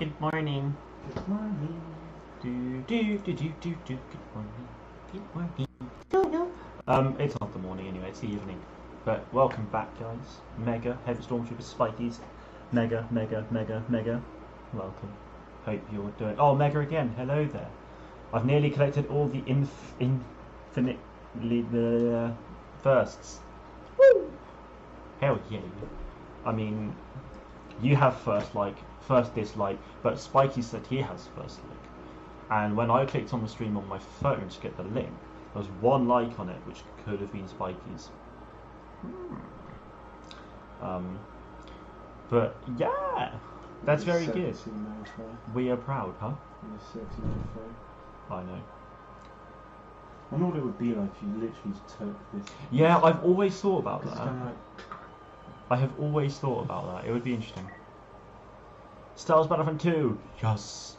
Good morning. Good morning. Good morning. Good morning. It's not the morning anyway, it's the evening. But welcome back, guys. Mega, Heavy Stormtroopers, Spikies. Mega. Welcome. Hope you're doing... Oh, Mega again. Hello there. I've nearly collected all the infinitely firsts. Woo! Hell yeah. I mean, you have first dislike, but Spiky said he has first like. And when I clicked on the stream on my phone to get the link, there was one like on it, which could have been Spiky's. But yeah, that's very good. We are proud, huh? I know. I wonder what it would be like if you literally just took this. Yeah, I've always thought about that. Kind of like... I have always thought about that. It would be interesting. Star Wars Battlefront 2. Yes.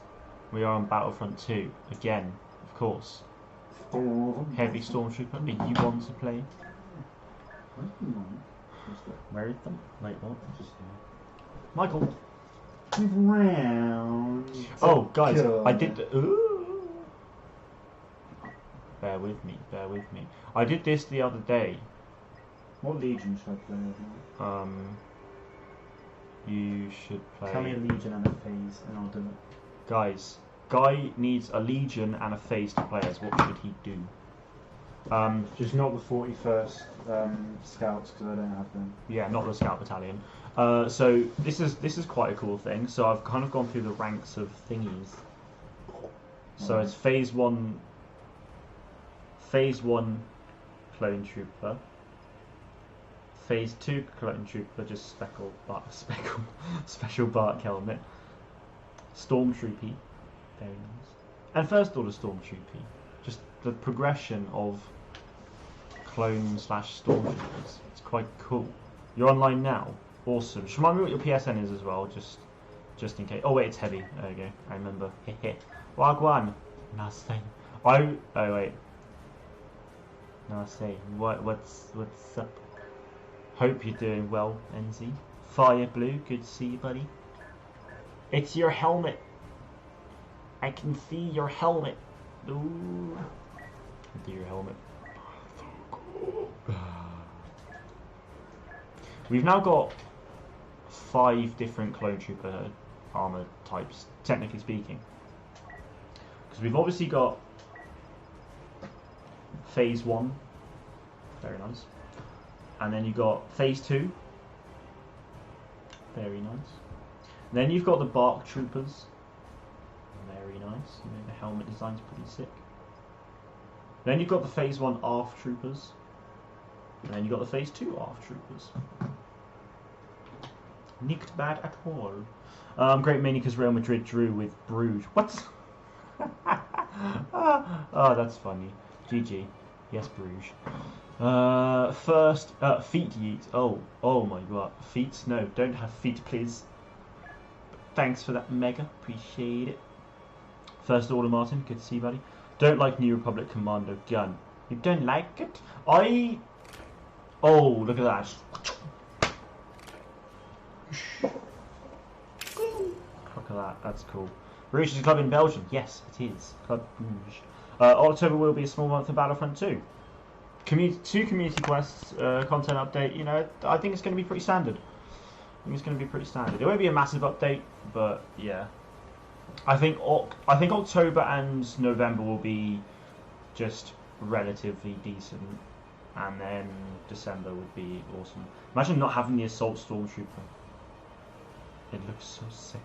We are on Battlefront 2 again, of course. Heavy Stormtrooper. Are you want to play? Where is them? Wait, what? Just Michael. round. Oh, guys, I did. Ooh. Bear with me. I did this the other day. What Legion should I play? You should play. Tell me a Legion and a phase, and I'll do it. Guys, Guy needs a Legion and a phase to play as. What should he do? Just not the 41st Scouts, because I don't have them. Yeah, not the Scout Battalion. So this is quite a cool thing. So I've kind of gone through the ranks of thingies. So it's phase one clone trooper. Phase 2 clone trooper, just special bark helmet. Stormtroopy, very nice. And first order Stormtroopy. Just the progression of clone / stormtroopers. It's quite cool. You're online now. Awesome. Just remind me what your PSN is as well, just in case. Oh wait, it's heavy. There you go. I remember. Wagwan. Nothing. Oh wait. Nothing. What's up? Hope you're doing well, NZ. Fire Blue, good to see you, buddy. It's your helmet. I can see your helmet. Ooh. Look at your helmet. We've now got 5 different clone trooper armor types, technically speaking. Because we've obviously got phase 1, very nice. And then you've got phase 2, very nice. And then you've got the bark troopers, very nice. You know, the helmet design's pretty sick. Then you've got the phase 1 ARF troopers, and then you've got the phase 2 ARF troopers. Nicked bad at all. Great mainly because Real Madrid drew with Bruges. What? Oh, that's funny. GG. Yes, Bruges. First, feet yeet. Oh my god. Feet? No, don't have feet, please. Thanks for that, Mega. Appreciate it. First order, Martin. Good to see you, buddy. Don't like New Republic Commando gun. You don't like it? Oh, look at that. Look at that. That's cool. Bruges is a club in Belgium. Yes, it is. Club Bruges. October will be a small month for Battlefront 2. 2 community quests, content update. You know, I think it's going to be pretty standard. It won't be a massive update, but yeah. I think October and November will be just relatively decent, and then December would be awesome. Imagine not having the Assault Stormtrooper. It looks so sick.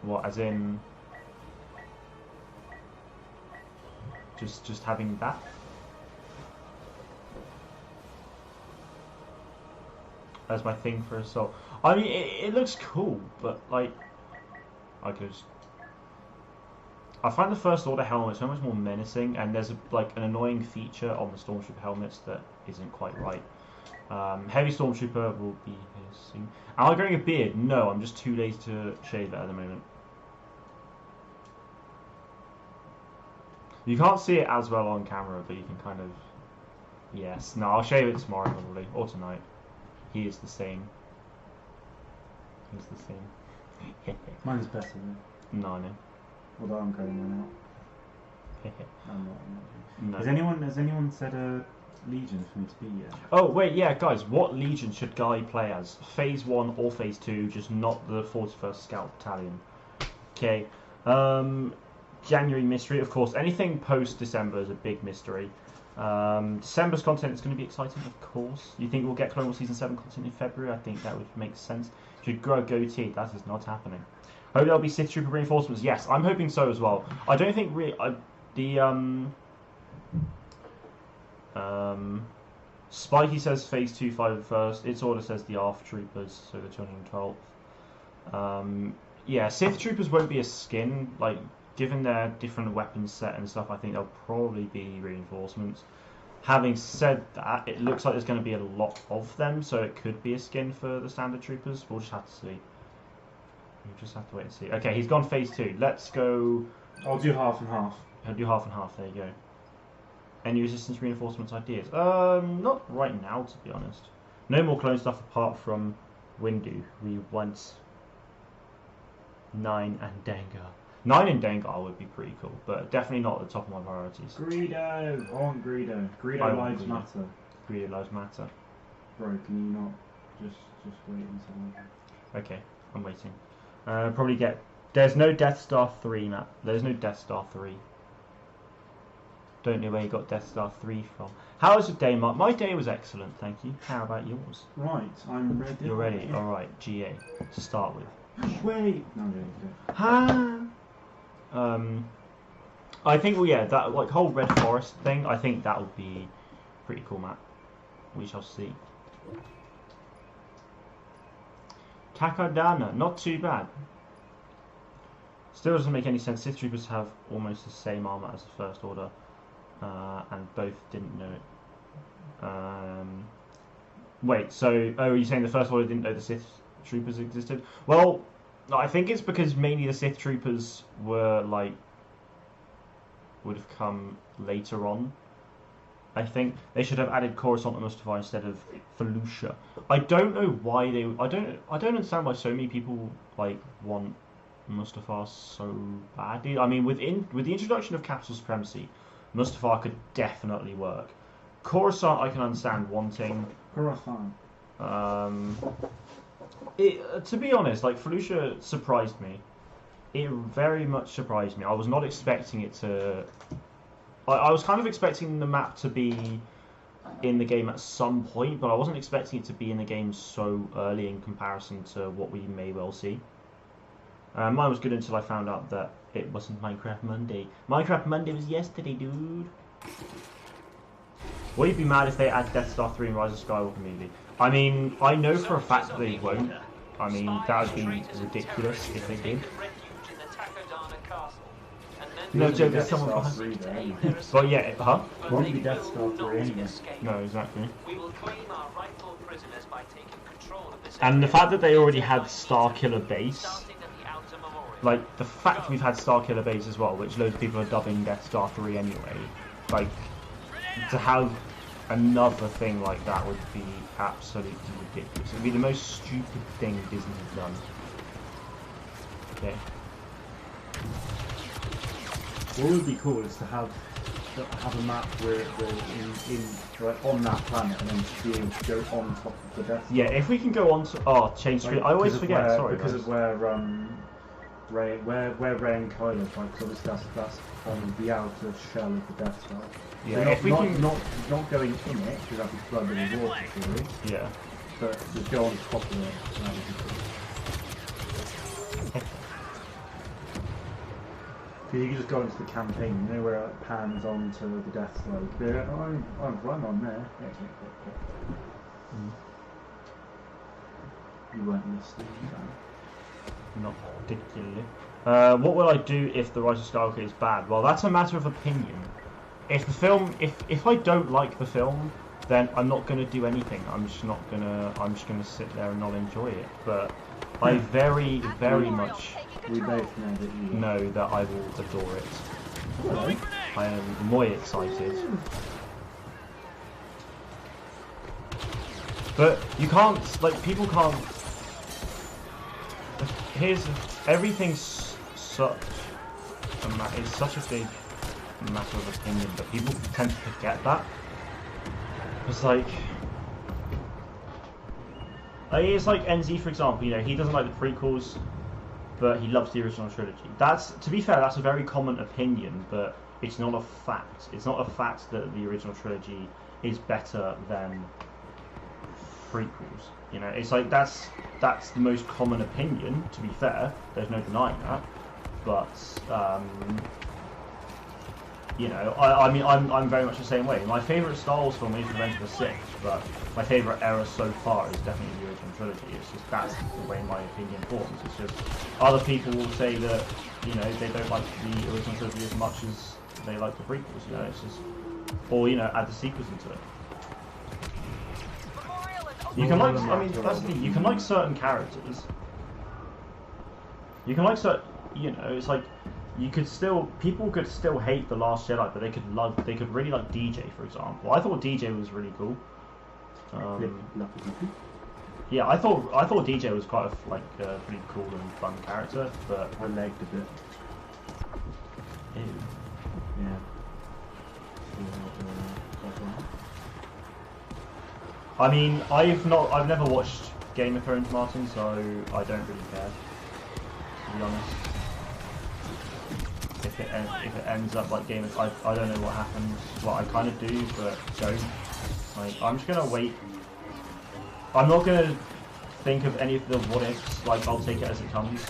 What, as in just having that? As my thing for Assault. I mean, it looks cool, but like, I find the First Order helmet so much more menacing, and there's an annoying feature on the Stormtrooper helmets that isn't quite right. Heavy Stormtrooper will be here soon. Am I growing a beard? No, I'm just too lazy to shave it at the moment. You can't see it as well on camera, but you can kind of... Yes. No, I'll shave it tomorrow probably, or tonight. He is the same. He's the same. Mine's better though. No, I know. Although I'm going one out. I'm not. No. Has anyone said a Legion for me to be yet? Oh wait, yeah, guys. What Legion should Guy play as? Phase 1 or Phase 2, just not the 41st Scout Battalion. Okay. January mystery, of course. Anything post December is a big mystery. December's content is going to be exciting, of course. You think we'll get Clone Wars Season 7 content in February? I think that would make sense. Should grow a goatee. That is not happening. Hope there'll be Sith Trooper reinforcements. Yes, I'm hoping so as well. I don't think Spikey says Phase 2 5 first. Its order says the ARF Troopers, so the 212th. Yeah, Sith Troopers won't be a skin. Like, given their different weapons set and stuff, I think they'll probably be reinforcements. Having said that, it looks like there's going to be a lot of them, so it could be a skin for the standard troopers. We'll just have to see. We'll just have to wait and see. Okay, he's gone Phase 2. Let's go. I'll do half and half. I'll do half and half. There you go. Any resistance reinforcements ideas? Not right now, to be honest. No more clone stuff apart from Windu. We want 9 and Dengar. 9 and Dengar would be pretty cool, but definitely not at the top of my priorities. Greedo! I want Greedo. Greedo lives matter. Greedo lives matter. Bro, can you not just wait until... Okay, I'm waiting. Probably get... There's no Death Star 3 map. There's no Death Star 3. Don't know where you got Death Star 3 from. How was your day, Mark? My day was excellent, thank you. How about yours? Right, I'm ready. You're ready? Alright, GA to start with. Wait! No, really. I think, well, yeah, that like whole Red Forest thing, I think that would be pretty cool map. We shall see. Takadana, not too bad. Still doesn't make any sense. Sith Troopers have almost the same armor as the First Order, and both didn't know it. Wait, so, oh, are you saying the First Order didn't know the Sith Troopers existed? Well, I think it's because mainly the Sith Troopers were, like, would have come later on. I think they should have added Coruscant and Mustafar instead of Felucia. I don't know why they... I don't understand why so many people, like, want Mustafar so badly. I mean, with the introduction of Capital Supremacy, Mustafar could definitely work. Coruscant I can understand wanting. Coruscant. To be honest, like, Felucia surprised me. It very much surprised me. I was not expecting it to... I was kind of expecting the map to be in the game at some point, but I wasn't expecting it to be in the game so early in comparison to what we may well see. Mine was good until I found out that it wasn't Minecraft Monday. Minecraft Monday was yesterday, dude. Will you be mad if they add Death Star 3 and Rise of Skywalker movie? I mean, I know for a fact that they won't. I mean, that would be ridiculous if they did. No joke, there's someone behind. But yeah, huh? Won't be Death Star 3 anyway. No, exactly. And the fact that they already had Starkiller Base, like, the fact we've had Starkiller Base as well, which loads of people are dubbing Death Star 3 anyway, like, to have another thing like that would be absolutely ridiculous. It would be the most stupid thing Disney has done. Okay. What would be cool is to have a map where we're on that planet and then to be able to go on top of the Death Star. Yeah, if we can go on to change screen. I always forget. Sorry, because of where Rey and Kylo fight. Because obviously that's the outer shell of the Death Star. Yeah, so if we can not going in it because that'd be flooded with water, really. Yeah. But just go on top of it. That would be cool. You can just go into the campaign, you know, where it pans onto the Death Star. Yeah, I'm right on there. You weren't listening. Not particularly. What will I do if the Rise of Skywalker is bad? Well, that's a matter of opinion. If the film, if I don't like the film, then I'm not going to do anything. I'm just gonna sit there and not enjoy it. But I very, very much. We both know that you know that I will adore it. Hello. I am more excited. But you can't, like, people can't... here's everything's such it's such a big matter of opinion, but people tend to forget that. It's like NZ, for example. You know, he doesn't like the prequels, but he loves the original trilogy. That's, to be fair, that's a very common opinion, but it's not a fact. It's not a fact that the original trilogy is better than prequels. You know, it's like that's the most common opinion. To be fair, there's no denying that. But you know, I mean, I'm very much the same way. My favourite Star Wars film is Revenge of the Sith, but my favourite era so far is definitely the original trilogy. It's just that's the way my opinion forms. It's just other people will say that, you know, they don't like the original trilogy as much as they like the prequels. You know, it's just, or you know, add the sequels into it. You can like, I mean, that's the thing. You can like certain characters. You can like certain, you know, it's like. People could still hate The Last Jedi, but they could really like DJ, for example. I thought DJ was really cool. Yeah, I thought DJ was quite a pretty cool and fun character, but I lagged a bit. Ew. Yeah. I mean, I've never watched Game of Thrones, Martin, so I don't really care, to be honest. If it ends up like Game of Thrones, I don't know what happens. Well, I kind of do, but don't. Like, I'm just gonna wait. I'm not gonna think of any of the what ifs. Like, I'll take it as it comes.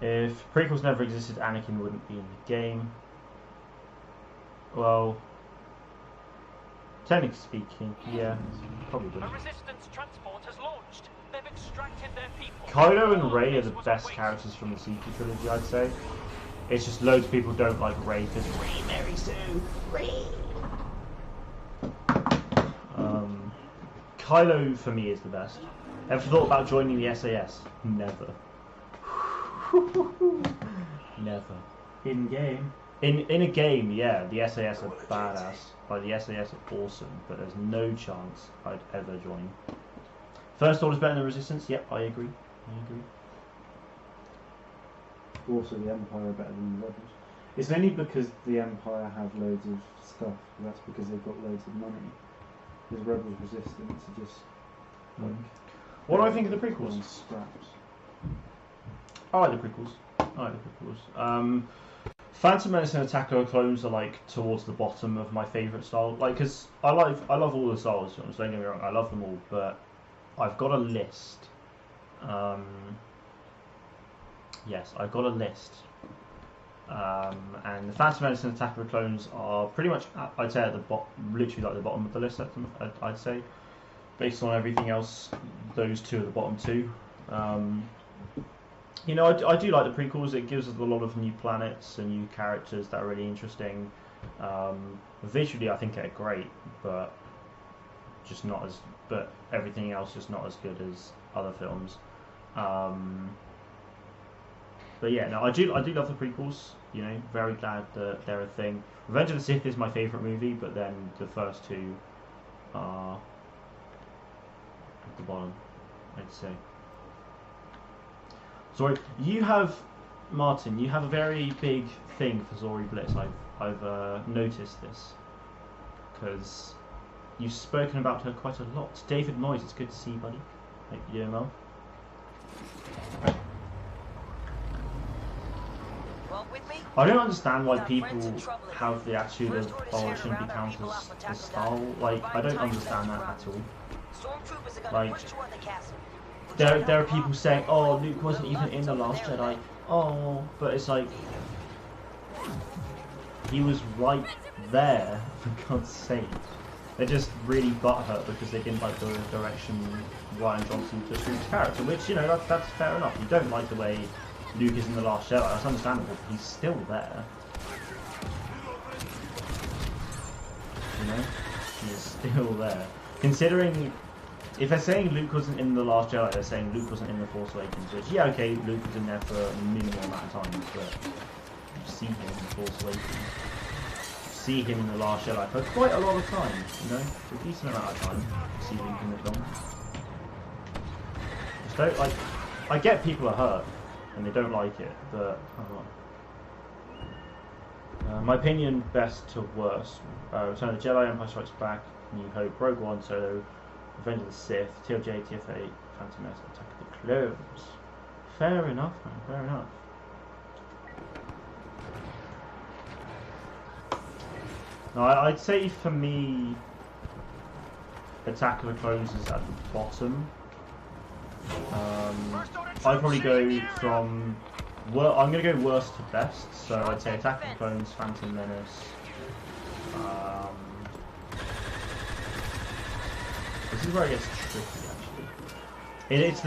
If prequels never existed, Anakin wouldn't be in the game. Well, technically speaking, yeah, probably wouldn't. A resistance transport has launched. They've extracted their people. Kylo and Rey are the best characters from the sequel trilogy, I'd say. It's just loads of people don't like Rey because Rey Mary Sue. Rey. Kylo for me is the best. Ever thought about joining the SAS? Never. Never. In game. In a game, yeah, the SAS are badass. Like, the SAS are awesome, but there's no chance I'd ever join. First Order's better than Resistance? Yep, I agree. Also, the Empire are better than the Rebels. It's only because the Empire have loads of stuff. That's because they've got loads of money. Because Rebels Resistance are just like. What do I think of the prequels? Scraps. I like the prequels. Phantom Menace and Attack of the Clones are like towards the bottom of my favourite style. Like, because I love all the Star Wars films. Don't get me wrong, I love them all, but I've got a list. Yes, I've got a list. And the Phantom Menace and Attack of the Clones are pretty much, I'd say, at the literally like the bottom of the list. I'd say, based on everything else, those two are the bottom two. You know, I do like the prequels. It gives us a lot of new planets and new characters that are really interesting. Visually, I think they're great, but just not as. But everything else just not as good as other films. But yeah, no, I do love the prequels. You know, very glad that they're a thing. Revenge of the Sith is my favourite movie, but then the first two are at the bottom, I'd say. Sorry, Martin, you have a very big thing for Zori Blitz. I've noticed this because you've spoken about her quite a lot. David Moyes, it's good to see you, buddy. Hope you're doing well. I don't understand why people have the attitude of, oh, it shouldn't be counted as Star Wars. Like, I don't understand that at all. Like, there are people saying, oh, Luke wasn't even in The Last Jedi. Oh, but it's like, he was right there, for God's sake. They're just really butthurt because they didn't like the direction Rian Johnson took Luke's character, which, you know, that's fair enough. You don't like the way Luke is in The Last Jedi, that's understandable, but he's still there. You know? He is still there. Considering, if they're saying Luke wasn't in The Last Jedi, they're saying Luke wasn't in The Force Awakens, which, yeah, okay, Luke was in there for a minimal amount of time, but you see him in The Force Awakens. You see him in the Last Jedi for quite a lot of time, you know, for a decent amount of time to see Luke in the film. Just don't, like, I get people are hurt and they don't like it, but my opinion, best to worst. Return of the Jedi, Empire Strikes Back, New Hope, Rogue One, Solo, Revenge of the Sith, TLJ, TF8, Phantom Menace, Attack of the Clones. Fair enough, man, fair enough. No, I'd say for me, Attack of the Clones is at the bottom. I'd probably go from... I'm going to go worst to best, so I'd say Attack of the Clones, Phantom Menace. This is where it gets tricky, actually. It's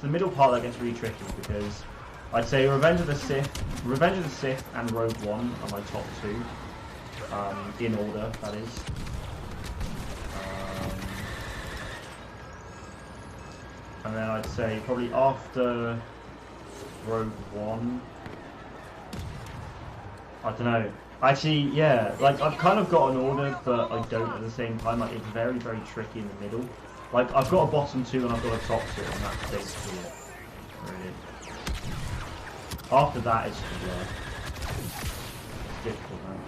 the middle part that gets really tricky, because I'd say Revenge of the Sith and Rogue One are my top two. In order, that is. And then I'd say probably after Rogue One, I don't know. Actually, yeah, like I've kind of got an order, but I don't at the same time. Like it's very, very tricky in the middle. Like I've got a bottom two and I've got a top two, and that's basically it. Really. After that, it's just it's difficult, man.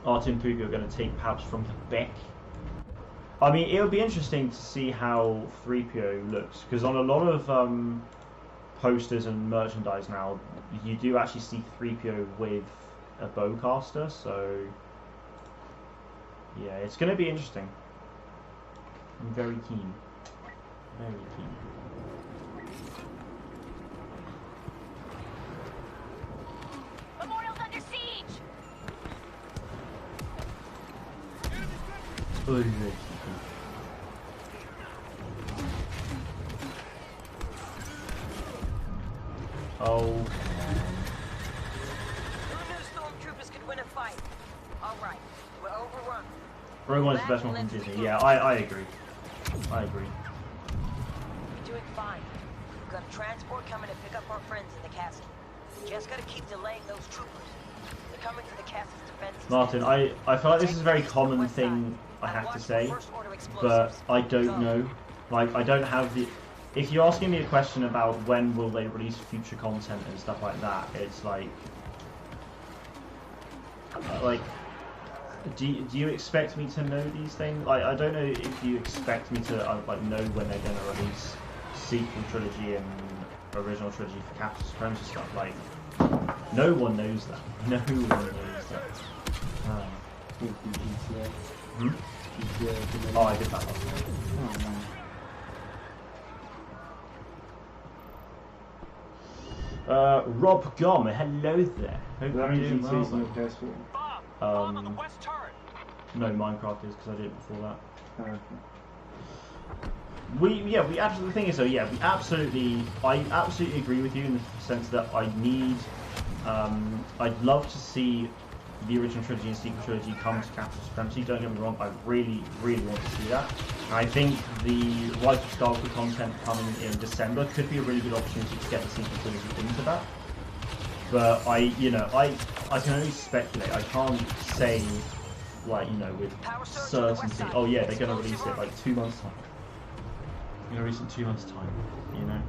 Artie and Pookie are going to take pouch from the back. I mean, it'll be interesting to see how 3PO looks, because on a lot of posters and merchandise now, you do actually see 3PO with a bowcaster, so yeah, it's going to be interesting. I'm very keen. Very keen. Memorial's under siege! Oh. Who knew stormtroopers could win a fight? Alright, we're overrun. Rogue One is the best one from Disney. Yeah, I agree. I agree. We're doing fine. We've got a transport coming to pick up our friends in the castle. Just gotta keep delaying those troopers. They're coming for the castle's defenses. Martin, I feel like this is a very common thing I have to say, but I don't know. Like, I don't have the... If you're asking me a question about when will they release future content and stuff like that, it's like... do you expect me to know these things? Like, I don't know if you expect me to like know when they're going to release sequel trilogy and original trilogy for Capital Supremacy stuff. Like, no one knows that. No one knows that. Hmm? Oh, I did that last night. Oh, man. Rob Gomme, hello there. Hope That you're means doing you well, see some man. of PS4. Bob, bomb on the Um, west turret. No, Minecraft is because I did it before that. Oh, okay. We absolutely, the thing is though, yeah, I absolutely agree with you in the sense that I'd love to see the original trilogy and sequel trilogy come to Capital Supremacy. Don't get me wrong, I really, really want to see that. And I think the Rise of Skywalker content coming in December could be a really good opportunity to get the sequel trilogy into that. But I can only speculate. I can't say, like, with certainty, oh yeah, they're going to release it like 2 months time. They're going to release it in 2 months time, you know?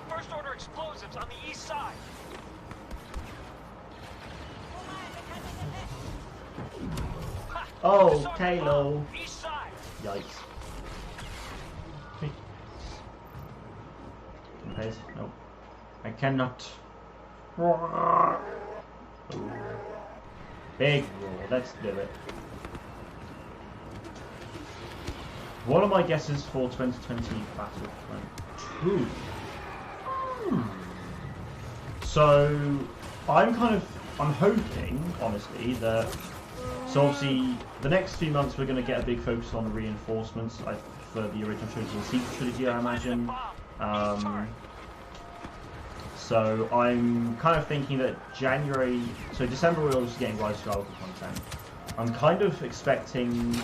First order explosives on the east side. Ha! Oh, Disarm Kalo. bomb, east side. Yikes. Compares? Nope. I cannot. Big roar, let's do it. What are my guesses for 2020 Battlefront 2? So, I'm hoping, honestly, that... So obviously, the next few months we're going to get a big focus on the reinforcements for the original trilogy and sequel trilogy, I imagine. So So I'm kind of thinking that January, so December we're obviously getting Rise of Skywalker content. I'm kind of expecting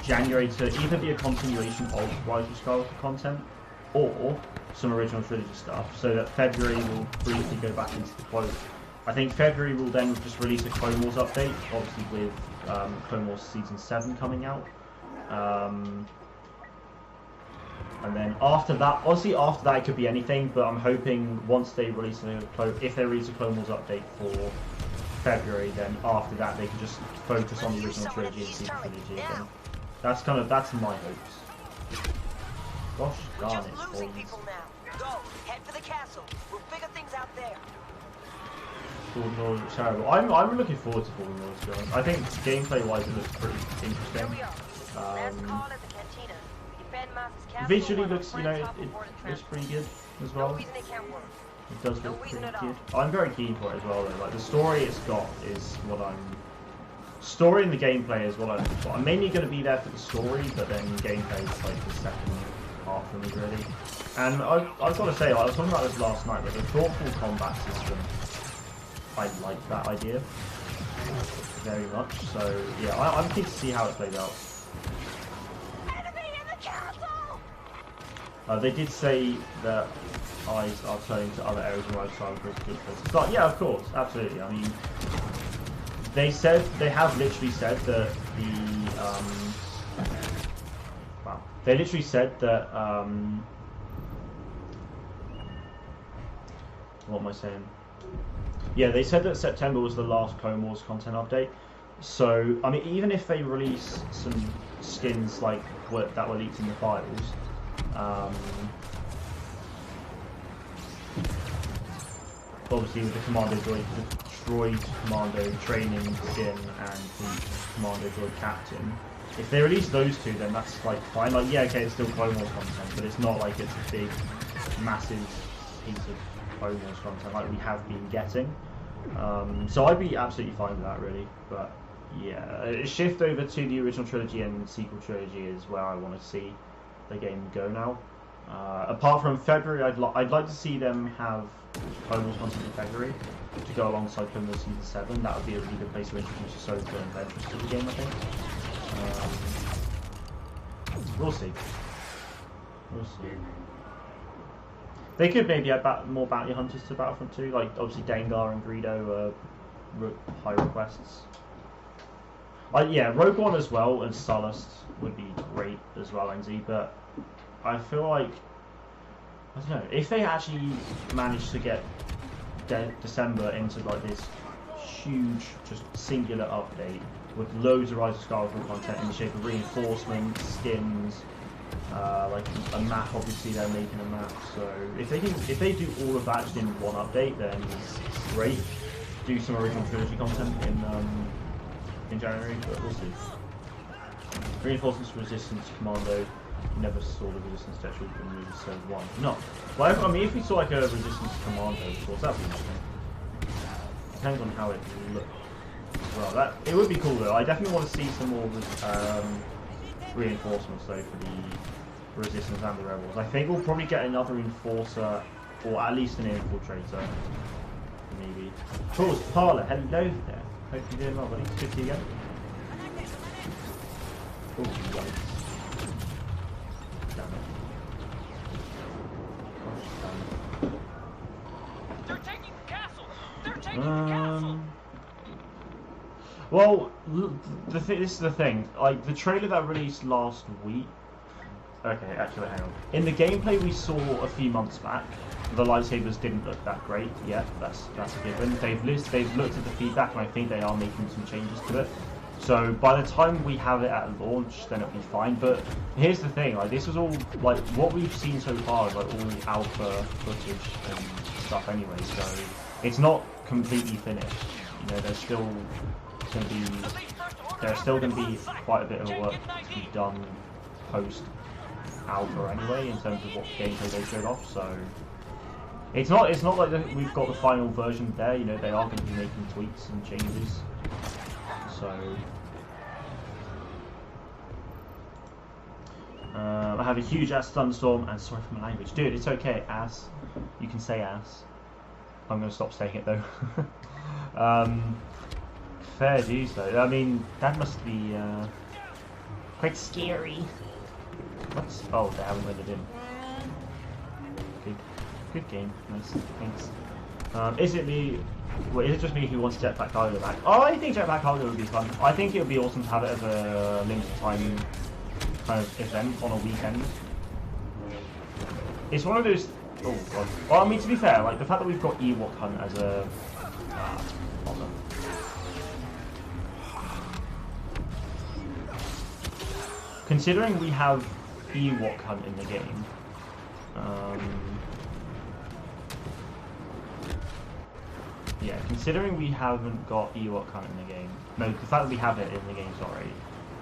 January to either be a continuation of Rise of Skywalker content or some original trilogy stuff, so that February will briefly go back into the quote. I think February will then just release a Clone Wars update, obviously with Clone Wars Season 7 coming out. And then after that, honestly after that it could be anything, but I'm hoping once they release if they release a Clone Wars update for February, then after that they can just focus on the original trilogy and sequel trilogy again. That's my hopes. Gosh darn it, losing people now. Go, head for the castle. We'll figure things out there. Fallen Order is terrible. I'm looking forward to Fallen Order, to be honest. I think gameplay wise it looks pretty interesting. There we are. Last call at the cantina. Defend Maz's castle. Visually looks, it looks pretty good as well. No reason it can't work. It does look pretty good. I'm very keen for it as well though. Like the story it's got is what story and the gameplay is what I'm mainly going to be there for the story, but then gameplay is like the second half for me really. And I've got to say, I was talking about this last night, but the thoughtful combat system, I like that idea very much. So yeah, I'm keen to see how it plays out. Enemy in the castle! They did say that eyes are turning to other areas of Rise of Skywalker for good places. But yeah, of course, absolutely. I mean, they have literally said that they literally said that what am I saying? Yeah, they said that September was the last Clone Wars content update. So I mean, even if they release some skins like that were leaked in the files, obviously with the Commando Droid, the Droid Commando training skin and the Commando Droid Captain, if they release those two, then that's like fine. Like yeah, okay, it's still Clone Wars content, but it's not like it's a big, massive piece of Clone Wars content like we have been getting. So I'd be absolutely fine with that really. But yeah, a shift over to the original trilogy and sequel trilogy is where I want to see the game go now. Apart from February, I'd like to see them have Clone Wars content in February to go alongside Clone Wars Season 7. That would be a really good place to introduce Ahsoka and Ventress to the game, I think. We'll see. We'll see. They could maybe add more bounty hunters to Battlefront 2, like obviously Dengar and Greedo are high requests. Yeah, Rogue One as well and Sullust would be great as well, NZ, but I feel like, I don't know, if they actually manage to get December into like this huge, just singular update with loads of Rise of Skywalker content in the shape of reinforcements, skins, like a map, obviously they're making a map, so if they do all of that just in one update, then great. Do some original trilogy content in January, but we'll see. Reinforcements, Resistance, Commando. Never saw the Resistance texture in Episode 1. No. Well, I mean, if we saw like a Resistance Commando, of course, that'd be interesting. Depends on how it looks. Well, it would be cool though. I definitely want to see some more reinforcements though for the Resistance and the Rebels. I think we'll probably get another Enforcer, or at least an Infiltrator, maybe. Of course, Parla, hello there. Hope you're doing well, buddy. Good to see you again. Oh, yikes. Damn it. They're taking the castle! They're taking the castle! Well, this is the thing. Like the trailer that released last week. Okay, actually, hang on. In the gameplay we saw a few months back, the lightsabers didn't look that great. Yeah, that's a given. They've looked at the feedback, and I think they are making some changes to it. So by the time we have it at launch, then it'll be fine. But here's the thing: like this was all like what we've seen so far is like all alpha footage and stuff anyway. So it's not completely finished. You know, there's still going to be quite a bit of work to be done post alpha anyway in terms of what gameplay they showed off. So it's not like we've got the final version there. You know, they are going to be making tweaks and changes. So I have a huge ass thunderstorm, and sorry for my language, dude. It's okay, ass. You can say ass. I'm going to stop saying it though. Fair dues though. I mean, that must be quite scary. What's... Oh, they haven't let it in. Good game. Nice. Thanks. Is it me? Well, is it just me who wants Jetpack Cargo back? Oh, I think Jetpack Cargo would be fun. I think it would be awesome to have it as a limited time kind of event on a weekend. It's one of those... Oh, God. Well, I mean, to be fair, like, the fact that we've got Ewok Hunt as a... bother. Considering we have Ewok Hunt in the game, yeah, considering we haven't got Ewok Hunt in the game, no, the fact that we have it in the game, sorry,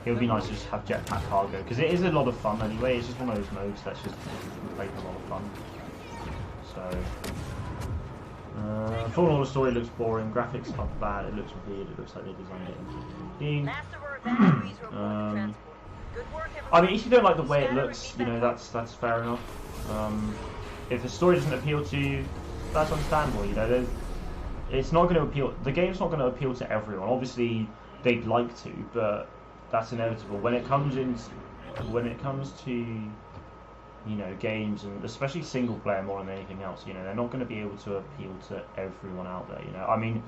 it would be nice to just have Jetpack Cargo, because it is a lot of fun anyway. It's just one of those modes that's just like a lot of fun. So, Fallen Order story looks boring, graphics aren't bad, it looks weird, it looks like they designed it in 2015. I mean, if you don't like the way it looks, you know, that's fair enough. If the story doesn't appeal to you, that's understandable. You know, it's not going to appeal. The game's not going to appeal to everyone. Obviously, they'd like to, but that's inevitable. When it comes to, you know, games, and especially single player more than anything else, you know, they're not going to be able to appeal to everyone out there. You know, I mean,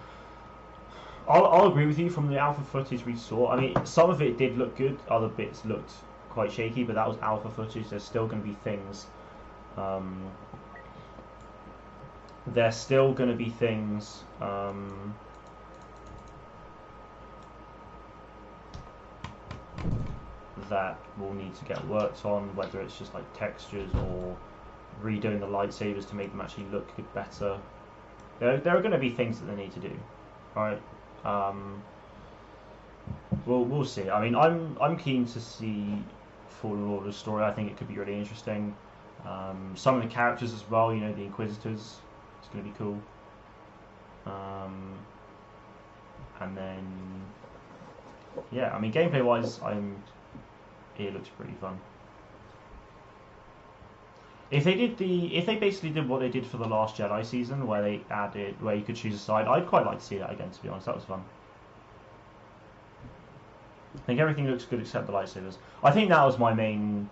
I'll agree with you from the alpha footage we saw. I mean, some of it did look good, other bits looked quite shaky, but that was alpha footage. There's still going to be things. There's still going to be things. That will need to get worked on, whether it's just like textures or redoing the lightsabers to make them actually look better. There are going to be things that they need to do. Alright. We'll see. I mean, I'm keen to see Fallen Order's story. I think it could be really interesting. Some of the characters as well, you know, the Inquisitors, it's going to be cool. And then, yeah, I mean, gameplay wise, it looks pretty fun. If they basically did what they did for the last Jedi season, where you could choose a side, I'd quite like to see that again. To be honest, that was fun. I think everything looks good except the lightsabers. I think that was my main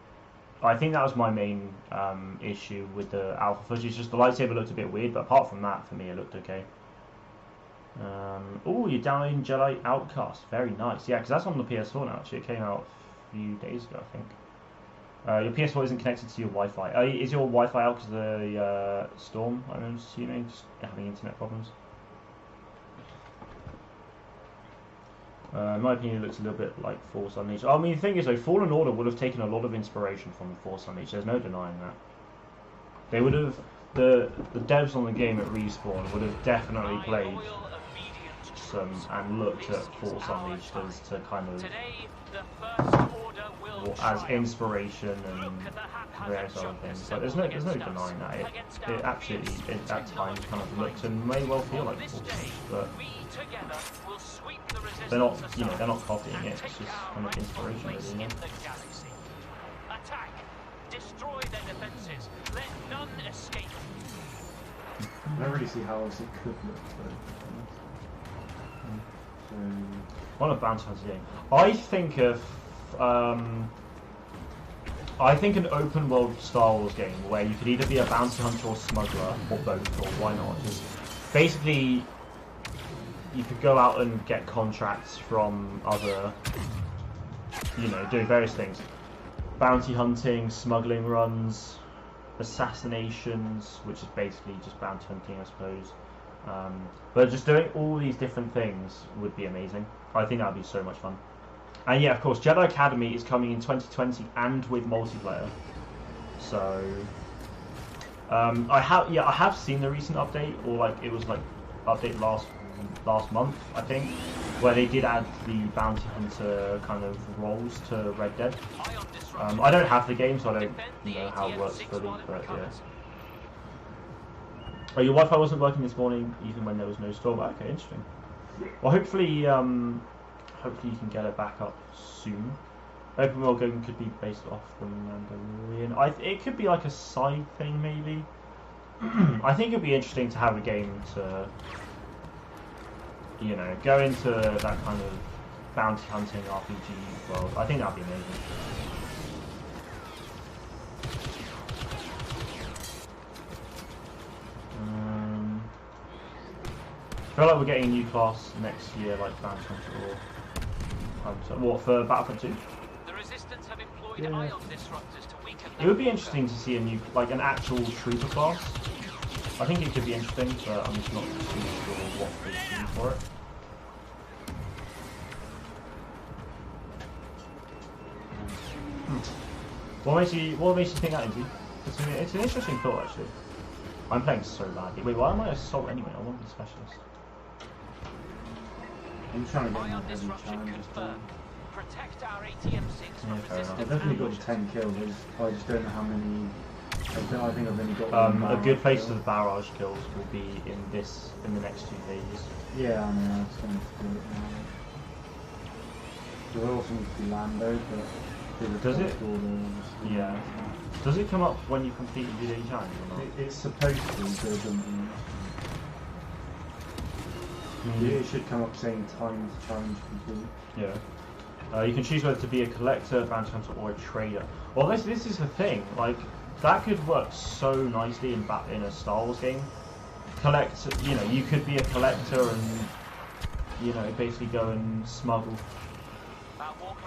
issue with the alpha footage. Just the lightsaber looked a bit weird, but apart from that, for me, it looked okay. Oh, you're downloading Jedi Outcast. Very nice. Yeah, because that's on the PS4 now. Actually, it came out a few days ago, I think. Your PS4 isn't connected to your Wi-Fi. Is your Wi-Fi out because of the storm? I'm assuming, just having internet problems. In my opinion, it looks a little bit like Force Unleashed. I mean, the thing is, though, Fallen Order would have taken a lot of inspiration from Force Unleashed. There's no denying that. They would have, the devs on the game at Respawn would have definitely played some and looked at Force Unleashed as to kind of as inspiration and various other things. But there's no denying that. It absolutely at times kind of looks and may well feel like Force, but they're not, you know, they're not copying it. It's just kind of inspiration, really, you know? Attack, destroy their defenses. Let none escape. I don't really see how else it could look, though. One of Bounty Hunter's game. I think an open world Star Wars game where you could either be a bounty hunter or smuggler, or both, or why not? Just basically, you could go out and get contracts from other, you know, doing various things. Bounty hunting, smuggling runs, assassinations, which is basically just bounty hunting, I suppose. But just doing all these different things would be amazing. I think that would be so much fun. And yeah, of course, Jedi Academy is coming in 2020 and with multiplayer. So I have seen the recent update, or like it was like update last month, I think, where they did add the bounty hunter kind of roles to Red Dead. I don't have the game, so I don't know how it works fully, but yeah. Oh, your Wi-Fi wasn't working this morning, even when there was no storm. Okay, interesting. Well, hopefully, hopefully you can get it back up soon. Open world game could be based off the Mandalorian. It could be like a side thing, maybe. I think it'd be interesting to have a game to, you know, go into that kind of bounty hunting RPG world. I think that'd be amazing. I feel like we're getting a new class next year, like Bounty Hunter or what for Battlefront 2? The Resistance have employed ion disruptors to weaken. It would be interesting to see a new, like an actual trooper class. I think it could be interesting, but I'm just not too sure what they do for it. What makes you think that, Izzy? It's an interesting thought, actually. I'm playing so badly. Wait, why am I assault anyway? I want to be specialist. I'm trying to get Ion more heavy disruption challenges done. confirmed. Protect our ATM-6 from fair enough. I've resistance definitely got ambushes. 10 kills. I just don't know how many. I think I've only got one A good place kill. for the barrage kills will be in the next 2 phases. Yeah, I mean, I just wanted to do it now. There also needs to be Lando, but Does it? Order, Yeah. Does it come up when you complete the daily challenge or not? It's supposed to, but it doesn't. It should come up saying time to challenge complete. Yeah. You can choose whether to be a collector, bounty hunter, or a trader. Well, this is the thing. Like that could work so nicely in a Star Wars game. You know, you could be a collector and you know basically go and smuggle.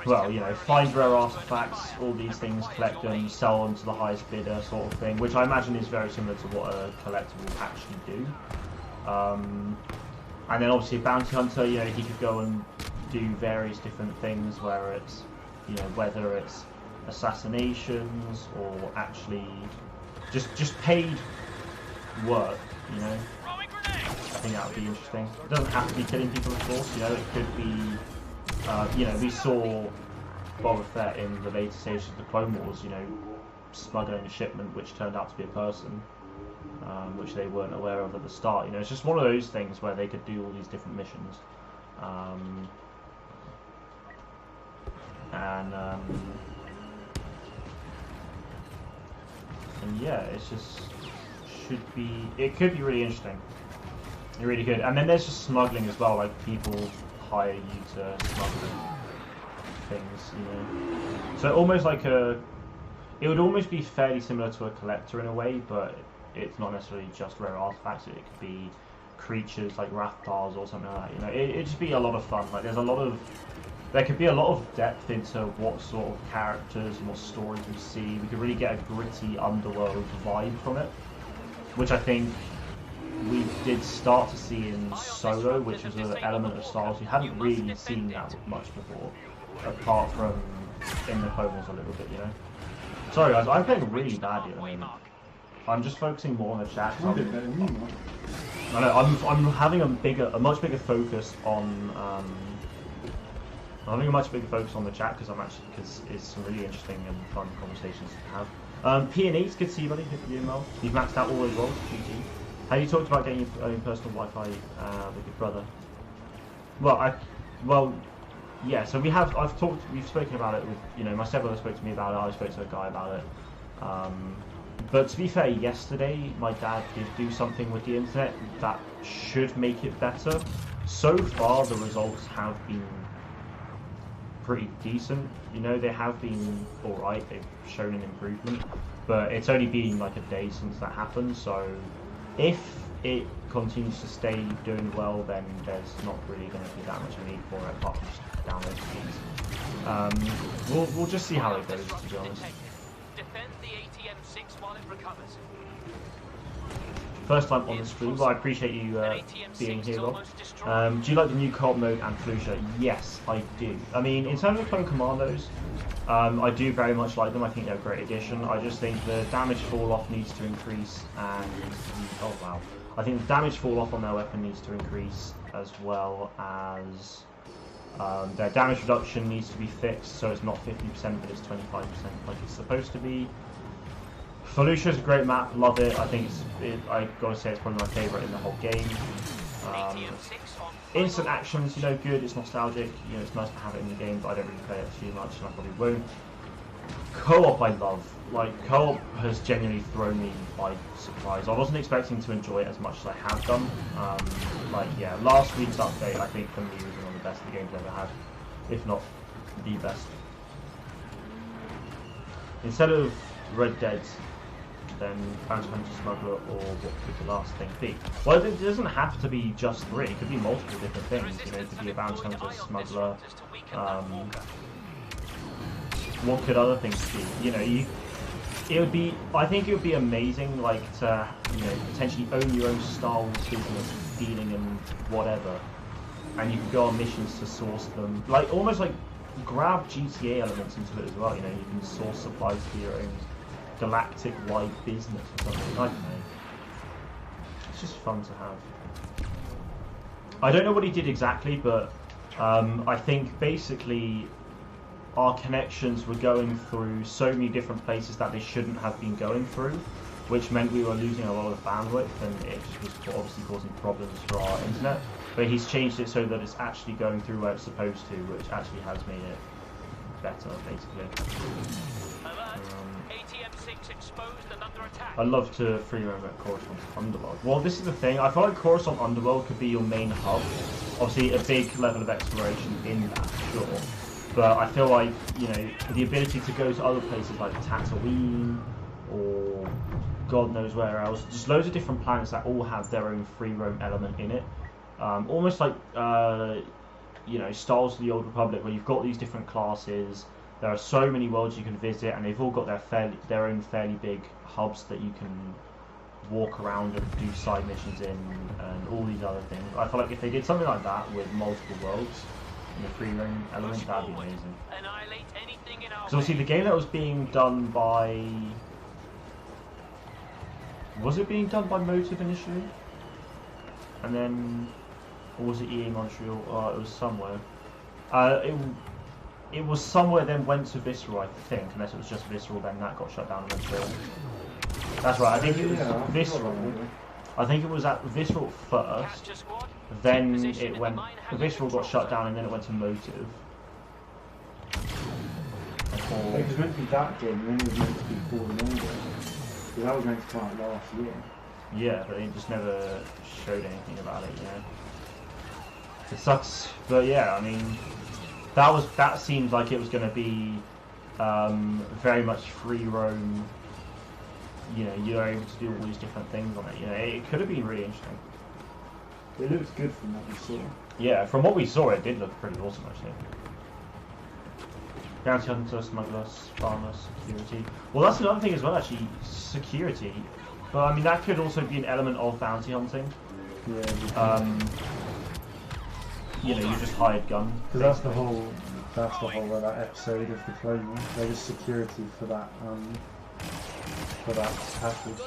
Well, you know, find rare artifacts, all these things, collect them, sell them to the highest bidder, sort of thing. Which I imagine is very similar to what a collector will actually do. And then obviously a bounty hunter, you know, he could go and do various different things where it's, you know, whether it's assassinations or actually just paid work, you know. I think that would be interesting. It doesn't have to be killing people, of course, you know, it could be, you know, we saw Boba Fett in the later stages of the Clone Wars, you know, smuggling a shipment which turned out to be a person. Which they weren't aware of at the start. You know, it's just one of those things where they could do all these different missions, and yeah, it's just it could be really interesting. It really could. And then there's just smuggling as well. Like people hire you to smuggle things. You know, so almost like it would almost be fairly similar to a collector in a way, but it's not necessarily just rare artifacts. It could be creatures like Rathbars or something like that. You know, it'd just be a lot of fun. Like there could be a lot of depth into what sort of characters and what stories we see. We could really get a gritty underworld vibe from it, which I think we did start to see in Solo, which was an element of Star Wars we hadn't really seen that much before, apart from in the Clone Wars a little bit. You know. Sorry guys, I'm playing really badly at the moment. I'm just focusing more on the chat. I know I'm having a much bigger focus on I'm having a much bigger focus on the chat because it's some really interesting and fun conversations to have. P&E's good to see you, buddy. Good to you, Mel. You've maxed out all those roles, GG. Have you talked about getting your own personal Wi-Fi with your brother? Well, yeah. So we've spoken about it with, you know, my stepbrother spoke to me about it. I spoke to a guy about it. But to be fair, yesterday my dad did do something with the internet that should make it better. So far, the results have been pretty decent. You know, they have been alright. They've shown an improvement, but it's only been like a day since that happened. So if it continues to stay doing well, then there's not really going to be that much need for it apart from just download speeds. We'll just see how it goes, to be honest. Defend the ATM-6 while it recovers. First time on the stream, well, I appreciate you being here, Rob. Do you like the new co-op mode and Felicia? Yes, I do. I mean, in terms of Clone Commandos, I do very much like them. I think they're a great addition. I just think the damage fall-off needs to increase, and oh wow, I think the damage fall-off on their weapon needs to increase, as well as their damage reduction needs to be fixed, so it's not 50%, but it's 25% like it's supposed to be. Felucia's a great map, love it. I think I gotta say it's probably my favourite in the whole game. Instant actions, you know, good. It's nostalgic. You know, it's nice to have it in the game, but I don't really play it too much, and I probably won't. Co-op I love. Like, co-op has genuinely thrown me by surprise. I wasn't expecting to enjoy it as much as I have done. Like, yeah, last week's update, I think, for me, was one of the best the game's ever had, if not the best. Instead of Red Dead, then Bounty Hunter Smuggler, or what could the last thing be? Well, it doesn't have to be just 3. It could be multiple different things. You know, it could be a Bounty Hunter Smuggler. What could other things be? You know, it would be. I think it would be amazing, like to potentially own your own Star Wars business, dealing and whatever, and you could go on missions to source them, like almost like grab GTA elements into it as well. You know, you can source supplies for your own galactic-wide business or something. I don't know. It's just fun to have. I don't know what he did exactly, but I think basically our connections were going through so many different places that they shouldn't have been going through, which meant we were losing a lot of bandwidth, and it was obviously causing problems for our internet. But he's changed it so that it's actually going through where it's supposed to, which actually has made it better, basically. I love to free roam at Coruscant Underworld. Well, this is the thing. I feel like Coruscant Underworld could be your main hub. Obviously, a big level of exploration in that, sure. But I feel like, you know, the ability to go to other places like Tatooine or God knows where else, just loads of different planets that all have their own free roam element in it. Almost like, you know, Star Wars: The Old Republic, where you've got these different classes. There are so many worlds you can visit, and they've all got their own fairly big hubs that you can walk around and do side missions in, and all these other things. I feel like if they did something like that with multiple worlds and the free roam element, that'd be amazing. Because obviously the game that was being done by... Was it being done by Motive initially? And then... Or was it EA Montreal? Oh, it was somewhere. It was somewhere, then went to Visceral, I think. Unless it was just Visceral, then that got shut down and went to... That's right, I think it was Visceral. I think it was at Visceral first, then it went... Visceral got shut down and then it went to Motive. It was meant to be that game, and then it was meant to be Fallen Order. Because that was meant to come out last year. Yeah, but it just never showed anything about it, you know. It sucks, but yeah, I mean... That seemed like it was going to be very much free roam. You know, you're able to do all these different things on it. You know, it could have been really interesting. It looks good from what we saw. Yeah, from what we saw, it did look pretty awesome actually. Bounty Hunter, Smuggler, Farmer, Security. Well, that's another thing as well, actually, security. But I mean, that could also be an element of bounty hunting. Yeah. You know, you just hired gun. Because that's the whole that episode of the clone. There was security for that passage.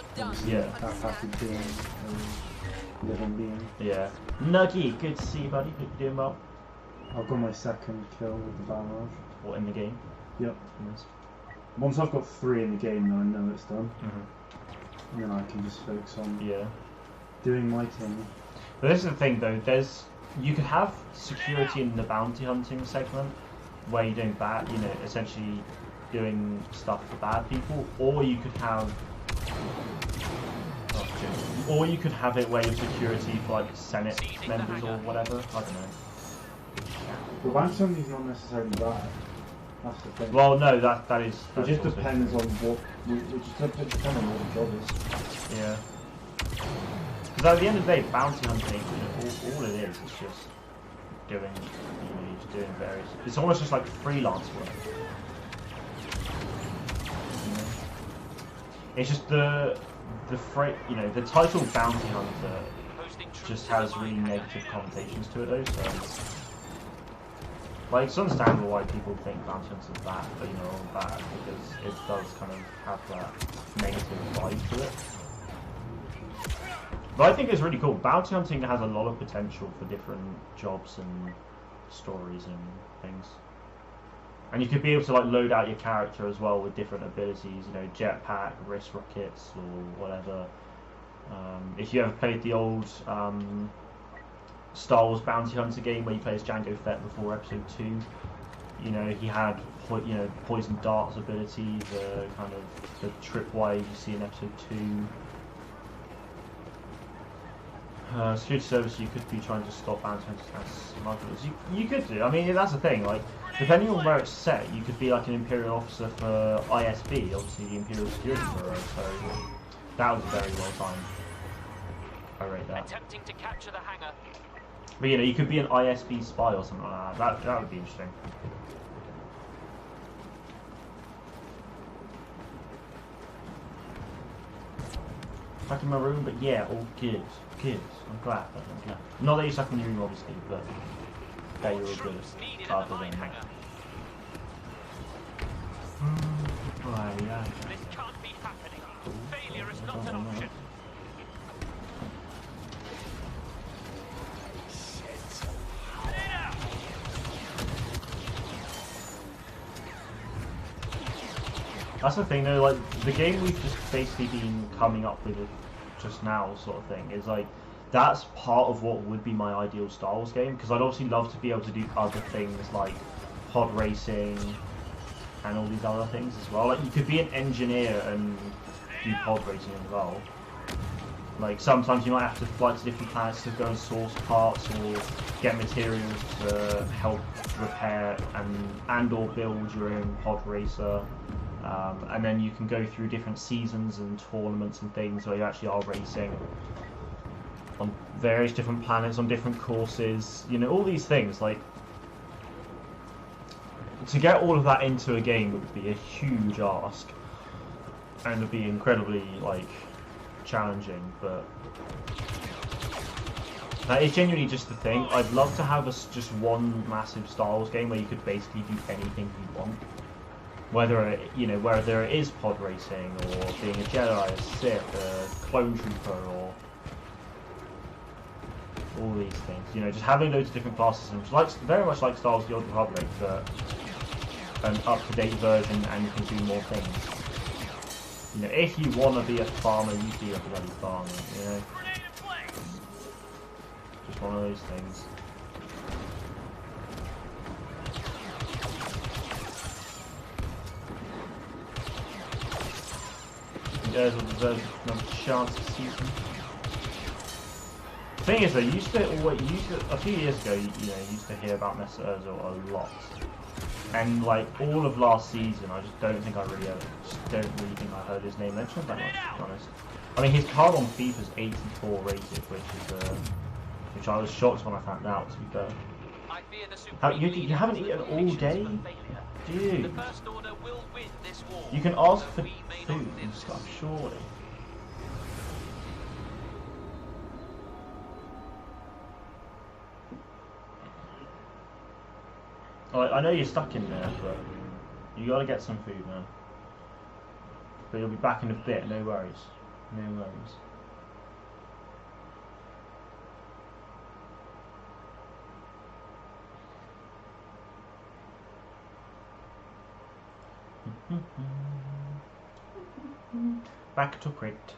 Yeah. That passage being a living being. Yeah. Nuggy, good to see you, buddy. Hope you're doing well. I've got my second kill with the barrage. What, in the game? Yep. Yes. Once I've got 3 in the game, then I know it's done. Mm-hmm. And then I can just focus on doing my thing. But this is the thing, though. You could have security in the bounty hunting segment, where you're doing bad, you know, essentially doing stuff for bad people, or you could have, it where you're security for like Senate members or whatever. I don't know. Well, bounty hunting is not necessarily bad. That's the thing. Well, no, that is. It just depends on what, it depends on what the job is. Yeah. Because at the end of the day, bounty hunting, you know, all it is just doing, you know, just doing various. It's almost just like freelance work. You know? It's just the title bounty hunter just has really negative connotations to it, though. So, like, it's understandable why people think bounty hunters are bad, but you know, bad because it does kind of have that negative vibe to it. But I think it's really cool. Bounty hunting has a lot of potential for different jobs and stories and things. And you could be able to like load out your character as well with different abilities, you know, jetpack, wrist rockets, or whatever. If you ever played the old Star Wars Bounty Hunter game where you play as Jango Fett before Episode 2, You know, he had poison darts ability, the kind of the tripwire you see in episode 2. Security service, you could be trying to stop smugglers. You could do. I mean, that's the thing. Like, depending on where it's set, you could be like an Imperial officer for ISB, obviously the Imperial Security Bureau. So that was very well timed. I rate that. Attempting to capture the hangar. But you know, you could be an ISB spy or something like that. That would be interesting. Back in my room, but yeah, all good. Good. I'm glad. Not that you're stuck in your room, obviously, but that you're all good. Other than that. Right, yeah. This can't be happening. Failure is not an option. That's the thing though, like, the game we've just basically been coming up with just now sort of thing is like, that's part of what would be my ideal Star Wars game, because I'd obviously love to be able to do other things like pod racing and all these other things as well. Like, you could be an engineer and do pod racing as well. Like, sometimes you might have to fly to different planets to go and source parts or get materials to help repair and or build your own pod racer. And then you can go through different seasons and tournaments and things where you actually are racing on various different planets, on different courses, you know, all these things. Like, to get all of that into a game would be a huge ask and would be incredibly, like, challenging, but that is genuinely just the thing. I'd love to have just one massive Star Wars game where you could basically do anything you want. Whether it is pod racing, or being a Jedi, a Sith, a clone trooper, or all these things. You know, just having loads of different class systems, like very much like Star Wars: The Old Republic, but an up-to-date version, and you can do more things. You know, if you want to be a farmer, you be a bloody farmer. You know, just one of those things. Guys will deserve another chance to see them. The thing is, though, a few years ago, you used to hear about Messer Ozil a lot, and like all of last season, I just don't think I heard his name mentioned that much, to be honest. I mean, his card on FIFA is 84 rated, which I was shocked when I found out. To be fair, you haven't eaten all day, dude. You can ask for food and stuff, surely. I know you're stuck in there, but you gotta get some food, man. But you'll be back in a bit, no worries. No worries. Back to Crit.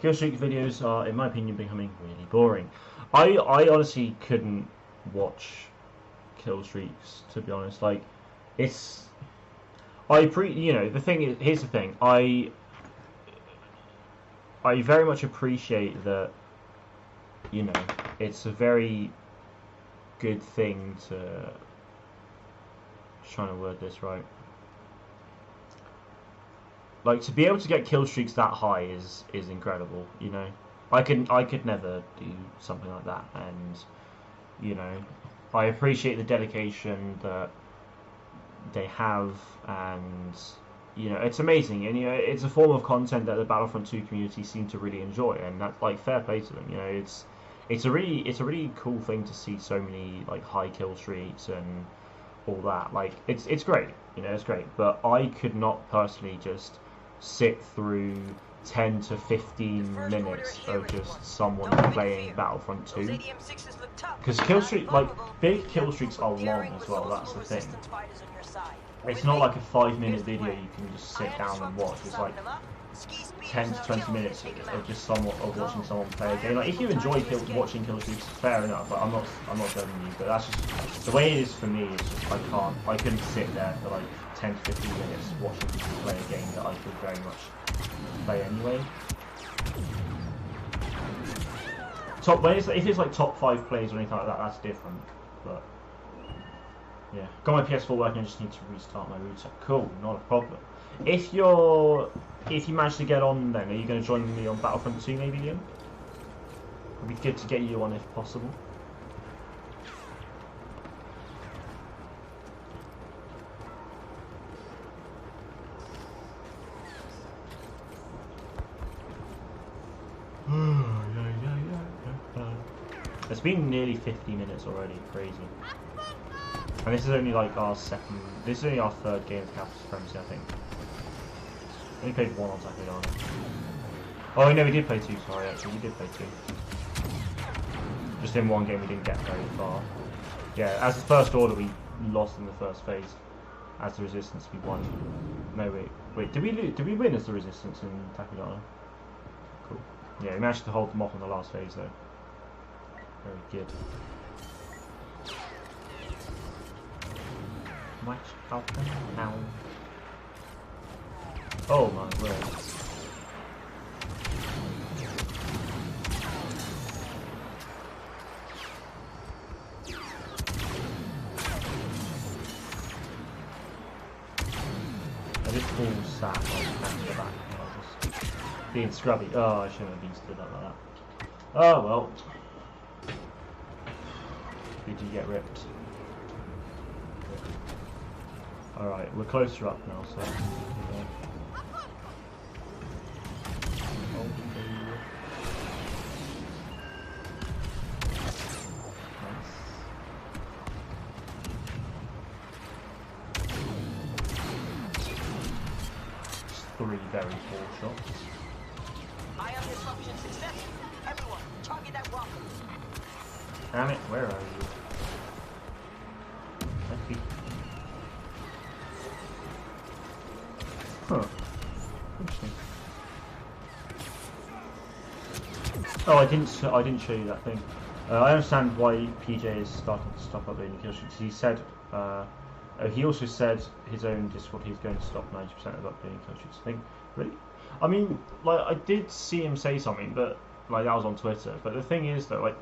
Killstreak videos are, in my opinion, becoming really boring. I honestly couldn't watch Killstreaks, to be honest. Like, the thing is, here's the thing. I very much appreciate that, you know, it's a very good thing to, just trying to word this right, like, to be able to get kill streaks that high is incredible. You know, I could never do something like that, and you know, I appreciate the dedication that they have, and you know, it's amazing, and you know, it's a form of content that the Battlefront 2 community seem to really enjoy, and that's like fair play to them. You know, it's a really cool thing to see so many like high kill streaks and all that. Like, it's great, you know, it's great. But I could not personally just sit through 10 to 15 minutes of just someone playing Battlefront 2, because big kill streaks are long as well. That's the thing. It's not like a 5-minute video you can just sit down and watch. It's like 10 to 20 minutes of just watching someone play a game. Like if you enjoy watching kill streaks, fair enough. Like, I'm not judging you, but that's just the way it is for me. It's just I couldn't sit there for like 10 to 15 minutes watching people play a game that I could very much play anyway. If it's like top 5 plays or anything like that, that's different. But yeah, got my PS4 working. I just need to restart my router. Cool, not a problem. If you manage to get on, then are you going to join me on Battlefront 2 maybe, Liam? It'd be good to get you on if possible. It's been nearly 50 minutes already, crazy. And this is only like this is only our 3rd game of Capital Supremacy, I think. We only played 1 on Takoyana. Oh no, we did play 2, sorry, actually, we did play 2. Just in 1 game we didn't get very far. Yeah, as the First Order we lost in the first phase. As the Resistance we won. No, wait, did we win as the Resistance in Takoyana? Cool. Yeah, we managed to hold them off in the last phase though. Very good. Watch out now. Oh my word. I just fall sat on the back. Just being scrubby. Oh, I shouldn't have been stood up like that. Oh well. Did you get ripped? Alright, we're closer up now, so... Just 3 very poor shots. Ion disruption success. Everyone, target that rocket. Damn it, where are you? Thank you. Huh. Interesting. Oh, I didn't show you that thing. I understand why PJ is starting to stop uploading kill streaks. He said, he also said his own Discord he's going to stop 90% of uploading kill streaks. I think, really? I mean, like I did see him say something, but like that was on Twitter. But the thing is, though, like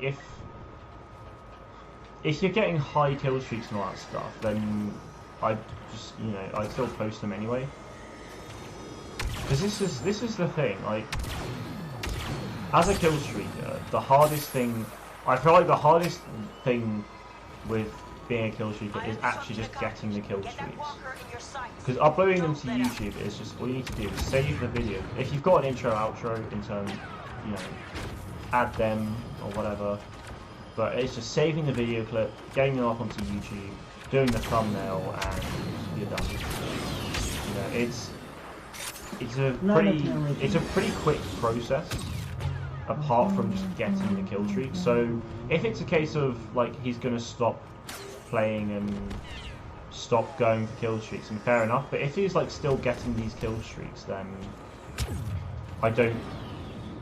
if you're getting high kill streaks and all that stuff, then I just I still post them anyway. Because this is the thing, like as a kill streaker, the hardest thing I feel like the hardest thing with being a kill streaker is actually just getting the kill streaks. Because uploading them to YouTube is just all you need to do is save the video. If you've got an intro outro in terms, add them or whatever. But it's just saving the video clip, getting them up onto YouTube, doing the thumbnail, and you're done. It's a pretty quick process, apart from just getting the kill streak. So if it's a case of like he's gonna stop playing and stop going for kill streaks, and fair enough. But if he's like still getting these kill streaks, then I don't.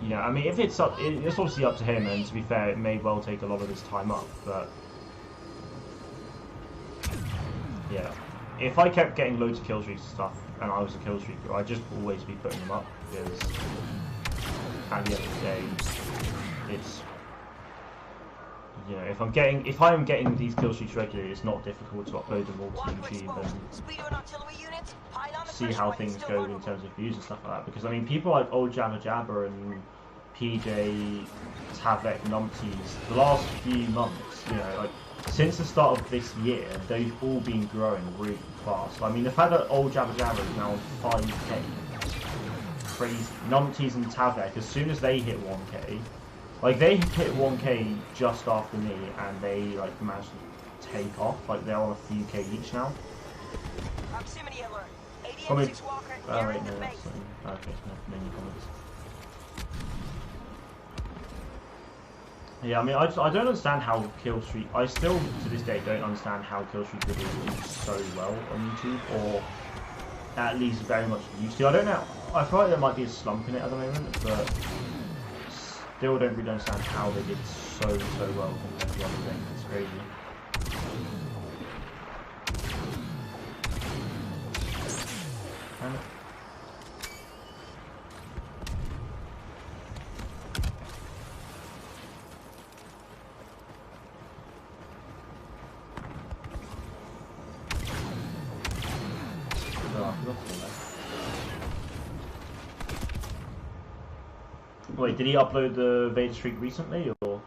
I mean, if it's obviously up to him, and to be fair, it may well take a lot of his time up, but yeah. If I kept getting loads of kill streaks and stuff, and I was a kill streaker, I'd just always be putting them up, because at the end of the day, it's, if I am getting these kill streaks regularly, it's not difficult to upload them all to YouTube and see how things go in terms of views and stuff like that. Because I mean, people like Old Jabba Jabba and PJ, Tavek, Numpties, the last few months, like since the start of this year, they've all been growing really fast. I mean, the fact that Old Jabba Jabba is now on 5k, crazy. Numpties and Tavek, as soon as they hit 1k, like they hit 1k just after me, and they like managed to take off. Like they're on a few k each now. Proximity alert. Comment. Oh wait, no, that's okay. No, menu comments. Yeah, I mean, I don't understand how kill streak. I still to this day don't understand how kill streak videos do so well on YouTube, or at least very much used to. I don't know. I feel like there might be a slump in it at the moment, but still don't really understand how they did so well compared to other things. It's crazy. And wait, did he upload the Vader streak recently, or?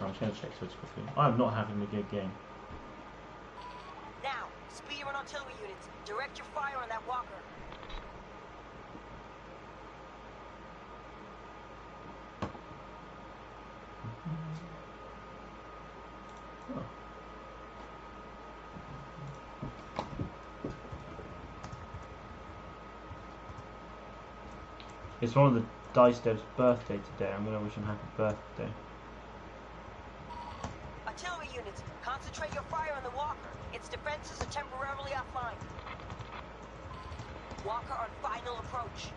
I'm just going to check Twitch quickly. I'm not having a good game. Now, speeder and artillery units, direct your fire on that walker. Oh. It's one of the Dice Dev's birthday today. I'm going to wish him happy birthday. Artillery units, concentrate your fire on the walker. Its defenses are temporarily offline. Walker on final approach.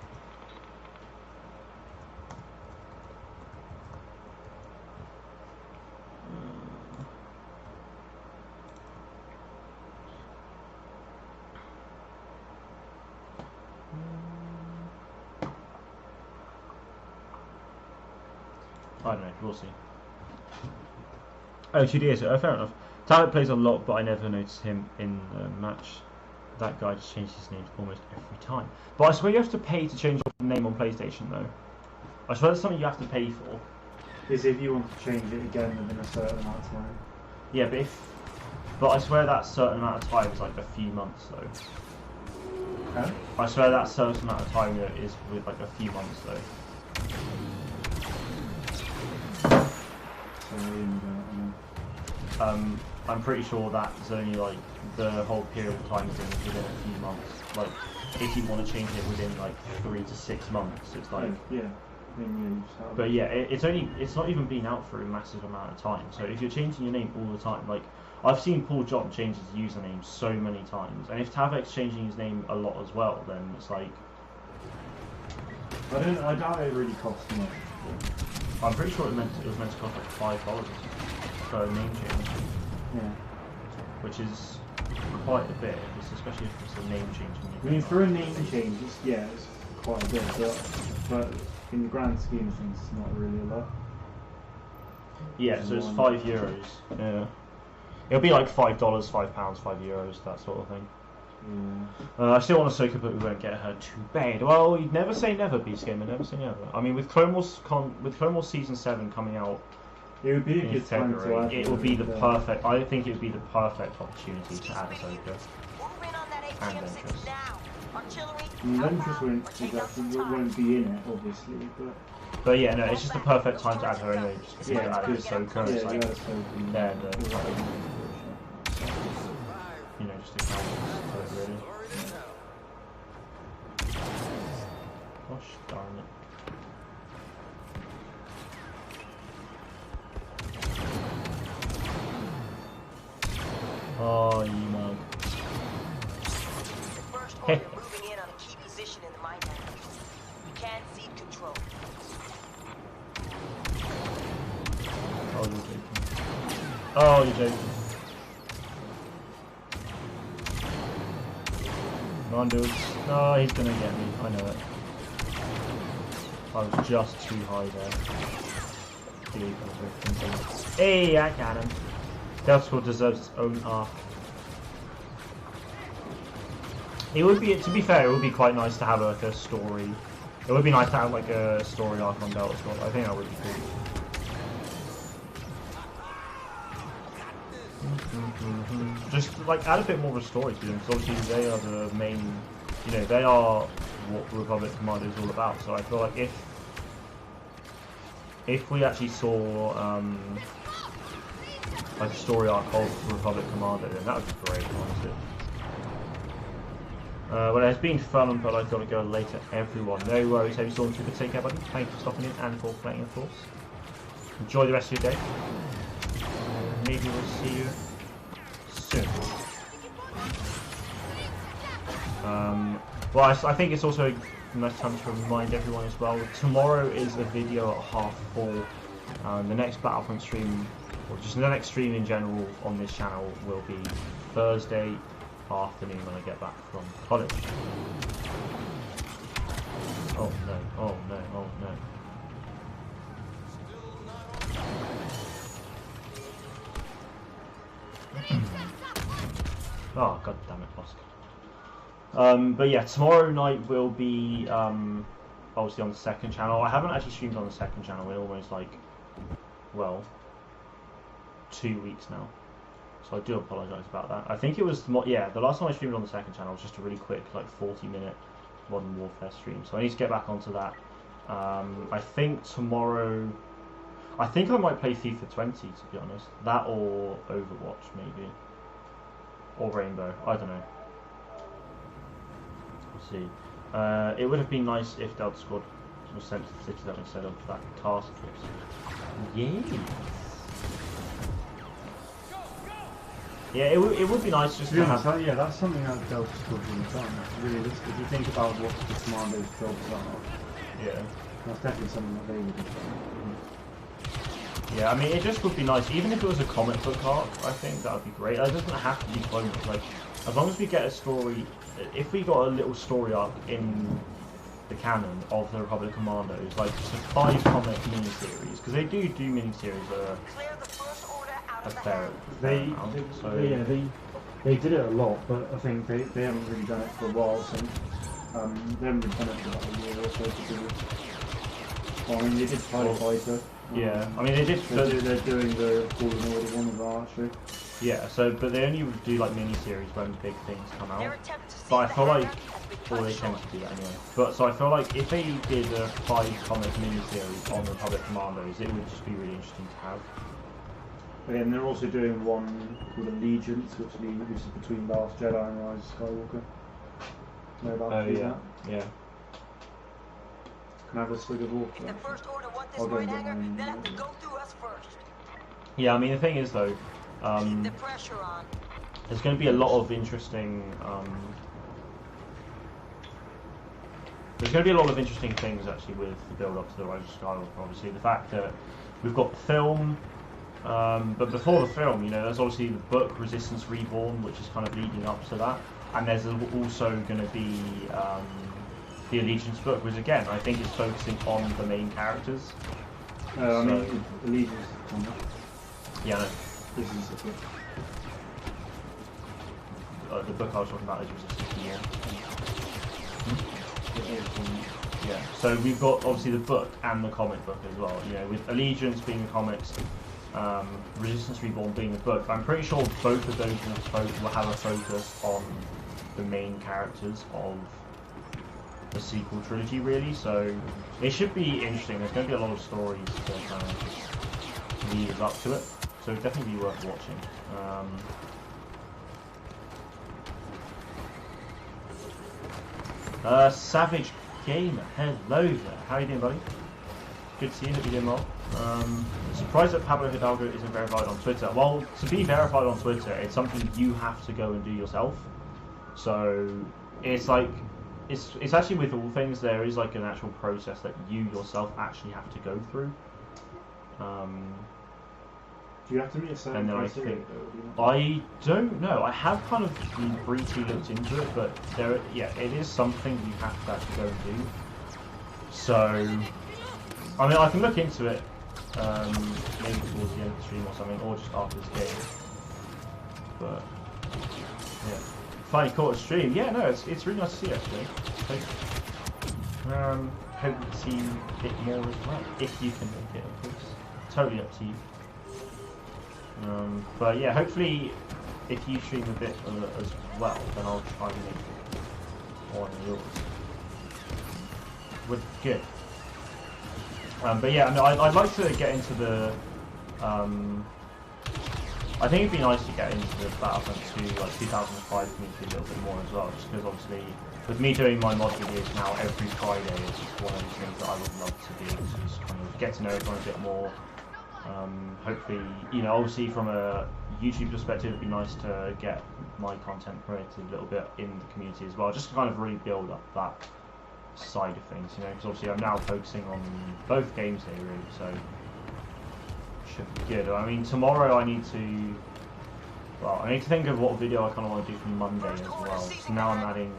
I don't know, we'll see. Oh, 2 days, fair enough. Talent plays a lot, but I never noticed him in the match. That guy just changed his name almost every time. But I swear you have to pay to change your name on PlayStation, though. I swear that's something you have to pay for. Is if you want to change it again within a certain amount of time. Yeah, but I swear that certain amount of time is like a few months, though. Huh? I swear that certain amount of time though is with like a few months, though. I'm pretty sure that's only like the whole period of time is within a few months. Like, if you want to change it within like 3 to 6 months, it's like. Yeah. But yeah, it's not even been out for a massive amount of time. So if you're changing your name all the time, like I've seen Paul John change his username so many times, and if Tavek's changing his name a lot as well, then it's like. I doubt it really costs much. I'm pretty sure it was meant to cost like $5 for a name change. Yeah. Which is quite a bit, especially if it's a name change. I mean, for a name change, it's quite a bit, but in the grand scheme of things, it's not really a lot. Yeah, so it's €5. Yeah. It'll be like $5, £5, €5, that sort of thing. Yeah. I still want to soak her, but we won't get her too bad. Well, you'd never say never, Beast Gamer, never say never. I mean, with Clone Wars Season 7 coming out it would be a in good time to February, add it would be the perfect. I think it would be the perfect opportunity to add Ahsoka and Ventress. Ventress won't be in it, obviously, But yeah, no, it's just the perfect time to add her anyway. Just because you add Ahsoka, it's like they're the just a character to it, really. Gosh darn it. Oh, you mug. First order moving in on a key position in the mine map. We can cede control. Oh, you're joking. Oh, you're joking. Come on, dude. No, he's gonna get me. I know it. I was just too high there. Hey, I got him. Death Squad deserves its own arc. It would be, to be fair, it would be quite nice to have like a story. It would be nice to have like a story arc on Delta Squad. I think that would be cool. Just like add a bit more of a story to them, because obviously they are the main, they are what Republic Commando is all about. So I feel like if we actually saw like a story arc of Republic Commando, then that would be great, honestly. Well, it has been fun, but I've got to go later, everyone. No worries, Heavy Storm, super take care, buddy. Thank you for stopping in and for playing, of course. Enjoy the rest of your day. Maybe we'll see you soon. Well, I think it's also a nice time to remind everyone as well. Tomorrow is a video at 4:30. The next Battlefront stream, or just the next stream in general on this channel, will be Thursday afternoon when I get back from college. Oh no, oh no, oh no. Oh, god damn it, Oscar. But yeah, tomorrow night will be obviously on the second channel. I haven't actually streamed on the second channel in almost like, well, 2 weeks now. So I do apologise about that. I think it was, yeah, the last time I streamed on the second channel was just a really quick, like 40-minute Modern Warfare stream. So I need to get back onto that. I think tomorrow, I think I might play FIFA 20 to be honest. That or Overwatch maybe. Or Rainbow, I don't know. We'll see. It would have been nice if Delta Squad was sent to the Citadel instead of that task force. Yes. Yeah, it would be nice just to have... Yeah, that's something that Delta Squad would have done. Realistically, if you think about what the commando's jobs are, yeah, that's definitely something that they would have done. Yeah, I mean, it just would be nice, even if it was a comic book arc, I think that would be great. It doesn't have to be clones, like, as long as we get a story, if we got a little story arc in the canon of the Republic Commandos, like just a 5-comic miniseries, because they do miniseries a fair amount. They did it a lot, but I think they haven't really done it for a while since. They haven't really done it for like a year or so to do it. Well, I mean, they did Pilot Fighter. Yeah, I mean they did. They're doing the Fallen Order one with Archery. Yeah, so but they only do like mini-series when big things come out. But I feel like, or they tend to do that anyway. But so I feel like if they did a 5-comic mini-series on the Republic Commandos, it would just be really interesting to have. And they're also doing one called Allegiance, which is between Last Jedi and Rise of Skywalker. Know about that? Yeah. Can I have a swig of water? If the First Order want this right hanger, they'll have to go through us first. Yeah, I mean the thing is though, Keep the pressure on. there's going to be a lot of interesting. There's going to be a lot of interesting things actually with the build-up to the Rise of Skywalker. Obviously, the fact that we've got the film, but before the film, you know, there's obviously the book Resistance Reborn, which is kind of leading up to that, and there's also going to be the Allegiance book, which again I think is focusing on the main characters. I mean, Allegiance is comic. Yeah, no. This is the book. The book I was talking about is Resistance Reborn. Yeah, so we've got obviously the book and the comic book as well. You know, with Allegiance being the comics, Resistance Reborn being the book. I'm pretty sure both of those will have a focus on the main characters of the sequel trilogy, really. So it should be interesting. There's going to be a lot of stories to kind of lead us up to it. So it'd definitely be worth watching. Savage Gamer, hello there. How are you doing, buddy? Good to see you. Hope you're doing well. Surprised that Pablo Hidalgo isn't verified on Twitter. Well, to be verified on Twitter, it's something you have to go and do yourself. So it's like it's actually with all things there is like an actual process that you yourself actually have to go through. Do you have to meet a certain criteria? I don't know. I have kind of briefly looked into it, but it is something you have to actually go and do. So, I mean, I can look into it maybe towards the end of the stream or something, or just after this game. But yeah, finally caught a stream. Yeah, no, it's really nice to see actually. Hope to see it more as well, if you can make it, of course. Totally up to you. But yeah, hopefully if you stream a bit as well, then I'll try and make one of yours. Would be good. But yeah, no, I'd like to get into the... I think it'd be nice to get into the Battlefront 2, like 2005 community a little bit more as well, just because obviously with me doing my mod videos now every Friday, it's just one of those things that I would love to do, to just kind of get to know everyone a bit more. Hopefully, you know, obviously from a YouTube perspective, it'd be nice to get my content promoted a little bit in the community as well, just to kind of really build up that side of things, you know, because obviously I'm now focusing on both games here, really, so should be good. I mean, tomorrow I need to think of what video I kind of want to do for Monday as well. So now I'm adding,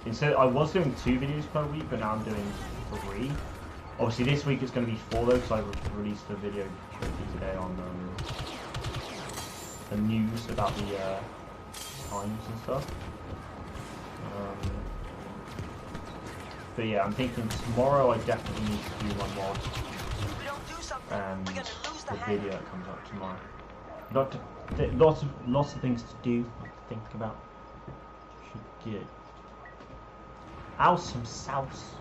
instead, I was doing 2 videos per week, but now I'm doing 3. Obviously this week it's going to be 4 though, because I've released a video today on the news about the times and stuff. But yeah, I'm thinking tomorrow I definitely need to do my mod and the video that comes up tomorrow. Lots of things to do, to think about. Should get out some sauce.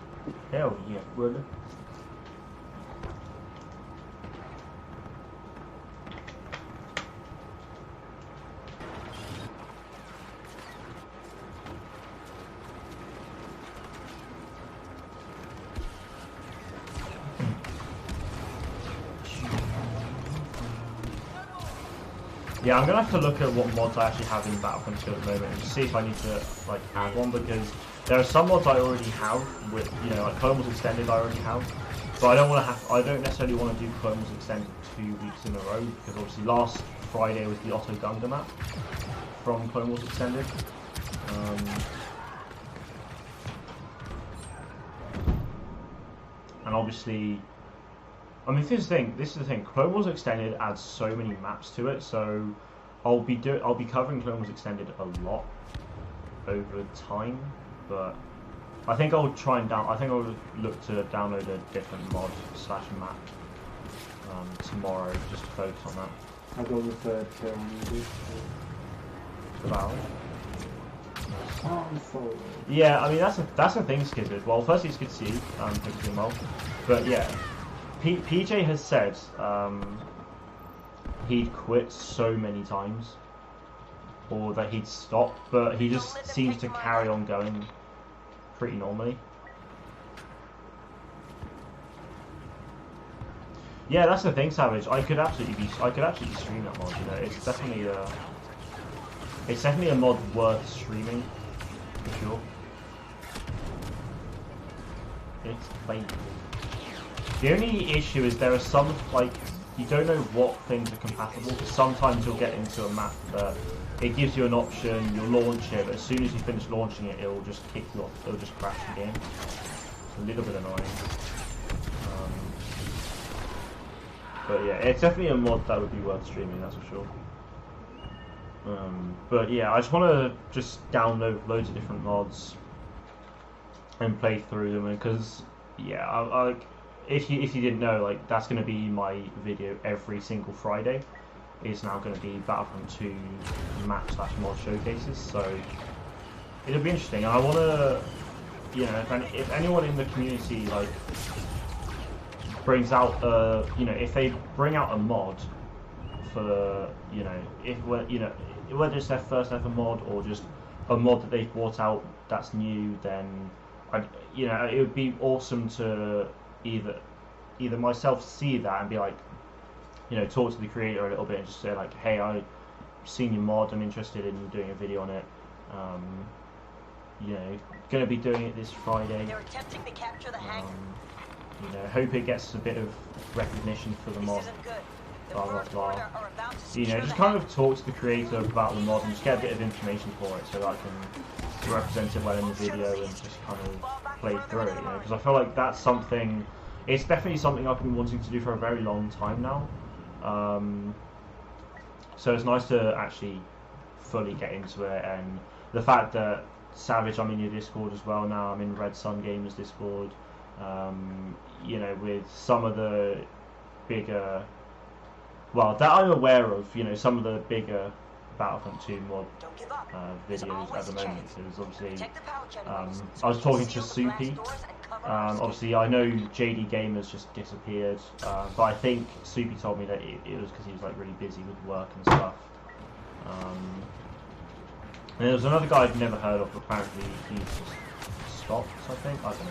Hell yeah, brother. Yeah, I'm gonna have to look at what mods I actually have in Battlefront 2 at the moment and just see if I need to like add one, because there are some mods I already have with, you know, like Clone Wars Extended I already have, but I don't necessarily want to do Clone Wars Extended 2 weeks in a row, because obviously last Friday was the Otto Gunga map from Clone Wars Extended. And obviously, I mean, this is the thing. Clone Wars Extended adds so many maps to it, so I'll be covering Clone Wars Extended a lot over time. But I think I'll look to download a different mod / map tomorrow, just to focus on that. I got the third kill on you. The battle. Harmful. Yeah, I mean that's the thing, Skizzard. Well, firstly, it's good to see you. Doing well, but yeah. PJ has said he'd quit so many times, or that he'd stop, but he just seems to carry on going pretty normally. Yeah, that's the thing, Savage. I could absolutely stream that mod. You know, it's definitely a mod worth streaming for sure. It's playable. The only issue is there are some, like, you don't know what things are compatible. Sometimes you'll get into a map that it gives you an option, you'll launch it, but as soon as you finish launching it, it'll just kick you off, it'll just crash the game. It's a little bit annoying. But yeah, it's definitely a mod that would be worth streaming, that's for sure. But yeah, I just want to download loads of different mods and play through them, because yeah, if you didn't know, like, that's going to be my video every single Friday. It's now going to be Battlefront 2 map / mod showcases, so it'll be interesting. And I want to, you know, if anyone in the community like brings out if they bring out a mod for, whether it's their first ever mod or just a mod that they've brought out that's new, then it would be awesome to either myself see that and be like, talk to the creator a little bit and just say like, hey, I've seen your mod, I'm interested in doing a video on it. Going to be doing it this Friday. They're attempting to capture the hangar. Hope it gets a bit of recognition for the mod. Blah blah blah. Just kind of talk to the creator about the mod and just get a bit of information for it so that I can represent it well in the video and just kind of play through it. Because I feel like that's something. It's definitely something I've been wanting to do for a very long time now. So it's nice to actually fully get into it, and the fact that Savage, I'm in your Discord as well now. I'm in Red Sun Gamers Discord. With some of the bigger, that I'm aware of, some of the bigger Battlefront 2 mod videos at the moment. Because obviously, I was talking to Soupy. Obviously, I know JD Gamer's just disappeared, but I think Soupy told me that it was because he was like really busy with work and stuff. And there was another guy I've never heard of. Apparently, he's just stopped. I think, I don't know.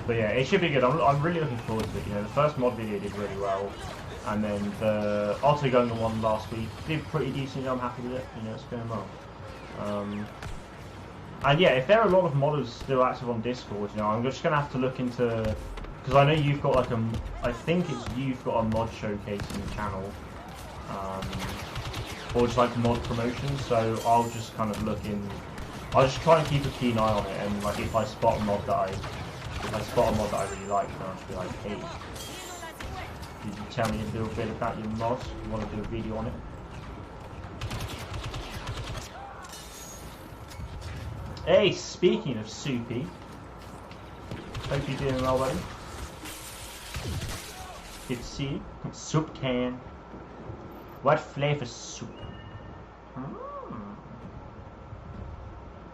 But yeah, it should be good. I'm really looking forward to it. You know, the first mod video did really well, and then the Autogunga one last week did pretty decent. I'm happy with it. You know, it's going well. And yeah, if there are a lot of modders still active on Discord, you know, I'm just gonna have to look into, because I know you've got like I think you've got a mod showcasing channel, or just like mod promotions. So I'll just kind of look in. I'll just try and keep a keen eye on it, and like if I spot a mod that I really like, then I'll just be like, hey, did you tell me a little bit about your mod? You want to do a video on it? Hey, speaking of Soupy, hope you're doing well, buddy. Good to see you. Soup can. What flavour soup?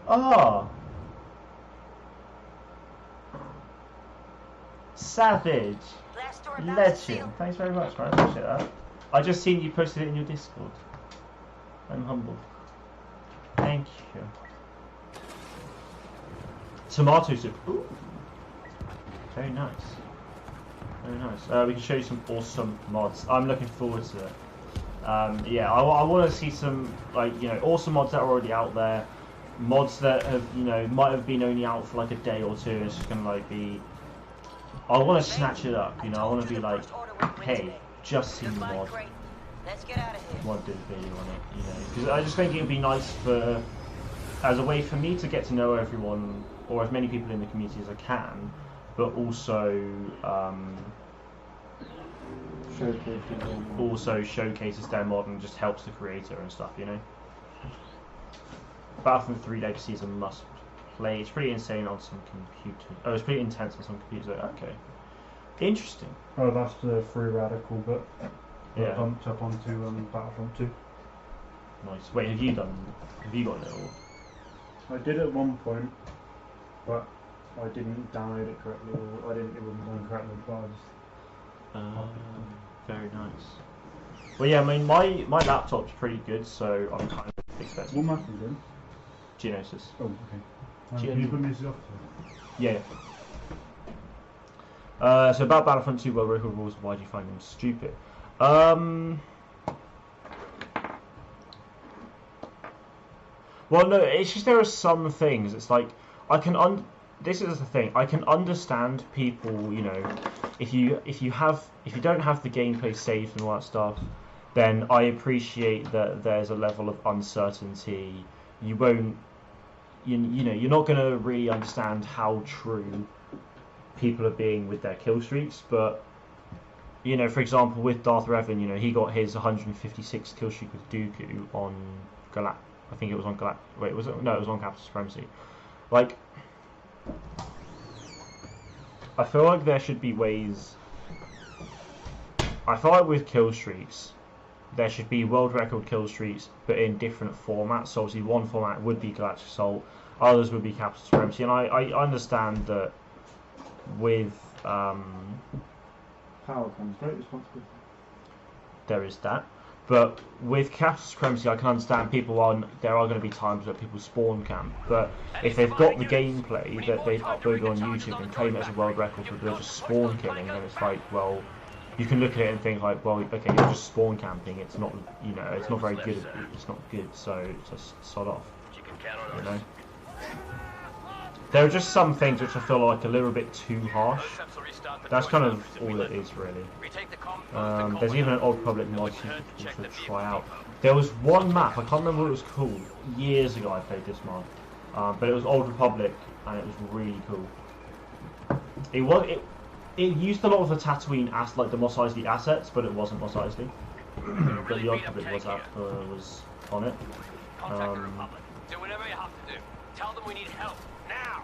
Oh! Savage! Legend! Thanks very much, man. I appreciate that. I just seen you posted it in your Discord. I'm humbled. Thank you. Tomato soup. Ooh. Very nice. Very nice. We can show you some awesome mods. I'm looking forward to it. Yeah, I want to see some, like, you know, awesome mods that are already out there. Mods that have, you know, might have been only out for like a day or two. It's just gonna like be. I want to snatch it up. You know, I want to be like, hey, just seen the mod. Want to do a video on it. You know, because I just think it would be nice for, as a way for me to get to know everyone, or as many people in the community as I can, but also showcases their mod and just helps the creator and stuff, you know. Battlefront 3 Legacy is a must play. It's pretty insane on some computers. Oh, it's pretty intense on some computers. Okay, interesting. Oh, that's the free radical bit. Yeah. Bumped up onto Battlefront 2. Nice. Wait, have you got it all? I did at one point, but I didn't download it correctly, or it wasn't done correctly, but I just... very nice. Well, yeah, I mean, my laptop's pretty good, so I'm kind of expecting. What map are you doing? Geonosis. Oh, okay. Can you put music off? Yeah. So about Battlefront 2 World Record rules, why do you find them stupid? Well, no, it's just there are some things. It's like I can this is the thing. I can understand people. You know, if you don't have the gameplay saved and all that stuff, then I appreciate that there's a level of uncertainty. You won't. You know, you're not going to really understand how true people are being with their kill streaks, but you know, for example, with Darth Revan, you know, he got his 156 kill streak with Dooku on I think it was on Wait, was it? No, it was on Capital Supremacy. Like, I feel like there should be ways. I feel like with kill streaks, there should be world record kill streaks, but in different formats. So obviously, one format would be Galactic Assault, others would be Capital Supremacy, and I understand that with power comes great responsibility. There is that, but with Capital Supremacy, I can understand there are going to be times where people spawn camp, but if they've got the gameplay that they've uploaded on YouTube and claim it as a world record for just spawn killing, then it's like, well, you can look at it and think like, well, okay, you're just spawn camping. It's not, you know, it's not very good. It's not good, so just sod off. You know. There are just some things which I feel like a little bit too harsh. That's kind of all it is, really. There's even an Old Republic mod you should try out. There was one map, I can't remember what it was called. Years ago I played this mod, but it was Old Republic, and it was really cool. It used a lot of the Tatooine like the Mos Eisley assets, but it wasn't Mos Eisley. But the Old Republic was on it. Do whatever you have to do. Tell them we need help now.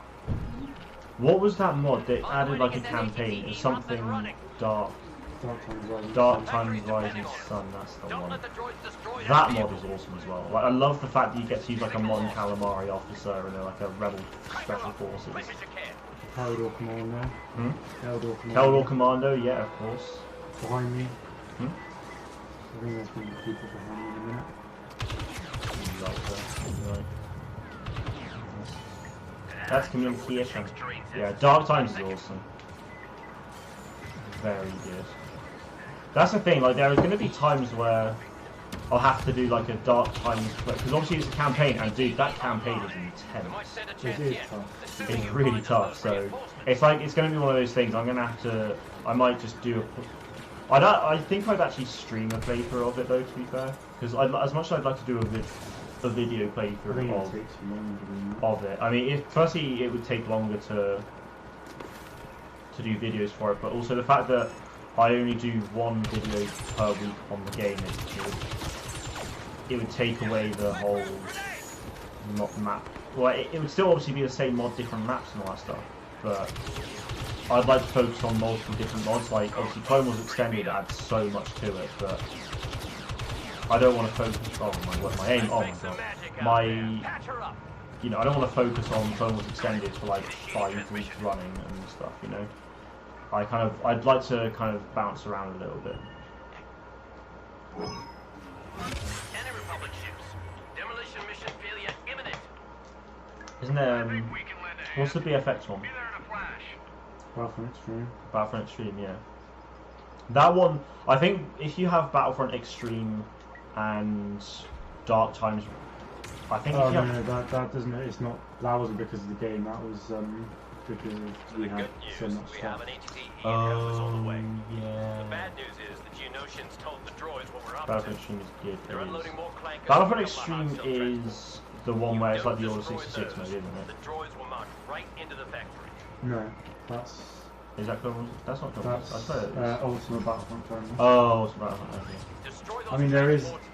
What was that mod that added like a campaign? It's something dark. Dark Times Rising Sun, that's the one. That mod is awesome as well. Like, I love the fact that you get to use like a Mon Calamari officer and like a Rebel Special Forces. Corridor Commando. Corridor Commando, yeah, of course. Behind me. I think there's going to be people behind me in a minute. Right. That's communication. Yeah, Dark Times is awesome. Very good. That's the thing, like there is going to be times where I'll have to do like a Dark Times, because obviously it's a campaign, and dude, that campaign is intense. It is tough. It's really tough, so it's like, it's going to be one of those things, I'm going to have to, I might just do I think I'd actually stream a playthrough of it though, to be fair, because as much as I'd like to do a video playthrough of it. I mean, firstly, it would take longer to do videos for it, but also the fact that I only do one video per week on the game, it would take away the whole map. Well, it would still obviously be the same mod, different maps and all that stuff, but I'd like to focus on multiple different mods. Like obviously Clone Wars Extended adds so much to it, but I don't want to focus. Oh my aim! Oh my god, you know, I don't want to focus on Clone Wars Extended for like 5 weeks running and stuff. You know, I'd like to kind of bounce around a little bit. Any Republic ships. Demolition mission failure imminent. Isn't there? What's the BFX one? Battlefront Extreme. Battlefront Extreme, yeah. That one, I think if you have Battlefront Extreme and Dark Times, I think. Oh no, that doesn't. It's not. That wasn't because of the game. That was because we had so much stuff. Yeah. The bad news is the Geonosians told the droids what we're up Battlefront to. Extreme is good. They're unloading more clankers. Battlefront Extreme is the one where it's like the Order 66 mode, isn't it? The droids will march right into the factory. No, that's. Is that Clone Wars? That's not Clone Wars. That's I swear it is. Ultimate Battlefront Clone Wars. Oh, it's Battlefront. Okay. I mean,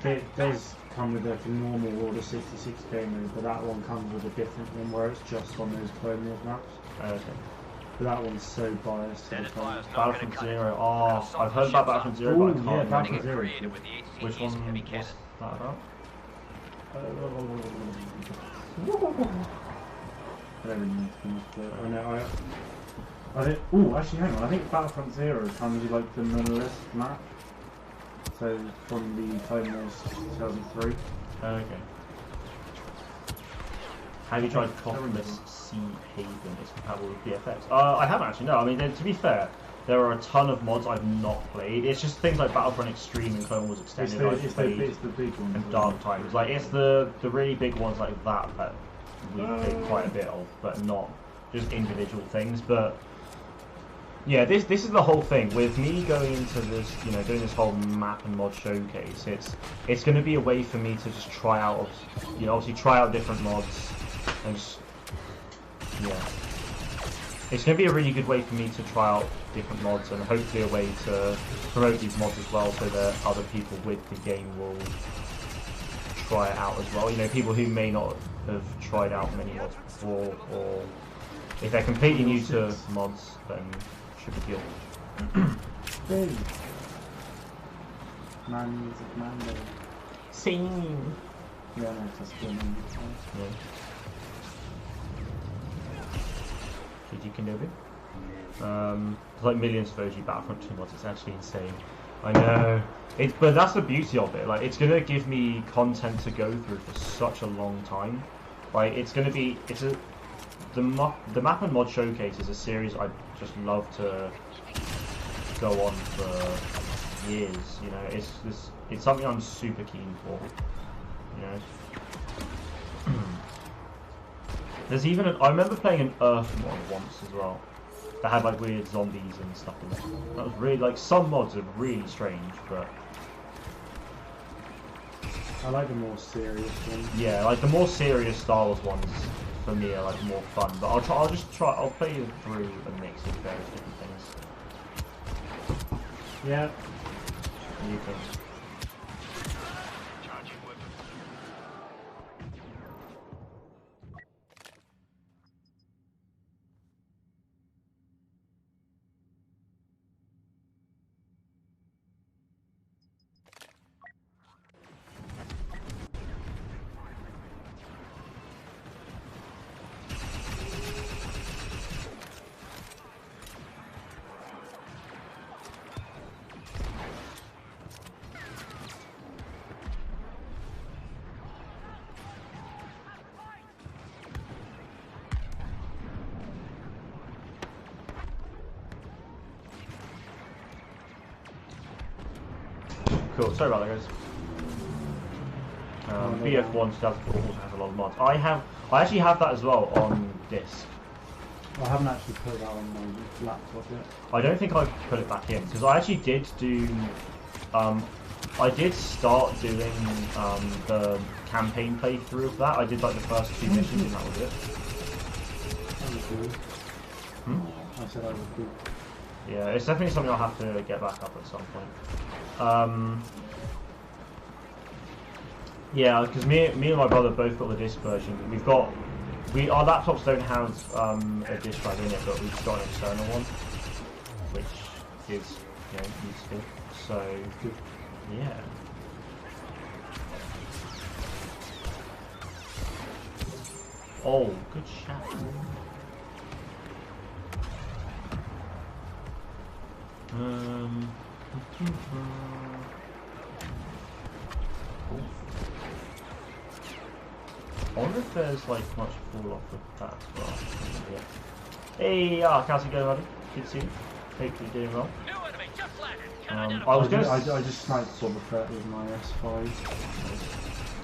it does come with a normal Order 66 game mode, but that one comes with a different one where it's just on those Clone Wars maps. Okay. But that one's so biased to the Clone Wars. Battlefront Zero. Oh, I've heard about Battlefront Zero, but I can't remember. Battlefront Zero. Which one was that about? I don't really need to finish it. I know. Oh, actually, hang on. I think Battlefront Zero comes with like the monolith map. So from the Clone Wars 2003. Okay. Have you tried Cosmos Sea Haven? It's compatible with BFX. I haven't actually. No, I mean, to be fair, there are a ton of mods I've not played. It's just things like Battlefront Extreme and Clone Wars Extended It's the big ones. And Dark Times. Like it's the really big ones like that we played quite a bit of, but not just individual things. But yeah, this is the whole thing with me going into this, you know, doing this whole map and mod showcase. It's going to be a way for me to just try out, you know, obviously try out different mods, and just, yeah, it's going to be a really good way for me to try out different mods, and hopefully a way to promote these mods as well, so that other people with the game will try it out as well. You know, people who may not have tried out many mods before, or if they're completely new to mods, then should be good. Hey. Man music, man music. Sing. Yeah, no, that's good. Yeah. GG Kenobi. There's like millions of OG Battlefront 2 mods. It's actually insane. I know. But that's the beauty of it. Like, it's gonna give me content to go through for such a long time. Like, it's gonna be. The map and mod showcase is a series I just love to go on for years. You know, it's something I'm super keen for. You know, there's even I remember playing an Earth mod once as well that had like weird zombies and stuff in it. That was really, like, some mods are really strange, but I like the more serious ones. yeah, like the more serious Star Wars ones for me are like more fun. But I'll play through a mix of various different things. Yeah. What do you think? Cool. Sorry about that, guys. BF1 2004 also has a lot of mods. I actually have that as well on disc. I haven't actually put that on my laptop yet. I don't think I've put it back in because I actually did do. I did start doing the campaign playthrough of that. I did like the first 2 missions and that was it. That was cool. I said I would do. Yeah, it's definitely something I'll have to get back up at some point. Yeah, because me and my brother both got the disc version. Our laptops don't have a disc drive in it, but we've got an external one, which is useful. So yeah. Oh, good shot. I wonder if there's like much fall off with that as well. Yeah. Hey, how's it going, buddy? Good to see you. Hope you're doing well. I just sniped Boba Fett with my S5.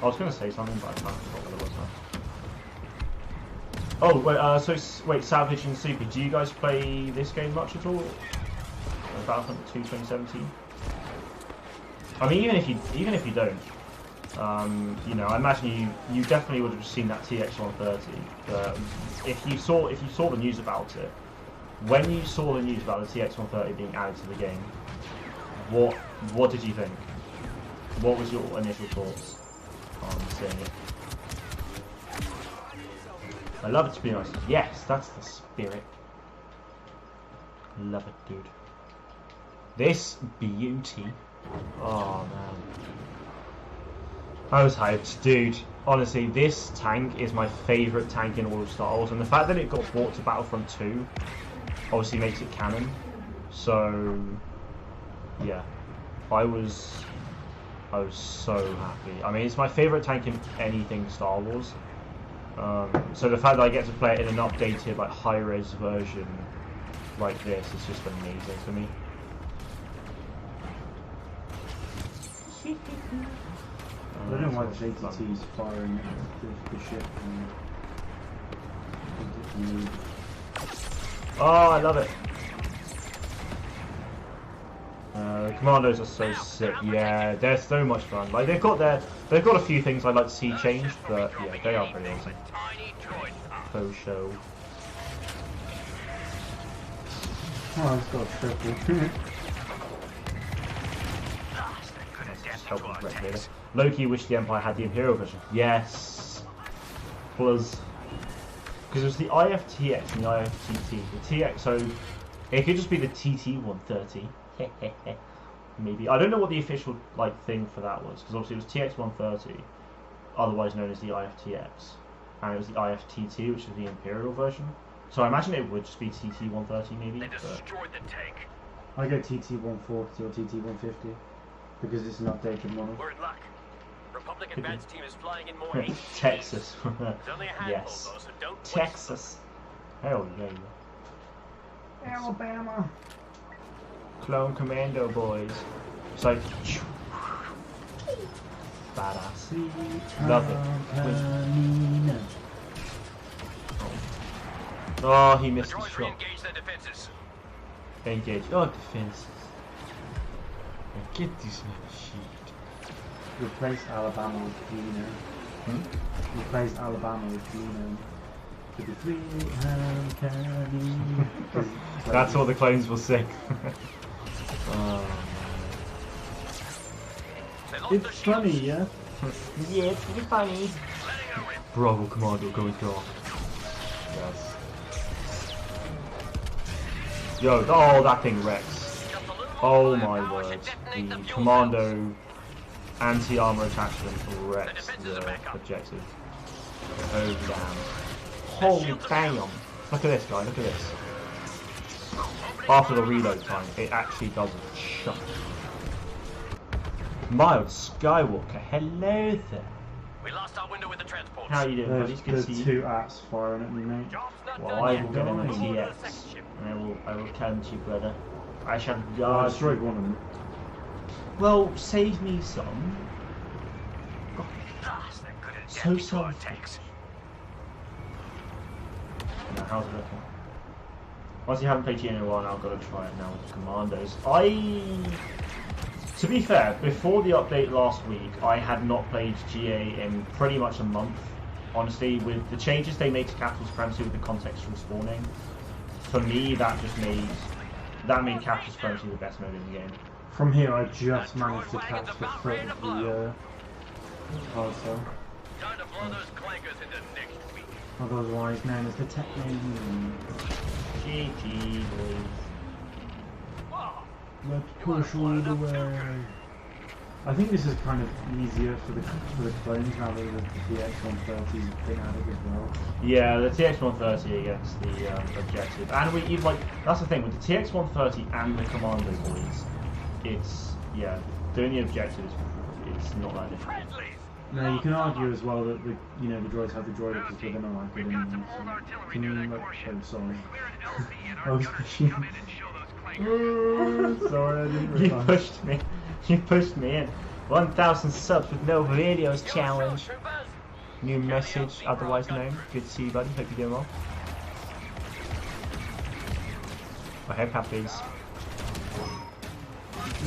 I was going to say something, but I can't remember what it was now. Oh, wait, Savage and Super, do you guys play this game much at all? Battlefront 2 2017? I mean, even if you don't, I imagine you definitely would have seen that TX130. But if you saw the news about it, when you saw the news about the TX130 being added to the game, what did you think? What was your initial thoughts on seeing it? I love it, to be honest. Yes, that's the spirit. Love it, dude. This beauty. Oh man. I was hyped, dude. Honestly, this tank is my favourite tank in all of Star Wars, and the fact that it got brought to Battlefront 2 obviously makes it canon. So yeah, I was so happy. I mean, it's my favourite tank in anything Star Wars. So the fact that I get to play it in an updated, like high-res version like this is just amazing for me. I don't know why the JTT's firing at the ship. Oh, I love it. The commandos are so sick. Yeah, they're so much fun. Like they've got a few things I'd like to see changed, but yeah, they are pretty awesome. Faux show. Oh, it's got a triple. Loki wished the Empire had the Imperial version. Yes. Because it was the IFTX and the IFTT. The TX, so it could just be the TT130. Maybe. I don't know what the official thing for that was, because obviously it was TX130, otherwise known as the IFTX, and it was the IFTT, which is the Imperial version. So I imagine it would just be TT130 maybe. They destroyed the tank. I go TT140 or TT150 because it's an updated model. We're in luck. Republic advance team is flying in more HGs. Texas. There's only a handful Yes. though, so don't Texas. Hell yeah. Alabama. Clone Commando boys. It's like badass. Love it. Oh, he missed the droids shot. re-engage their defenses. Engage. Oh, defenses. Get this man shit. Replace Alabama with Gino. Replace Alabama with Gino. With the three-hand cannon. That's what the clones will sing. Oh, it's funny, yeah? yeah, it's pretty funny. Bravo Commando going dark. Yes. Yo, oh, that thing wrecks. Oh my word. The Commando anti-armor attachment wrecks the objective. Oh damn. Holy damn. Look at this guy, look at this. After the reload time, it actually does a shot. Mild Skywalker, hello there. We lost our window with the transport. How you doing, buddy? Good to There's see you. two ats firing at me, mate. Well, I will get him a TX, and I will come to you, brother. I shall I guard destroyed one of them. Well, save me some. God, so selfish. Now, how's it looking? Once you haven't played GA in a while now, I've got to try it now with the Commandos. To be fair, before the update last week, I had not played GA in pretty much a month. Honestly, with the changes they made to Capital Supremacy with the contextual spawning, for me that just made Capital Supremacy the best mode in the game. From here, I just managed to catch the foot of the carousel. Time to blow those clankers into next week. Otherwise known as the Techno. GG boys. Let's push all the way. I think this is kind of easier for the clones now that the TX-130's been added as well. Yeah, the TX-130 against the objective, and that's the thing with the TX-130 and the Commando boys. It's doing the objectives. It's not that difficult. No, you can argue as well that the droids have the droid because they're not like good anymore. So can you sorry. I was pushing. Sorry, I didn't realise. You pushed me in. 1,000 subs with no videos challenge. New message, otherwise known. Good to see you, buddy. Hope you're doing well. I hope happy's.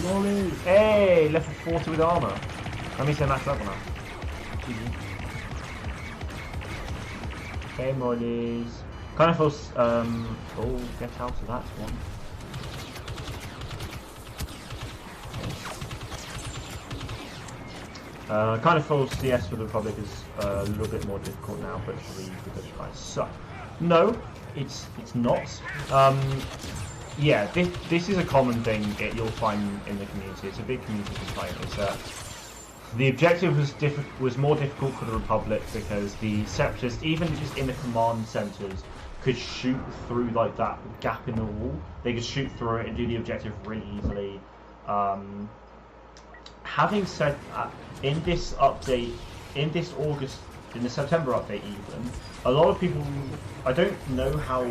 Molly! Hey, level 40 with armor. That means they're max level now. Hey, Mollies. Kind of feels. Oh, get out of that one. Kind of feels CS for the Republic is a little bit more difficult now, but for the Dutch guys suck. No, it's not. Yeah, this is a common thing that you'll find in the community. It's a big community complaint. Is that the objective was more difficult for the Republic because the Separatists, even just in the command centers, could shoot through like that gap in the wall. They could shoot through it and do the objective really easily. Having said that, in this update, in the September update even, a lot of people, I don't know how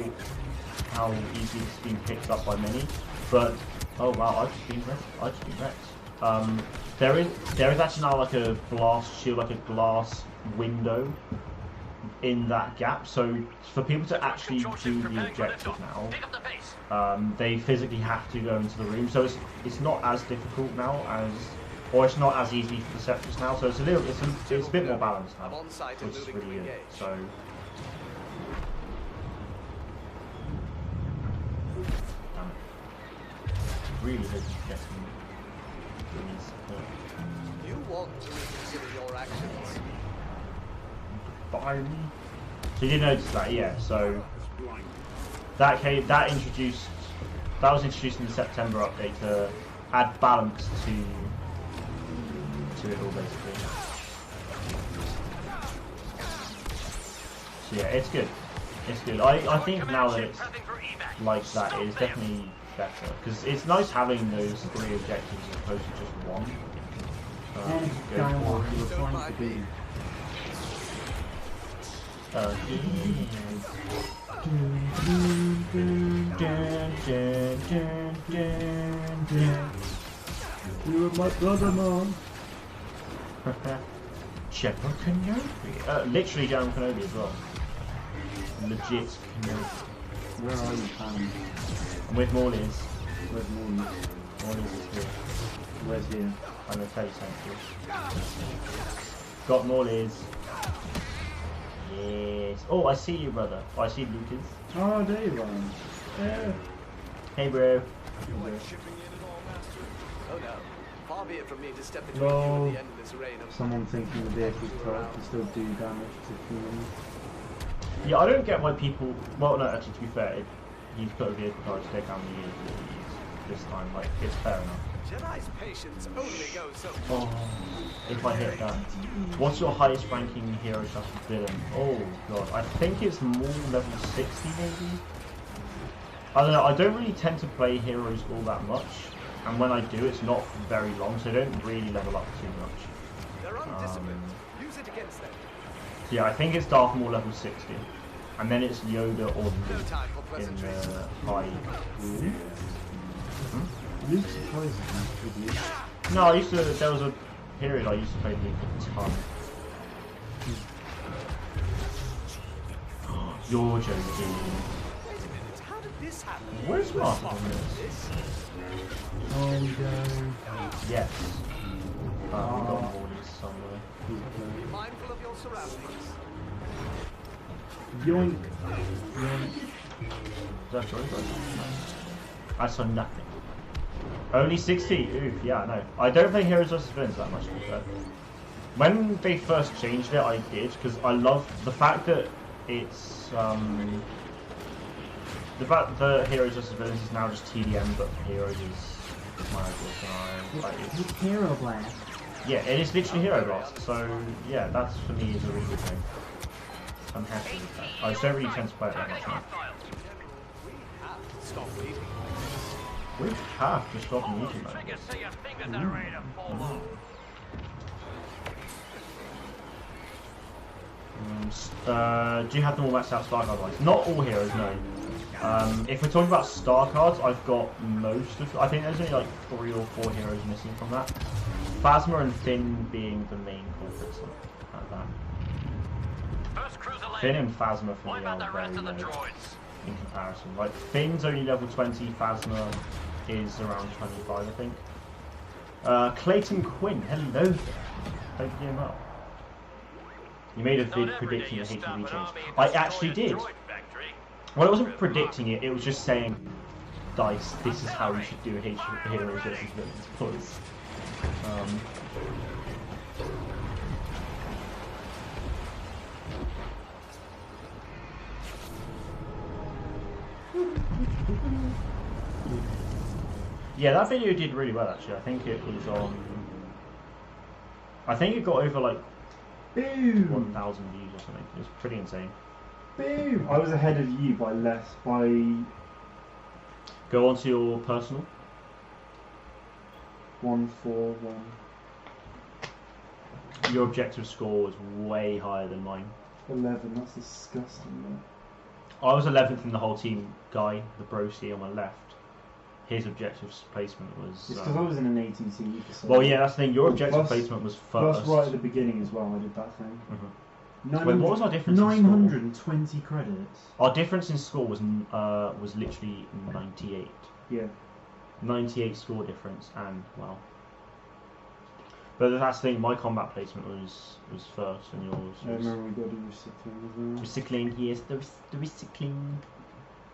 easy it's been picked up by many, but oh wow, I've just been wrecked. There is actually now like a blast shield, like a glass window in that gap, so for people to actually do the objective now, they physically have to go into the room, so it's not as difficult now or it's not as easy for the Separatists now, so it's a bit more balanced now, which is really good. So really hope you get some support. You want to reconsider your actions. Fire me. So you did notice that, yeah. So that was introduced in the September update to add balance to it all basically. So yeah, it's good. It's good. I think now that it's like that, it is definitely better because it's nice having those 3 objectives as opposed to just one. You were my brother, Mom. General Kenobi. Literally General Kenobi as well. Legit Kenobi. Where are you, Pam? I'm with Morley's. Where's Morley? Morley's is here. Where's here? I'm going to tell you something. Got Morley's. Yes. Oh, I see you, brother. Oh, I see Lucas. Oh, there you are. Yeah. Hey, bro. Oh no. Far be it from me to step between you No. and the end of this reign of Someone thinking the vehicle's turret can still do damage to humans. Yeah, I don't get why people. Well, no, actually, to be fair, he's put a vehicle card to take down the unit this time. Like, it's fair enough. Jedi's patience only goes so Oh, if I hit that. What's your highest ranking hero slash villain? Oh god, I think it's more level 60 maybe? I don't know, I don't really tend to play heroes all that much. And when I do, it's not very long, so I don't really level up too much. they're undisciplined. Use it against them. So yeah, I think it's Darth Maul level 60. And then it's Yoda or No Luke time for in pleasantries. high. Luke surprises me with you. No, I used to. There was a period I used to play League a ton. You're joking. Wait a minute, how did this happen? Where's Martin on this? Oh, we go. Yes. We've got Morley's somewhere. Be mindful of your surroundings. Yoink. Yoink. Is that true? I saw nothing. Only 60. Oof, yeah, I know. I don't play Heroes vs Villains that much, to be fair. When they first changed it, I did, because I love the fact that it's, the fact that Heroes vs Villains is now just TDM, but Heroes is my ideal scenario. Like, It's Hero Blast. yeah, it is literally Hero Blast, so yeah, that's for me is a really good thing. I'm happy with that. I just don't really tend to play it that much now. Stop bleeding. We have to stop in YouTube mode. I can see your fingers are ready to fall off. Do you have them all maxed out star card wise? Not all heroes, no. If we're talking about star cards, I've got most of. I think there's only like 3 or 4 heroes missing from that. Phasma and Finn being the main culprits at that. First cruiser Finn landing. and Phasma for What me about are the rest very of the low droids? in comparison. Like Finn's only level 20, Phasma is around 25, I think. Clayton Quinn, hello there. Hope you're doing well. You made a Not vid every day predicting you the stop HTV an change. army and I destroy actually a did. droid factory. Well, it wasn't predicting it, it was just saying, Dice, this is how you should do a Heroes vs Villains, because... yeah, that video did really well, actually. I think it was on... I think it got over, like, Boom! 1,000 views or something. It was pretty insane. Boom! I was ahead of you by less, by... Go on to your personal. 141. Your objective score was way higher than mine. 11, that's disgusting, man. I was 11th in the whole team. Guy, the broski on my left, his objective placement was... It's because I was in an ATT. So well, yeah, that's the thing. Your Well, objective plus- placement was Plus, first. right at the beginning as well, I did that thing. Mhm. 900 Wait, what was our difference in score? 920 credits. Our difference in score was literally 98. Yeah. 98 score difference, and well. But that's the thing. My combat placement was first, and yours I was remember we got to do recycling as well. recycling. Yes, the recycling.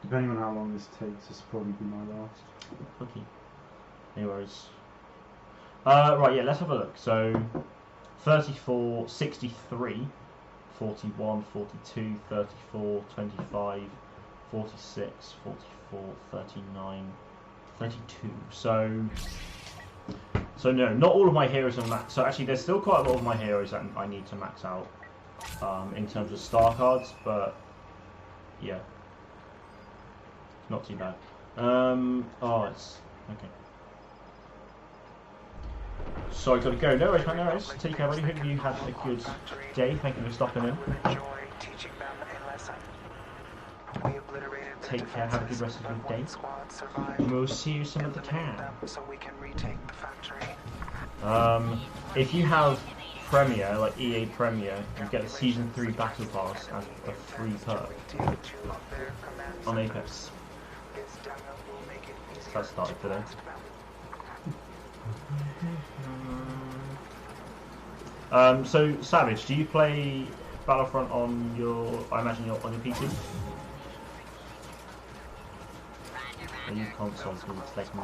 Depending on how long this takes, this will probably be my last. Okay. Anyways. Right, yeah, let's have a look. So, 34, 63, 41, 42, 34, 25, 46, 44, 39, 32. So no, not all of my heroes are max. So actually, there's still quite a lot of my heroes that I need to max out in terms of star cards, but yeah, not too bad. Oh, it's okay. So I gotta go. No worries, man. No worries. Take care, buddy. Hope you had a good day. Thank you for stopping in. Take care. Have a good rest of your day. And we'll see you some other time. If you have Premier, like EA Premier, you get the Season 3 Battle Pass as a free perk on Apex. That started today. So Savage, do you play Battlefront on your? I imagine you're on your PC. Are you consoles? Because it's like me.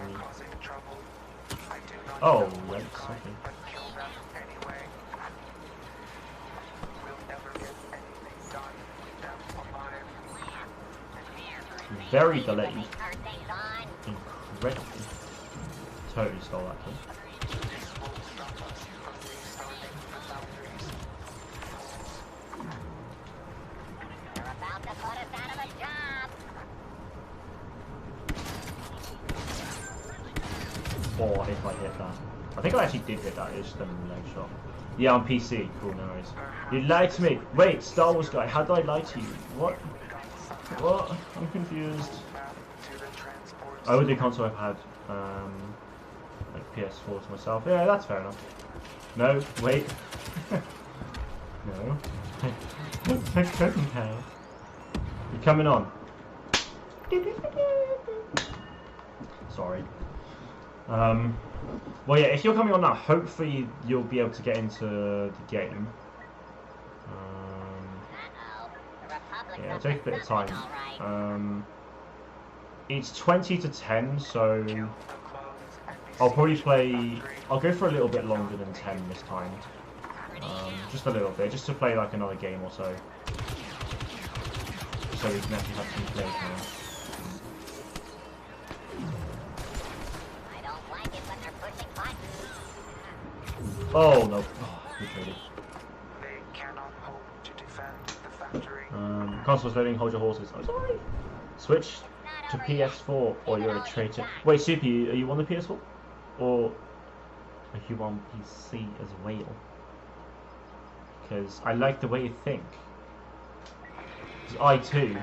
Oh, yes, okay. Very delayed. Incredible. Totally stole that one. Oh, if I hit that. I think I actually did hit that, it's just a leg shot. Yeah, on PC. Cool, no worries. You lied to me. Wait, Star Wars guy, how did I lie to you? What? What? I'm confused. I would do console I've had like PS4 to myself. Yeah, that's fair enough. No, wait. No. I couldn't have. You're coming on. Sorry. Well, yeah, if you're coming on now, hopefully you'll be able to get into the game. Yeah, it'll take a bit of time. It's 20 to 10, so I'll probably play. I'll go for a little bit longer than 10 this time. Just a little bit, just to play like another game or so. So we can actually have some play time. Oh no! Oh, we traded. Console's loading. Hold your horses. I'm sorry. Switch to PS4, or you're a traitor. Wait, Super, are you on the PS4, or are you on PC as well? Because I like the way you think. I too.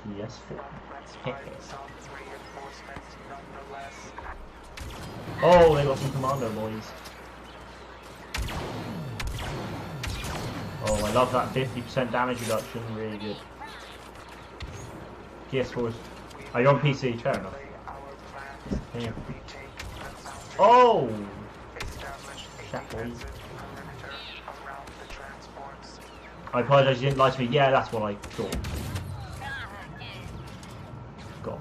PS4. Oh, they got some commando boys. Oh, I love that 50% damage reduction. Really good. PS4. Are you on PC? Fair enough. Yeah. Oh! I apologise, you didn't lie to me. Yeah, that's what I thought. Gosh.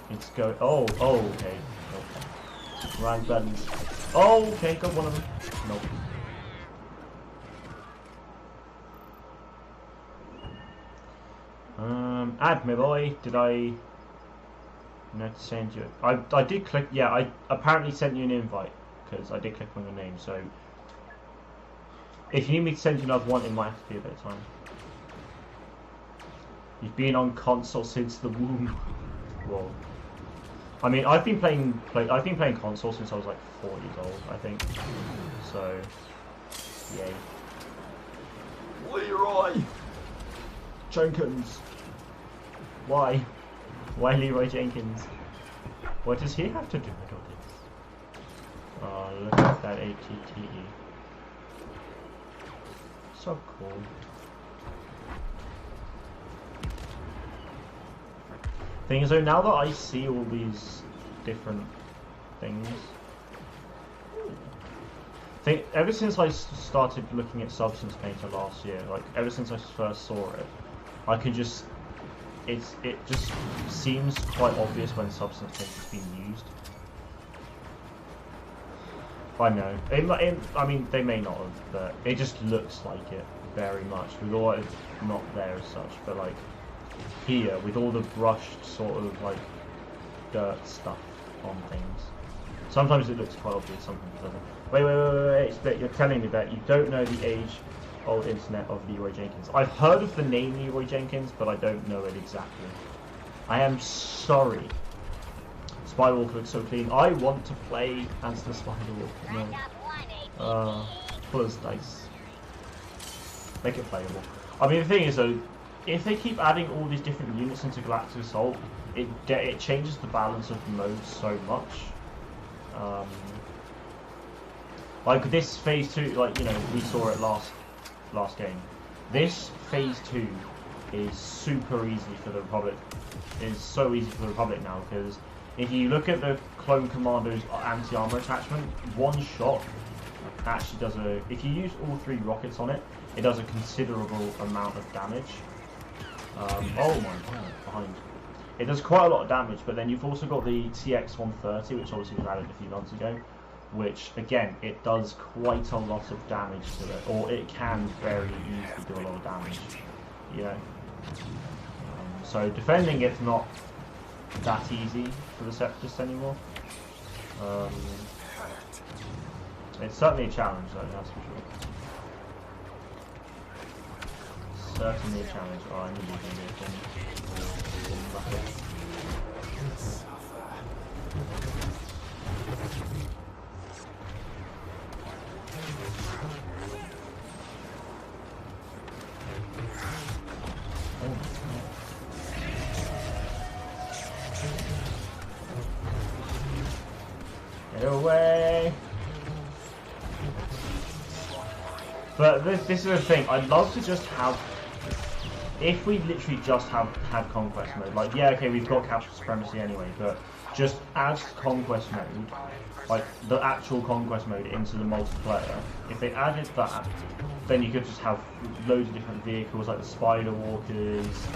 Let's go. Oh, okay. Right buttons. Oh, okay, got one of them. Nope. Add me, boy. Did I not send you? I did click. Yeah, I apparently sent you an invite because I did click on your name. So if you need me to send you another one, it might have to be a bit of time. You've been on console since the womb. Well, I mean, I've been playing console since I was like 4 years old, I think. So, yay. Leroy Jenkins. Why? Why Leroy Jenkins? What does he have to do with all this? Oh, look at that ATTE. So cool. Thing is though, now that I see all these different things, ever since I started looking at Substance Painter last year, like ever since I first saw it, I can just, it just seems quite obvious when Substance Painter is being used. I know, I mean they may not have, but it just looks like it very much, with all it's not there as such, but like here with all the brushed sort of like dirt stuff on things. Sometimes it looks quite obvious, sometimes it doesn't. Wait, you're telling me that you don't know the age-old internet of Leroy Jenkins. I've heard of the name Leroy Jenkins, but I don't know it exactly. I am sorry. Spywalker looks so clean. I want to play as the Spywalker. No. Pull dice. Make it playable. I mean, the thing is though, if they keep adding all these different units into Galactic Assault, it changes the balance of the modes so much. Like this phase 2, like, you know, we saw it last game. This phase 2 is super easy for the Republic. It's so easy for the Republic now, because if you look at the Clone Commando's anti-armor attachment, one shot actually does a, if you use all 3 rockets on it, it does a considerable amount of damage. Oh my god, behind. It does quite a lot of damage, but then you've also got the TX-130, which obviously was added a few months ago, which, again, it does quite a lot of damage to it, or it can very easily do a lot of damage, you know. So defending it's not that easy for the Separatists anymore. It's certainly a challenge, though, that's for sure. Certainly a challenge. Oh, I knew you were going to do it. Get away! But this is the thing, I'd love to just have, if we literally just had Conquest mode, like, yeah, okay, we've got Capital Supremacy anyway, but just add Conquest mode, like, the actual Conquest mode into the multiplayer. If they added that, then you could just have loads of different vehicles, like the Spider Walkers,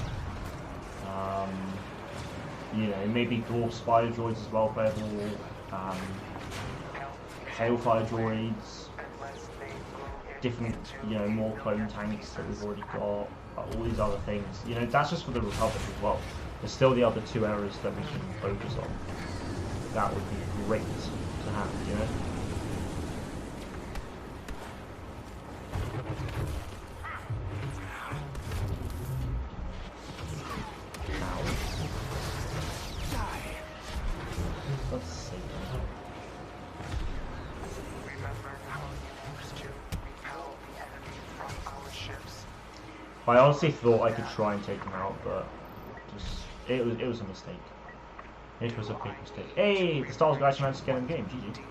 you know, maybe Dwarf Spider Droids as well, playable, Hailfire Droids, different, you know, more clone tanks that we've already got, all these other things. You know, that's just for the Republic as well. There's still the other 2 areas that we can focus on. That would be great to have, you know? Let's see. I honestly thought I could try and take him out, but just it was a mistake. It was a big mistake. Hey, the Stars guys managed to get in the game. GG.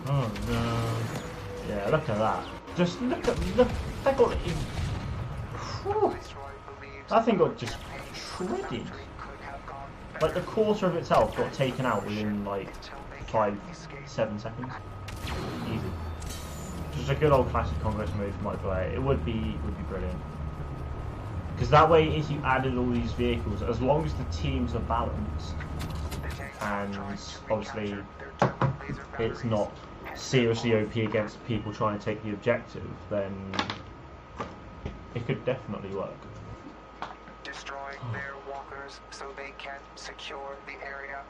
Oh no! Yeah, look at that. Just look. That got in. Whew. That thing got just shredded. Like the quarter of itself got taken out within like 5-7 seconds. Easy. Just a good old classic Conquest mode for my player. It would be brilliant. Because that way, if you added all these vehicles, as long as the teams are balanced, and obviously it's not seriously OP against people trying to take the objective, then it could definitely work. Destroying their walkers so they can secure the area.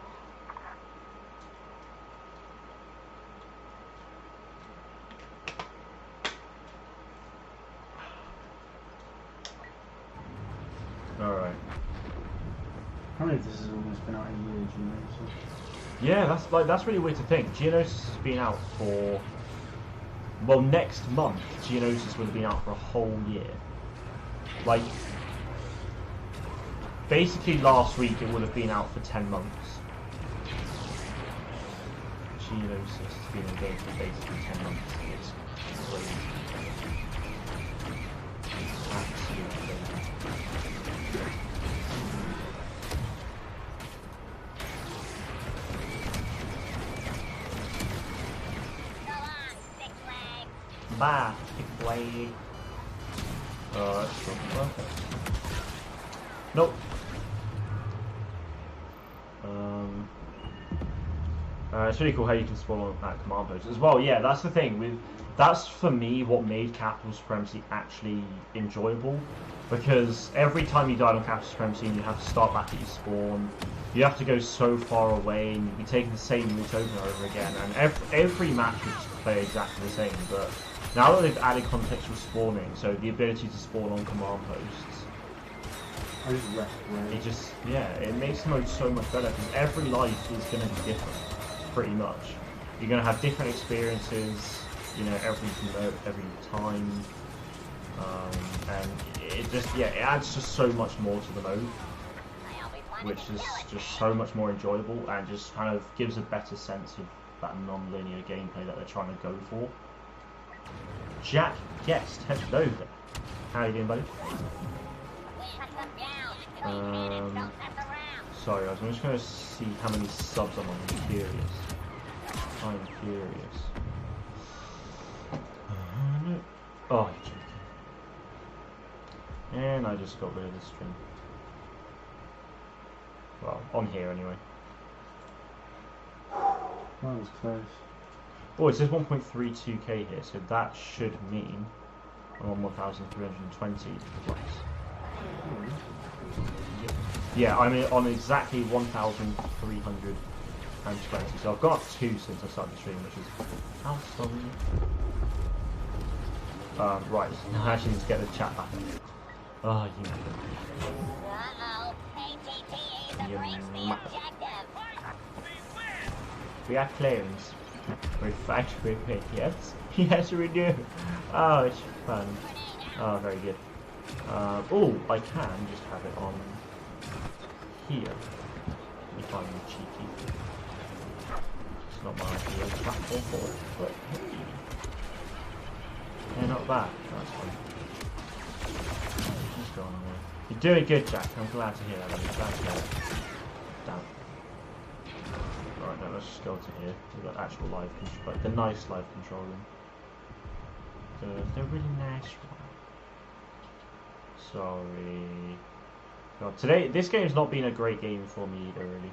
Alright. Apparently this has almost been out a year, do you know? So. Yeah, that's really weird to think. Geonosis has been out for, well, next month Geonosis would have been out for a whole year. Like, basically last week it would have been out for 10 months. Geonosis has been in game for basically 10 months. It's crazy. Absolutely crazy. Bye, big way. That's not perfect. Nope. It's really cool how you can spawn on that command post as well. Yeah, that's the thing. That's for me what made Capital Supremacy actually enjoyable, because every time you died on Capital Supremacy and you have to start back at your spawn, you have to go so far away and you'd be taking the same route over and over again, and every match would just play exactly the same. But now that they've added contextual spawning, so the ability to spawn on command posts, it makes the mode so much better, because every life is going to be different, pretty much. You're going to have different experiences, you know, every time, and it adds just so much more to the mode, which is just so much more enjoyable and just kind of gives a better sense of that non-linear gameplay that they're trying to go for. Jack Guest, hello there. How are you doing, buddy? Sorry, I'm just going to see how many subs I'm on. I'm curious. Oh, you're joking. And I just got rid of the string. Well, on here anyway. That was close. Oh, it says 1.32k here, so that should mean I'm on 1,320 plus. Yep. Yeah, I'm on exactly 1,320. So I've got up 2 since I started the stream, which is how sorry. Right, I actually need to get the chat back. Oh, you know. We are clones. We fight with it, yes? Yes, we do. Oh, it's fun. Oh, very good. Oh, I can just have it on here. If I'm cheeky. It's not my ideal platform for it, but hey. Yeah, not bad. That's fine. He's gone away. You're doing good, Jack. I'm glad to hear that. That's good. Damn. Alright, now let's just go to here. We've got actual live control, like the nice live controlling. The really nice one. Sorry. God, today, this game's not been a great game for me either, really.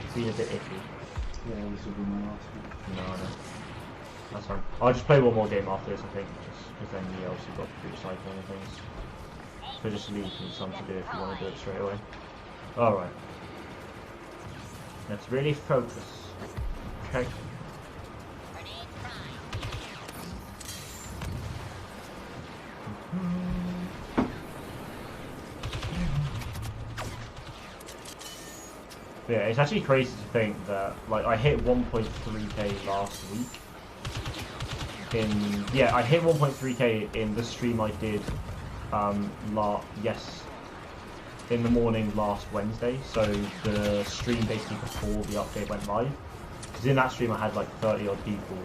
It's been a bit iffy. Yeah, this will be my last one. No, no. That's fine. I'll just play one more game after this, I think, just because then you also got to recycle and things. So just leave me some to do if you want to do it straight away. Alright. Let's really focus. Okay. Yeah, it's actually crazy to think that, like, I hit 1.3k last week. I hit 1.3k in the stream I did, in the morning last Wednesday. So the stream basically before the update went live. Because in that stream I had like 30 odd people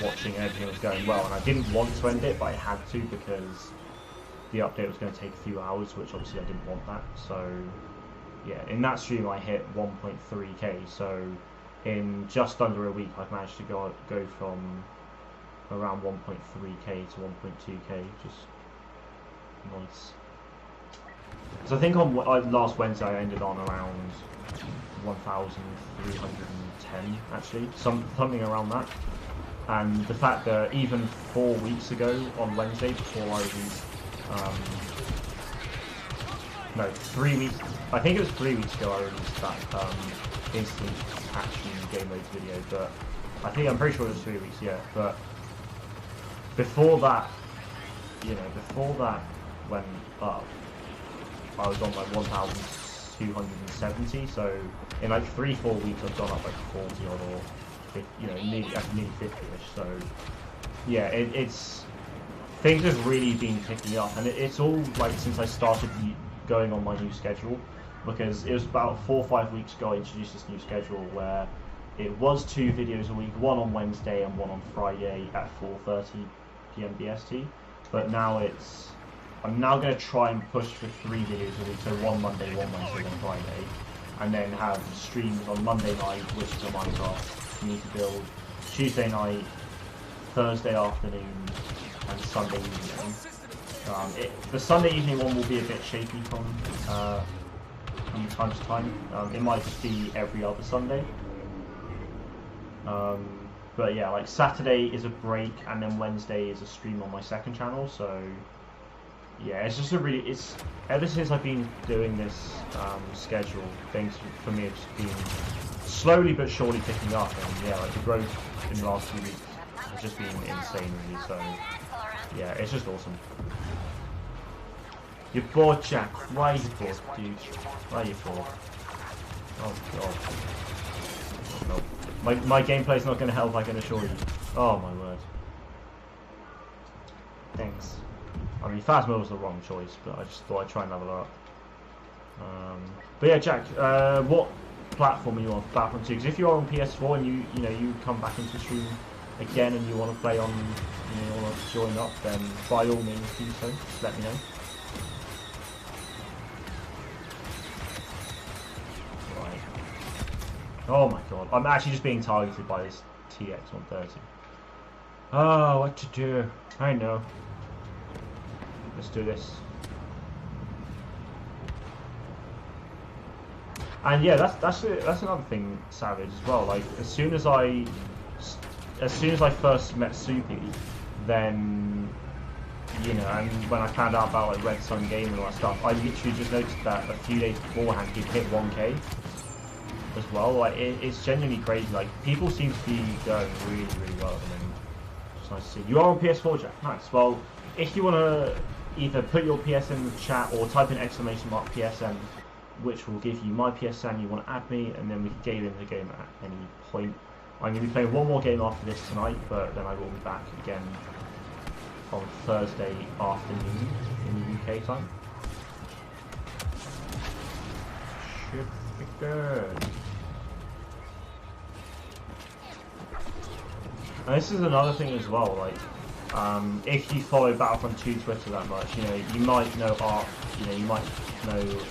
watching and everything was going well, and I didn't want to end it, but I had to because the update was going to take a few hours, which obviously I didn't want that. So yeah, in that stream I hit 1.3k. So in just under a week I've managed to go from around 1.3k to 1.2k, just nice. So I think on last Wednesday I ended on around 1,310 actually, something around that. And the fact that even 4 weeks ago on Wednesday, before I released, no, 3 weeks, I think it was 3 weeks ago I released that instant action game modes video, but I'm pretty sure it was 3 weeks, yeah. But before that, before that went up, I was on like 1,270. So in like 3-4 weeks, I've gone up like 40 odd, or 50, nearly 50ish. So yeah, it's things have really been picking up, and it's all like since I started going on my new schedule, because it was about 4 or 5 weeks ago I introduced this new schedule where it was 2 videos a week, one on Wednesday and one on Friday at 4:30 PM BST. But now I'm now going to try and push for 3 videos a week, so one Monday, one Wednesday, one Friday, and then have streams on Monday night, which is a Minecraft community build, Tuesday night, Thursday afternoon, and Sunday evening. The Sunday evening one will be a bit shaky from time to time. It might just be every other Sunday. But yeah, like Saturday is a break, and then Wednesday is a stream on my second channel. So yeah, it's just ever since I've been doing this schedule, things for me have just been slowly but surely picking up, and yeah, like the growth in the last few weeks has just been insane, really. So yeah, it's just awesome. You're bored, Jack. Why are you bored, dude? Why are you bored? Oh god. Oh, no. My gameplay's not going to help, I can assure you. Oh my word. Thanks. I mean, Phasma was the wrong choice, but I just thought I'd try and level up. But yeah, Jack, what platform are you on for Battlefront 2? Because if you're on PS4 and you come back into the stream again and you want to play on, you want to join up, then by all means do so. Just let me know. Right. Oh my god, I'm actually just being targeted by this TX-130. Oh, what to do? I know. Let's do this. And yeah, that's another thing, Savage, as well. Like as soon as I first met Soupy, then and when I found out about like Red Sun Gaming and all that stuff, I literally just noticed that a few days beforehand he'd hit 1K as well. Like it's genuinely crazy. Like people seem to be going really, really well at the moment. It's nice to see. You are on PS4, Jack. Nice. Well, if you want to either put your PSN in the chat or type in !PSN which will give you my PSN. You want to add me, and then we can get you in the game at any point. I'm going to be playing one more game after this tonight, but then I will be back again on Thursday afternoon in the UK time. Should be good. And this is another thing as well, like, if you follow Battlefront 2 Twitter that much, you know, you might know Art, you know, you might know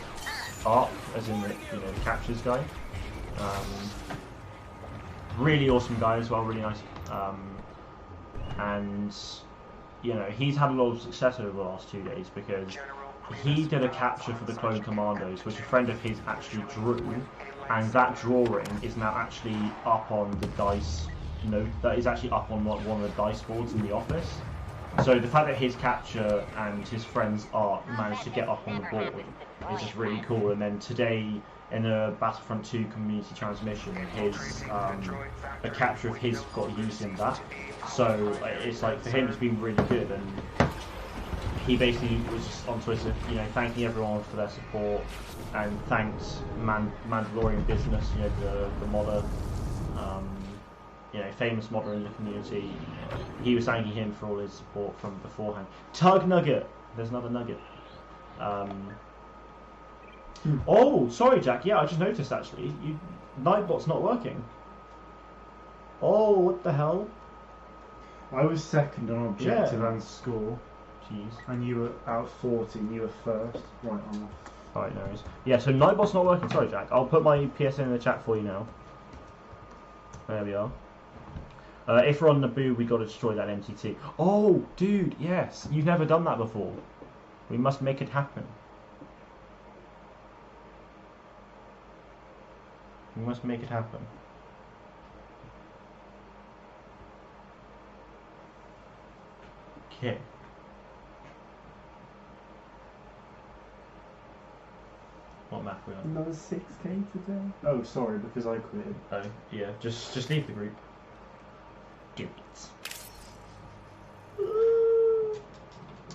Art, as in the, you know, the captures guy. Really awesome guy as well, really nice. And, you know, he's had a lot of success over the last 2 days because he did a capture for the Clone Commandos, which a friend of his actually drew, and that drawing is now actually up on the dice. That is actually up on one of the dice boards in the office. So the fact that his capture and his friend's art managed to get up on the board is just really cool. And then today, in a Battlefront 2 community transmission, a capture of his got used in that. So it's like, for him it's been really good, and he basically was just on Twitter, you know, thanking everyone for their support, and thanks Mandalorian Business, you know, the modder, you know, famous modder in the community. He was thanking him for all his support from beforehand. Tug Nugget! There's another nugget. Oh, sorry Jack, yeah, I just noticed actually, Nightbot's not working. Oh, what the hell? I was second on objective and score. Jeez. And you were out 40 and you were first. Right on. Alright, no worries. Yeah, so Nightbot's not working, sorry Jack. I'll put my PSN in the chat for you now. There we are. If we're on Naboo, we got to destroy that MTT. Oh, dude, yes. You've never done that before. We must make it happen. We must make it happen. Okay. What map are we on? Another 6k today? Oh, sorry, because I quit. Oh, yeah. Just leave the group. Do it.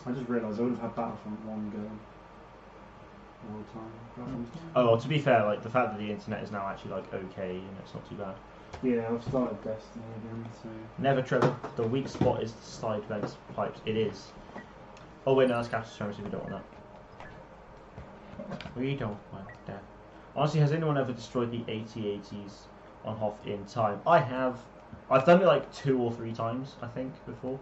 I just realised I would have had Battlefront 1 going all the time. Oh, well, to be fair, like the fact that the internet is now actually like okay, and it's not too bad. Yeah, I've started Destiny again, so... Never, Trevor. The weak spot is the side vents pipes. It is. Oh wait, no, that's capture service. We don't want that. We don't want that. Honestly, has anyone ever destroyed the 8080s on Hoth in time? I have. I've done it like 2 or 3 times, I think, before.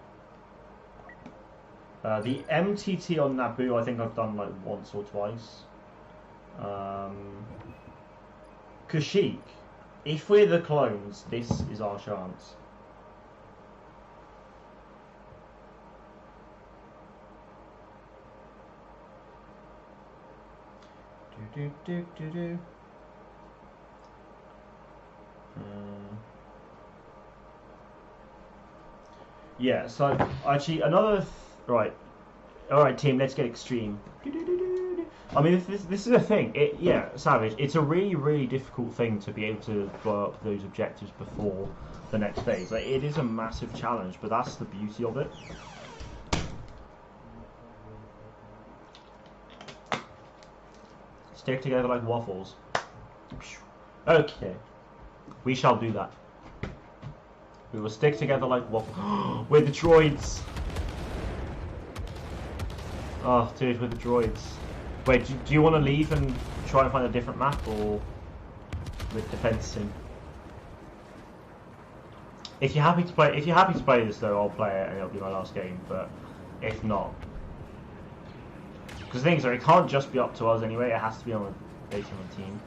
The MTT on Naboo, I think I've done like once or twice. Kashyyyk. If we're the clones, this is our chance. Yeah, so actually another right. All right, team, let's get extreme. I mean, this is a thing. Yeah, Savage. It's a really difficult thing to be able to blow up those objectives before the next phase. Like, it is a massive challenge, but that's the beauty of it. Stick together like waffles. Okay, we shall do that. We will stick together like waffles. We're the droids. Oh, dude, we're the droids. Wait, do you want to leave and try and find a different map, or with defense sim? If you're happy to play, this though, I'll play it and it'll be my last game. But if not, because the thing is, it can't just be up to us anyway. It has to be on the based on the team.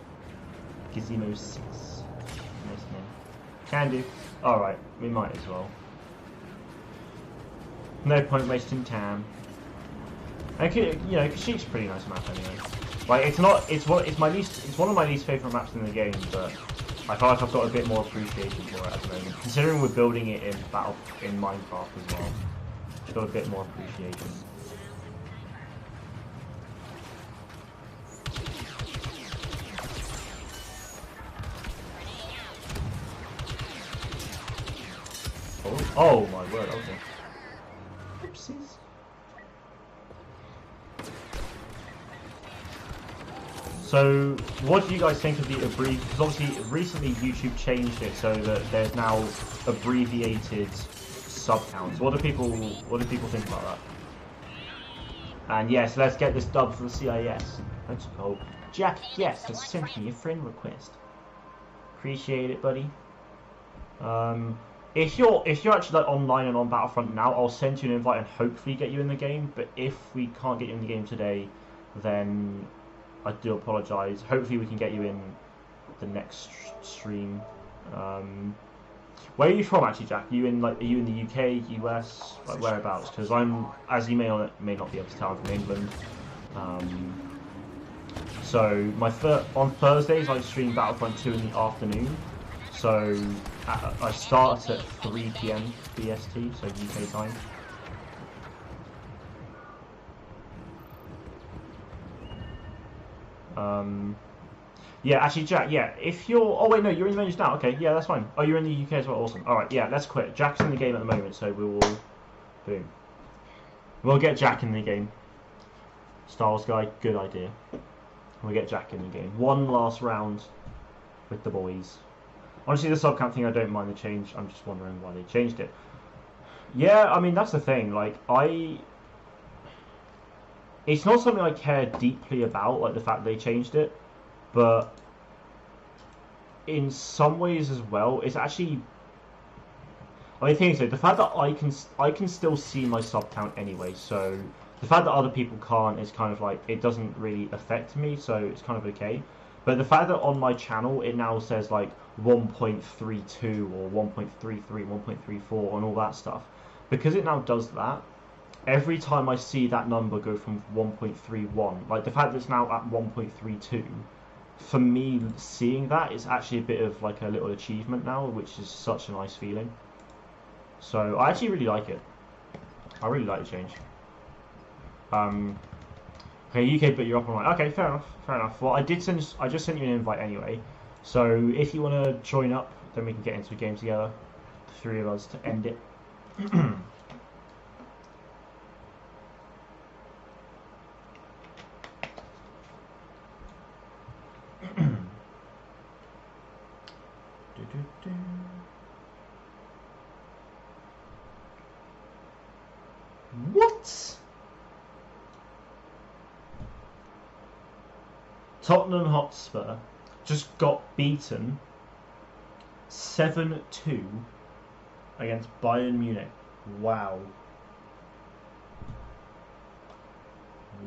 Gizmo 6, nice name. Can do. All right, we might as well. No point wasting time. And you know, Kashyyyk's a pretty nice map anyway. Like, it's one of my least favourite maps in the game, but I feel like I've got a bit more appreciation for it at the moment. Considering we're building it in Minecraft as well, I've got a bit more appreciation. Oh my word! Okay. Oopsies. So, what do you guys think of the abbreviated? Because obviously, recently YouTube changed it so that there's now abbreviated sub counts. What do people think about that? And yes, let's get this dub for the CIS. Let's go. Jack, yes, has sent me a friend request. Appreciate it, buddy. If you're actually like online and on Battlefront now, I'll send you an invite and hopefully get you in the game. But if we can't get you in the game today, then I do apologise. Hopefully we can get you in the next stream. Where are you from, actually, Jack? Are you in the UK, US, like whereabouts? Because I'm, as you may not be able to tell, I'm from England. So on Thursdays I stream Battlefront 2 in the afternoon. So I start at 3 PM BST, so UK time. Yeah, actually, Jack, yeah, if you're... Oh, wait, no, you're in the menus now. Okay, yeah, that's fine. Oh, you're in the UK as well. Awesome. All right, yeah, let's quit. Jack's in the game at the moment, so we will... Boom. We'll get Jack in the game. Star Wars guy, good idea. We'll get Jack in the game. One last round with the boys. Honestly, the sub count thing, I don't mind the change. I'm just wondering why they changed it. Yeah, I mean, that's the thing. Like, it's not something I care deeply about, like the fact they changed it. But in some ways as well, it's actually... I think so. The fact that I can still see my sub count anyway, so the fact that other people can't is kind of like, it doesn't really affect me, so it's kind of okay. But the fact that on my channel it now says like 1.32 or 1.33, 1.34 and all that stuff, because it now does that, every time I see that number go from 1.31, like the fact that it's now at 1.32, for me seeing that is actually a bit of like a little achievement now, which is such a nice feeling. So I actually really like it. I really like the change. Okay, UK, but you're up online. Okay, fair enough. Fair enough. Well, I just sent you an invite anyway. So if you want to join up, then we can get into a game together. The three of us to end it. What? Tottenham Hotspur just got beaten 7-2 against Bayern Munich. Wow.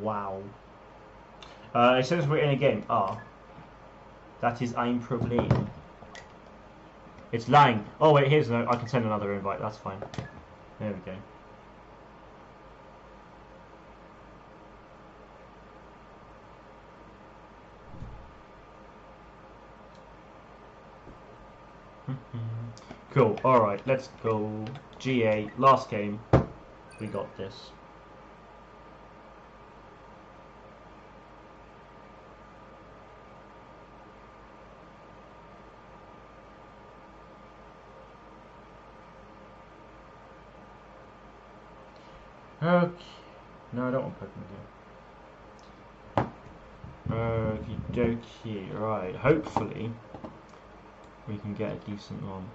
Wow. It says we're in a game. That is ein Problem. It's lying. Oh wait, here's no. I can send another invite. That's fine. There we go. Cool. All right, let's go. GA. Last game. We got this. Okay. No, I don't want Pokemon game. Okie dokie. Right. Hopefully, we can get a decent one.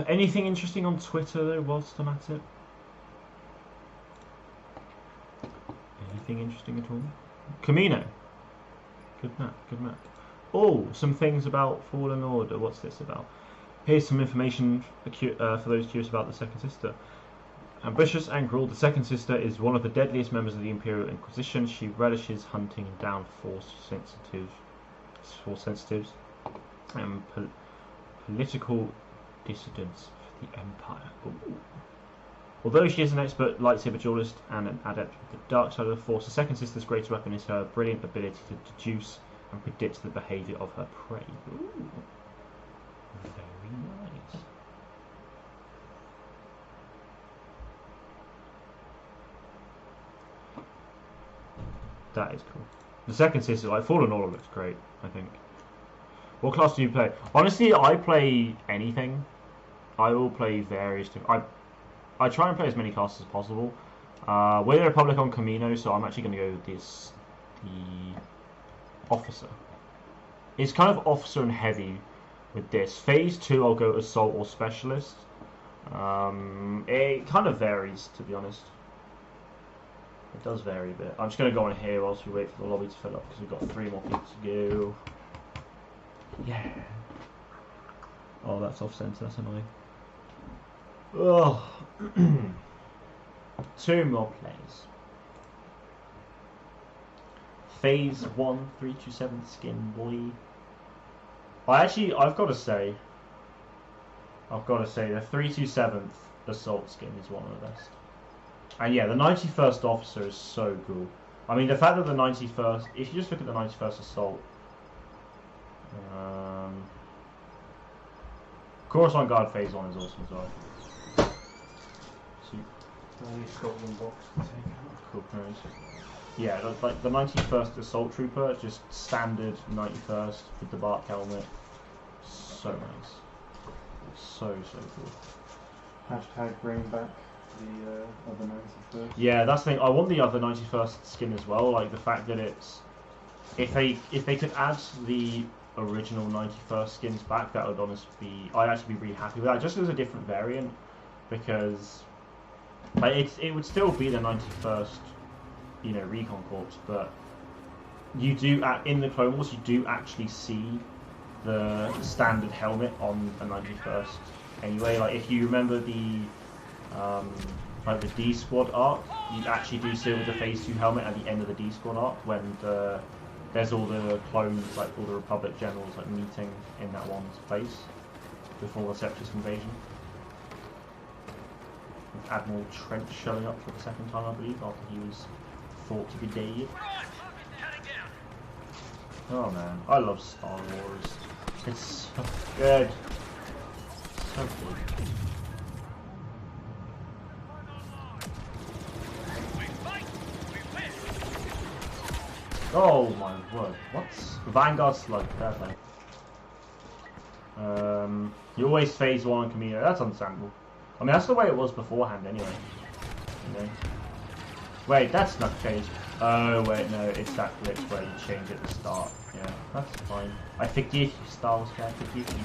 Anything interesting on Twitter though whilst I'm at it? Anything interesting at all? Camino. Good map, good map. Oh, some things about Fallen Order. What's this about? Here's some information for those curious about the Second Sister. Ambitious and cruel, the Second Sister is one of the deadliest members of the Imperial Inquisition. She relishes hunting down Force sensitives and political dissidents for the Empire. Ooh. Although she is an expert lightsaber duelist and an adept with the dark side of the Force, the Second Sister's greatest weapon is her brilliant ability to deduce and predict the behaviour of her prey. Ooh. Very nice. That is cool. The Second Sister, like Fallen Order, looks great, I think. What class do you play? Honestly, I play anything. I will play various different... I try and play as many classes as possible. We're the Republic on Camino, so I'm actually going to go with this the officer. It's kind of officer and heavy with this. Phase 2, I'll go assault or specialist. It kind of varies, to be honest. It does vary a bit. I'm just going to go on here whilst we wait for the lobby to fill up because we've got 3 more people to go. Yeah. Oh, that's off centre. That's annoying. Oh. 2 more plays. Phase 1, 327 skin, boy. I've got to say, the 327th assault skin is one of the best. And yeah, the 91st officer is so cool. I mean, the fact that the 91st, if you just look at the 91st assault, Coruscant Guard phase 1 is awesome as well. Scotland box to take out. Cool, nice. Yeah, like the 91st assault trooper, just standard 91st with the bark helmet. So nice. So cool. Hashtag bring back the other 91st. Yeah, that's the thing. I want the other 91st skin as well. Like the fact that it's if they could add the original 91st skins back, that would honestly I'd actually be really happy with that. Just as a different variant, because like it would still be the 91st, you know, recon corps, but you do in the Clone Wars you do actually see the standard helmet on a 91st. Anyway, like if you remember the like the D Squad arc, you actually do see it with the Phase 2 helmet at the end of the D Squad arc when there's all the clones, like all the Republic generals, like meeting in that one place before the Separatist invasion. With Admiral Trench showing up for the 2nd time, I believe, after he was thought to be dead. Oh man, I love Star Wars. It's so good. So good. Oh my word, what? Vanguard Slug, fair play. You always phase 1 Camino, that's understandable. I mean, that's the way it was beforehand anyway. You know? Wait, that's not phase. Oh wait, no, it's that glitch where you change at the start. Yeah, that's fine. I forgive you, Star Wars guy, forgive you.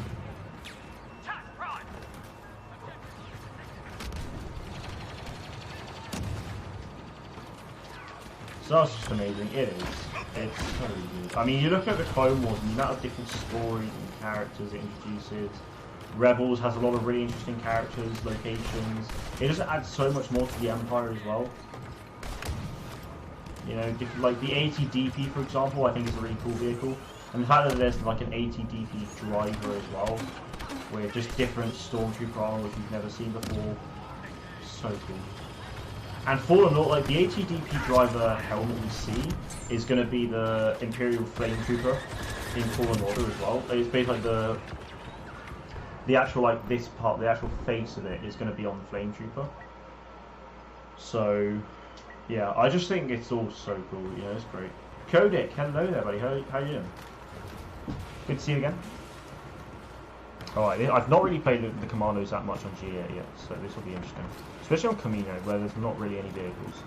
So that's just amazing. It is. It's so good. I mean, you look at the Clone Wars and the amount of different stories and characters it introduces. Rebels has a lot of really interesting characters, locations. It just adds so much more to the Empire as well. You know, like the ATDP, for example, I think is a really cool vehicle. And the fact that there's like an ATDP driver as well, with just different Stormtrooper armor which you've never seen before. So cool. And Fallen Order, like the ATDP driver helmet we see is going to be the Imperial Flame Trooper in Fallen Order as well. It's basically like the actual, like this part, the actual face of it is going to be on the Flame Trooper. So yeah, I just think it's all so cool. You know, it's great. Kodik, hello there, buddy. How you doing? Good to see you again. Alright, I've not really played the Commandos that much on G8 yet, so this will be interesting. Especially on Camino, where there's not really any vehicles.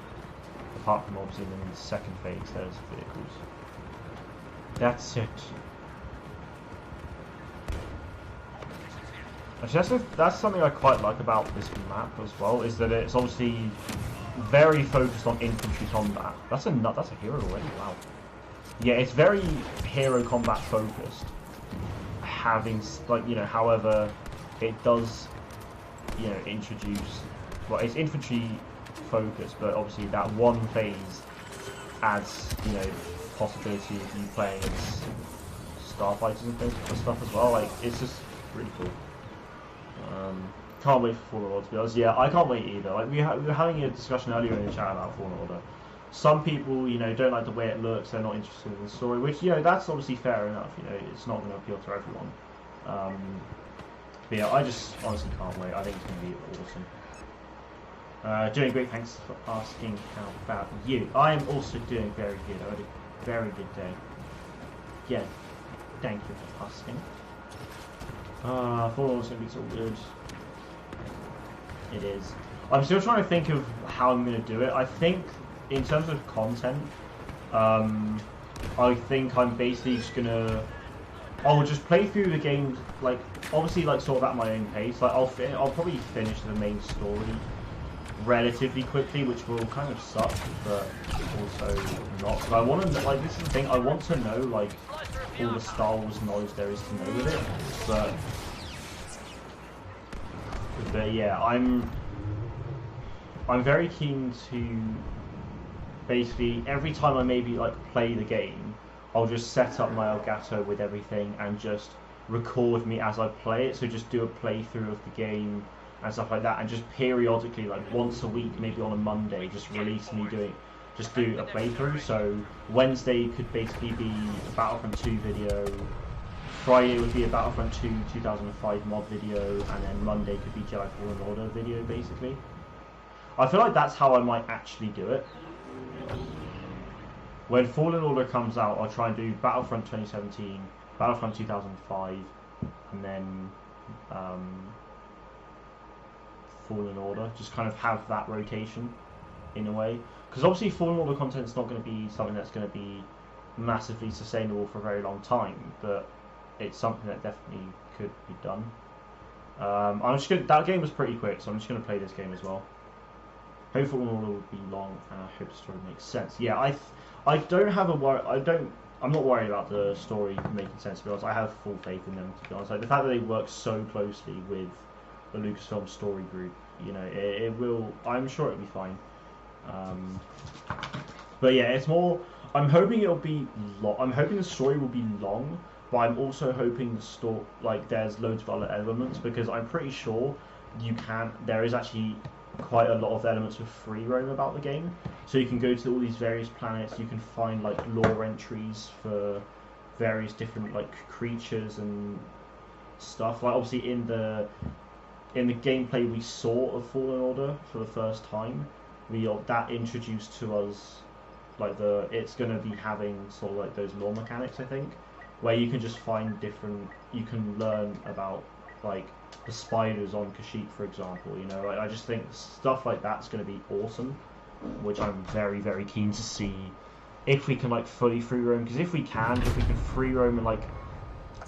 Apart from obviously in the 2nd phase, there's vehicles. That's it. Actually, that's something I quite like about this map as well, is that it's obviously very focused on infantry combat. That's a hero already, wow. Yeah, it's very hero combat focused. Having, like, you know, however, it does, you know, introduce, well, it's infantry focused, but obviously that one phase adds, you know, possibility of you playing as starfighters and things and stuff as well. Like, it's just really cool. Can't wait for Fallen Order, to be honest. Yeah, I can't wait either. Like, we were having a discussion earlier in the chat about Fallen Order. Some people, you know, don't like the way it looks, they're not interested in the story, which, you know, that's obviously fair enough, you know, it's not going to appeal to everyone. But yeah, I just honestly can't wait. I think it's going to be awesome. Doing great, thanks for asking how about you. I am also doing very good. I had a very good day. Yeah, thank you for asking. Fallen Order's going to be so good. It is. I'm still trying to think of how I'm going to do it. I think, in terms of content, I think I'm basically just gonna. I'll just play through the game, like obviously, like sort of at my own pace. Like I'll probably finish the main story relatively quickly, which will kind of suck, but also not. But I want to like this is the thing. I want to know like all the Star Wars knowledge there is to know with it, but yeah, I'm very keen to basically every time I maybe like play the game, I'll just set up my Elgato with everything and just record me as I play it. So just do a playthrough of the game and stuff like that, and just periodically, like once a week, maybe on a Monday, just release me do a playthrough. So Wednesday could basically be a Battlefront 2 video, Friday would be a Battlefront 2 2005 mod video, and then Monday could be Jedi Fallen Order video, basically. I feel like that's how I might actually do it. When Fallen Order comes out, I'll try and do Battlefront 2017, Battlefront 2005, and then Fallen Order. Just kind of have that rotation in a way. Because obviously Fallen Order content is not going to be something that's going to be massively sustainable for a very long time, but it's something that definitely could be done. I'm just gonna, that game was pretty quick, so I'm just going to play this game as well. Hopefully Fallen Order would be long, and I hope the story makes sense. Yeah, I don't have a worry. I'm not worried about the story making sense, to be honest. I have full faith in them, to be honest. Like the fact that they work so closely with the Lucasfilm story group, you know, it will. I'm sure it'll be fine. But yeah, it's more. I'm hoping it'll be long. I'm hoping the story will be long, but I'm also hoping the story, like, there's loads of other elements, because I'm pretty sure there is actually quite a lot of elements of free roam about the game. So you can go to all these various planets, you can find like lore entries for various different like creatures and stuff. Like obviously in the gameplay we saw of Fallen Order for the first time, that introduced to us like it's gonna be having sort of like those lore mechanics, I think, where you can just find you can learn about like the spiders on Kashyyyk, for example. You know, I just think stuff like that's going to be awesome, which I'm very, very keen to see if we can like fully free roam. Because if we can free roam and like,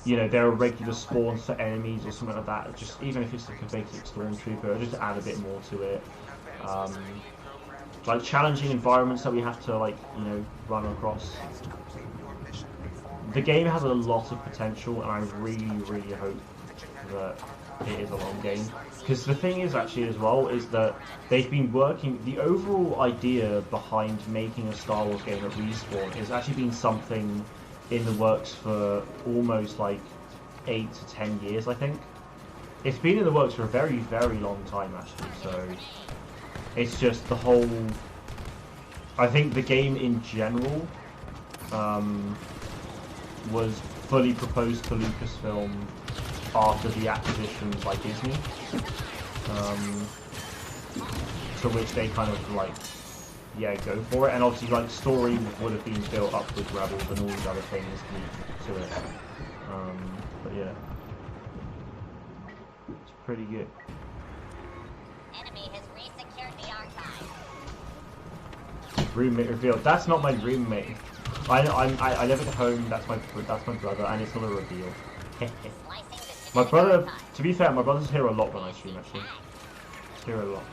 you know, there are regular spawns for enemies or something like that, just even if it's like a basic stormtrooper, just to add a bit more to it. Like challenging environments that we have to like, you know, run across. The game has a lot of potential, and I really, really hope that it is a long game. Because the thing is actually as well is that they've been working, the overall idea behind making a Star Wars game at Respawn has actually been something in the works for almost like 8 to 10 years, I think. It's been in the works for a very, very long time actually, so it's just the whole, I think the game in general was fully proposed to Lucasfilm after the acquisition by Disney, to which they kind of like, yeah, go for it. And obviously like story would have been built up with Rebels and all these other things to it. But yeah, it's pretty good. Enemy has resecured the archive. Roommate revealed. That's not my roommate. I live at home. That's my brother, and it's not a reveal. My brother, to be fair, my brother's here a lot when I stream, actually. He's here a lot.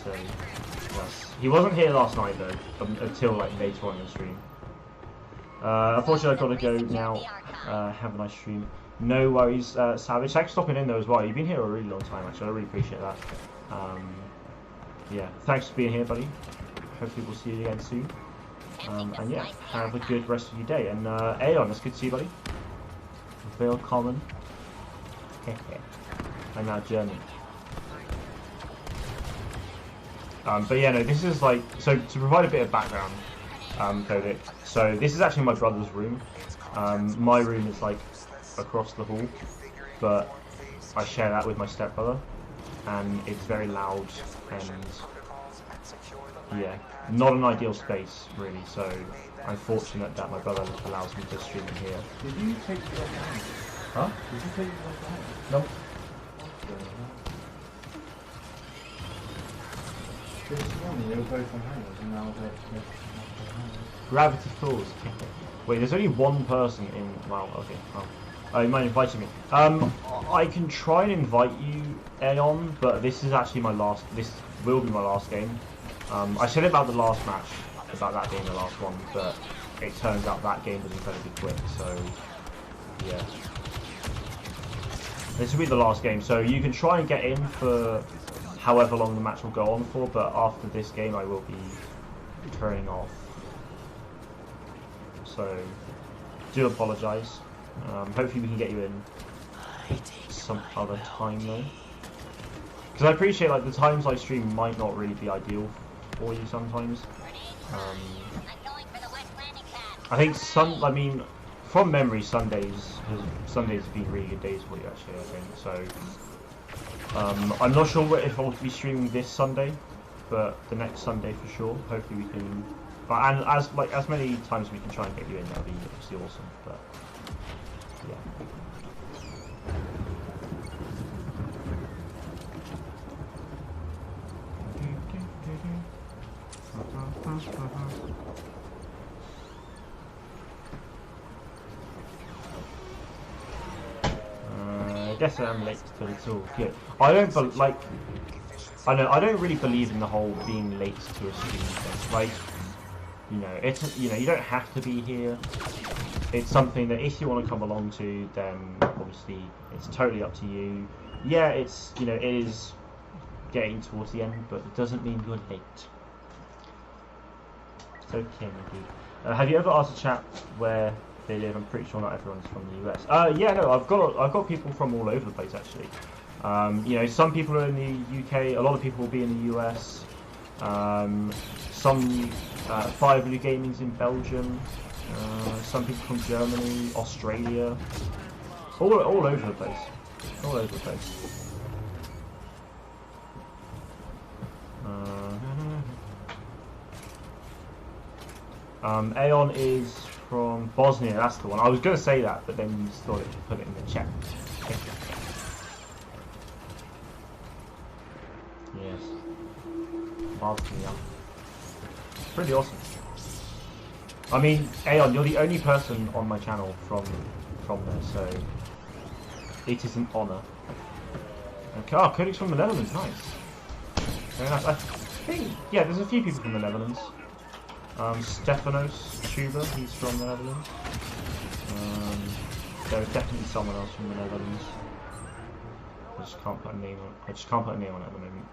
So, yes. He wasn't here last night, though, until, like, later on in the stream. Unfortunately, I've got to go now. Have a nice stream. No worries, Savage. Thanks for stopping in, though, as well. You've been here a really long time, actually. I really appreciate that. Yeah, thanks for being here, buddy. Hopefully we'll see you again soon. And yeah, have a good rest of your day. And, Aeon, it's good to see you, buddy. Willkommen. I'm now German. But yeah, no, this is like, so to provide a bit of background, Kodik, so this is actually my brother's room. My room is like across the hall, but I share that with my stepbrother, and it's very loud, and yeah, not an ideal space really, so I'm fortunate that my brother allows me to stream in here. Did you take it off the hand? Huh? Did you take it off the hand? No. This morning they were both on hangers and now they're Gravity Falls. Wait, there's only one person in. Wow. Okay. Oh, you might invite me. I can try and invite you, Aeon, but this is actually my last. This will be my last game. I said about the last match, about that being the last one, but it turns out that game was incredibly quick. So, yeah. This will be the last game, so you can try and get in for however long the match will go on for, but after this game I will be turning off. So, do apologise. Hopefully we can get you in some other time though. Because I appreciate like the times I stream might not really be ideal for you sometimes. I think from memory, Sundays have been really good days for you actually. I think so. I'm not sure if I'll be streaming this Sunday, but the next Sunday for sure. Hopefully we can. And as many times as we can try and get you in, that'd be obviously awesome. But yeah. I guess I'm late to the talk. Yeah, I don't really believe in the whole being late to a stream thing. Like, you don't have to be here. It's something that if you want to come along to, then obviously it's totally up to you. Yeah, it is getting towards the end, but it doesn't mean you're late. It's okay, maybe. Have you ever asked a chat where they live? I'm pretty sure not everyone's from the US. Yeah, no, I've got people from all over the place actually. Some people are in the UK. A lot of people will be in the US. Some Fire Blue Gaming's in Belgium. Some people from Germany, Australia, all over the place. All over the place. Aeon is from Bosnia, that's the one. I was going to say that, but then you just thought it put it in the chat. Yes. Bosnia. Pretty awesome. I mean, Aeon, you're the only person on my channel from there, so it is an honour. Okay, Codex from the Netherlands, nice. Very nice. I think, yeah, there's a few people from the Netherlands. Stefanos Tuba, he's from the Netherlands. There's definitely someone else from the Netherlands. I just can't put a name on it at the moment.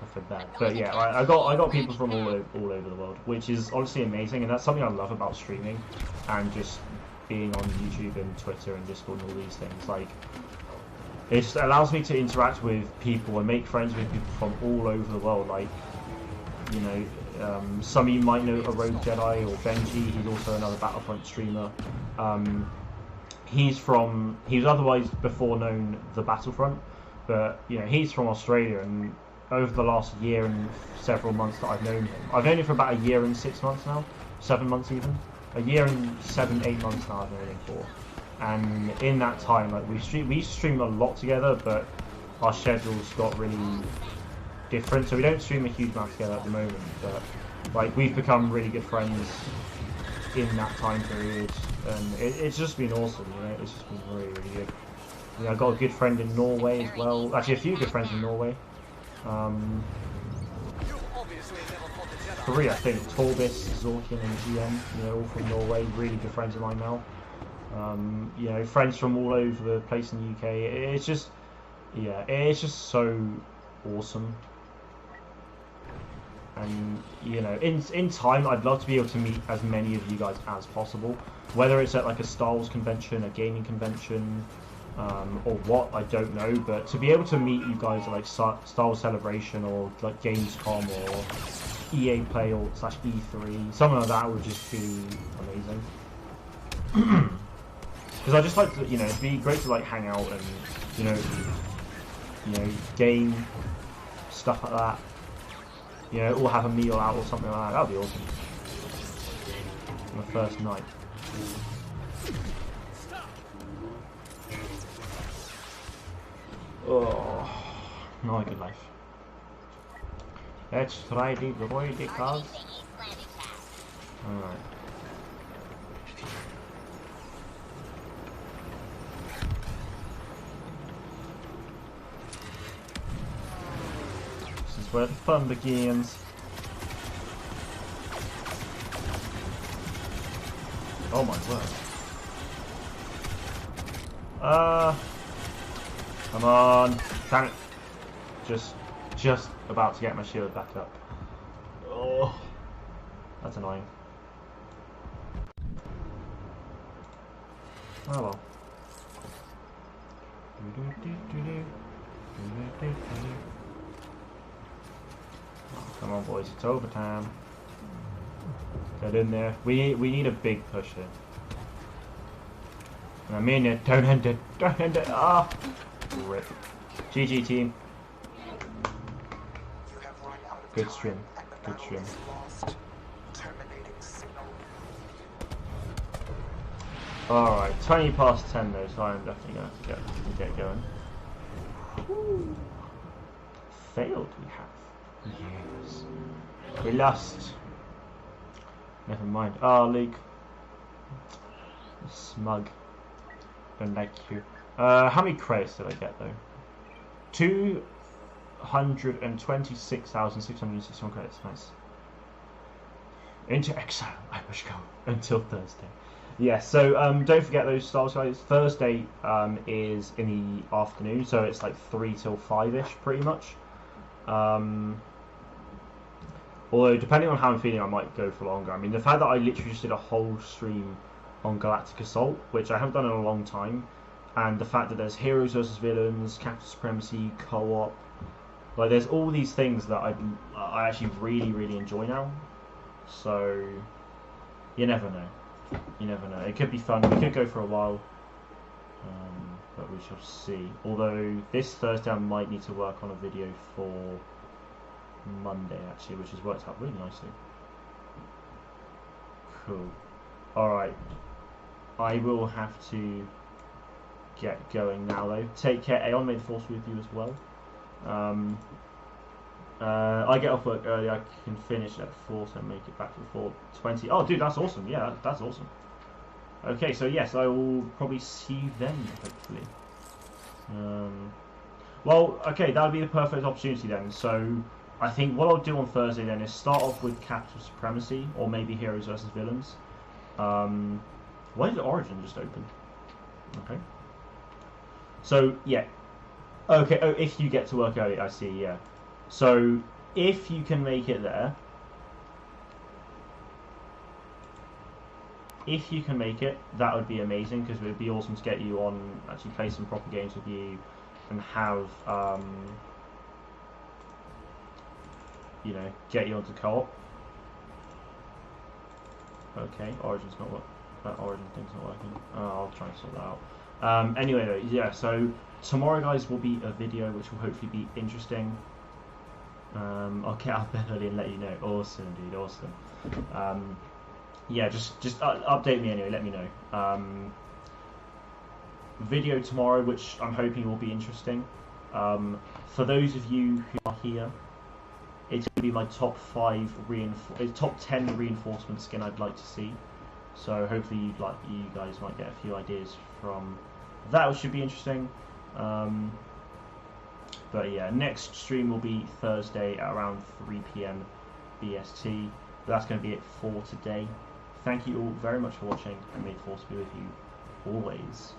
I feel bad. But yeah, I got people from all over the world, which is honestly amazing, and that's something I love about streaming and just being on YouTube and Twitter and Discord and all these things. Like, it just allows me to interact with people and make friends with people from all over the world. Like, some of you might know a Rogue Jedi or Benji. He's also another Battlefront streamer. He was otherwise before known the Battlefront, but he's from Australia, and over the last year and several months that I've known him, I've known him for about a year and 6 months now, 7 months even, a year and 7-8 months now I've known him for, and in that time, like we stream a lot together, but our schedules got really different, so we don't stream a huge amount together at the moment, but like we've become really good friends in that time period, and it's just been awesome. It's just been really, really good. I've got a good friend in Norway as well, actually a few good friends in Norway. 3, I think, Torbis, Zorkin and GM, all from Norway, really good friends of mine now. Friends from all over the place in the UK. It's just so awesome. And in time, I'd love to be able to meet as many of you guys as possible, whether it's at like a Star Wars convention, a gaming convention, or what, I don't know, but to be able to meet you guys at like Star Wars Celebration or like Gamescom or EA Play or /E3, something like that would just be amazing. Because I just like to, it'd be great to like hang out and game stuff like that. Or have a meal out or something like that. That'd be awesome. On the first night. Oh, not a good life. Let's try the droid cars. Alright. This is where the fun begins. Oh my word. Come on. Damn it. Just about to get my shield back up. Oh, that's annoying. Oh well. Oh, come on, boys, it's overtime. Get in there. We need a big push here. I mean it. Don't end it. Don't end it. Ah. Rip. GG team. Good stream. Good stream. Alright, 20 past 10 though, so I'm definitely going to have to get going. Woo. Failed we have. Yes. We lost. Never mind. Oh, Luke. Smug. Don't like you. How many credits did I get though? 226,661 credits. Nice. Into exile I must go until Thursday. Yeah, so don't forget those stars, guys. Thursday is in the afternoon, so it's like 3 till 5-ish pretty much. Although depending on how I'm feeling, I might go for longer. I mean, the fact that I literally just did a whole stream on Galactic Assault, which I haven't done in a long time, and the fact that there's heroes versus villains, capital supremacy, co-op, like there's all these things that I actually really enjoy now. So you never know. You never know. It could be fun. We could go for a while, but we shall see. Although this Thursday I might need to work on a video for Monday actually, which has worked out really nicely. Cool. Alright. I will have to get going now though. Take care. Aeon, may the force with you as well. I get off work early. I can finish at 4, so make it back for 4:20. Oh, dude, that's awesome. Yeah, that's awesome. Okay, so yes, I will probably see you then, hopefully. Well, okay, that would be the perfect opportunity then. So I think what I'll do on Thursday then is start off with capital supremacy, or maybe heroes versus villains. Why did Origin just open? Okay. So yeah. Okay. Oh, if you get to work early, I see. Yeah. So if you can make it there, that would be amazing, because it would be awesome to get you on, actually play some proper games with you, and have you know, get you onto co-op. Okay, Origin's not working. That Origin thing's not working. I'll try and sort that out. Anyway, though, yeah. So tomorrow, guys, will be a video which will hopefully be interesting. I'll get out of bed early and let you know. Awesome, dude. Awesome. Yeah, just update me anyway. Let me know. Video tomorrow, which I'm hoping will be interesting. For those of you who are here, it's going to be my top 10 reinforcement skin I'd like to see. So hopefully you guys might get a few ideas from that, which should be interesting. But yeah, next stream will be Thursday at around 3 PM BST. But that's going to be it for today. Thank you all very much for watching, and may the force be with you always.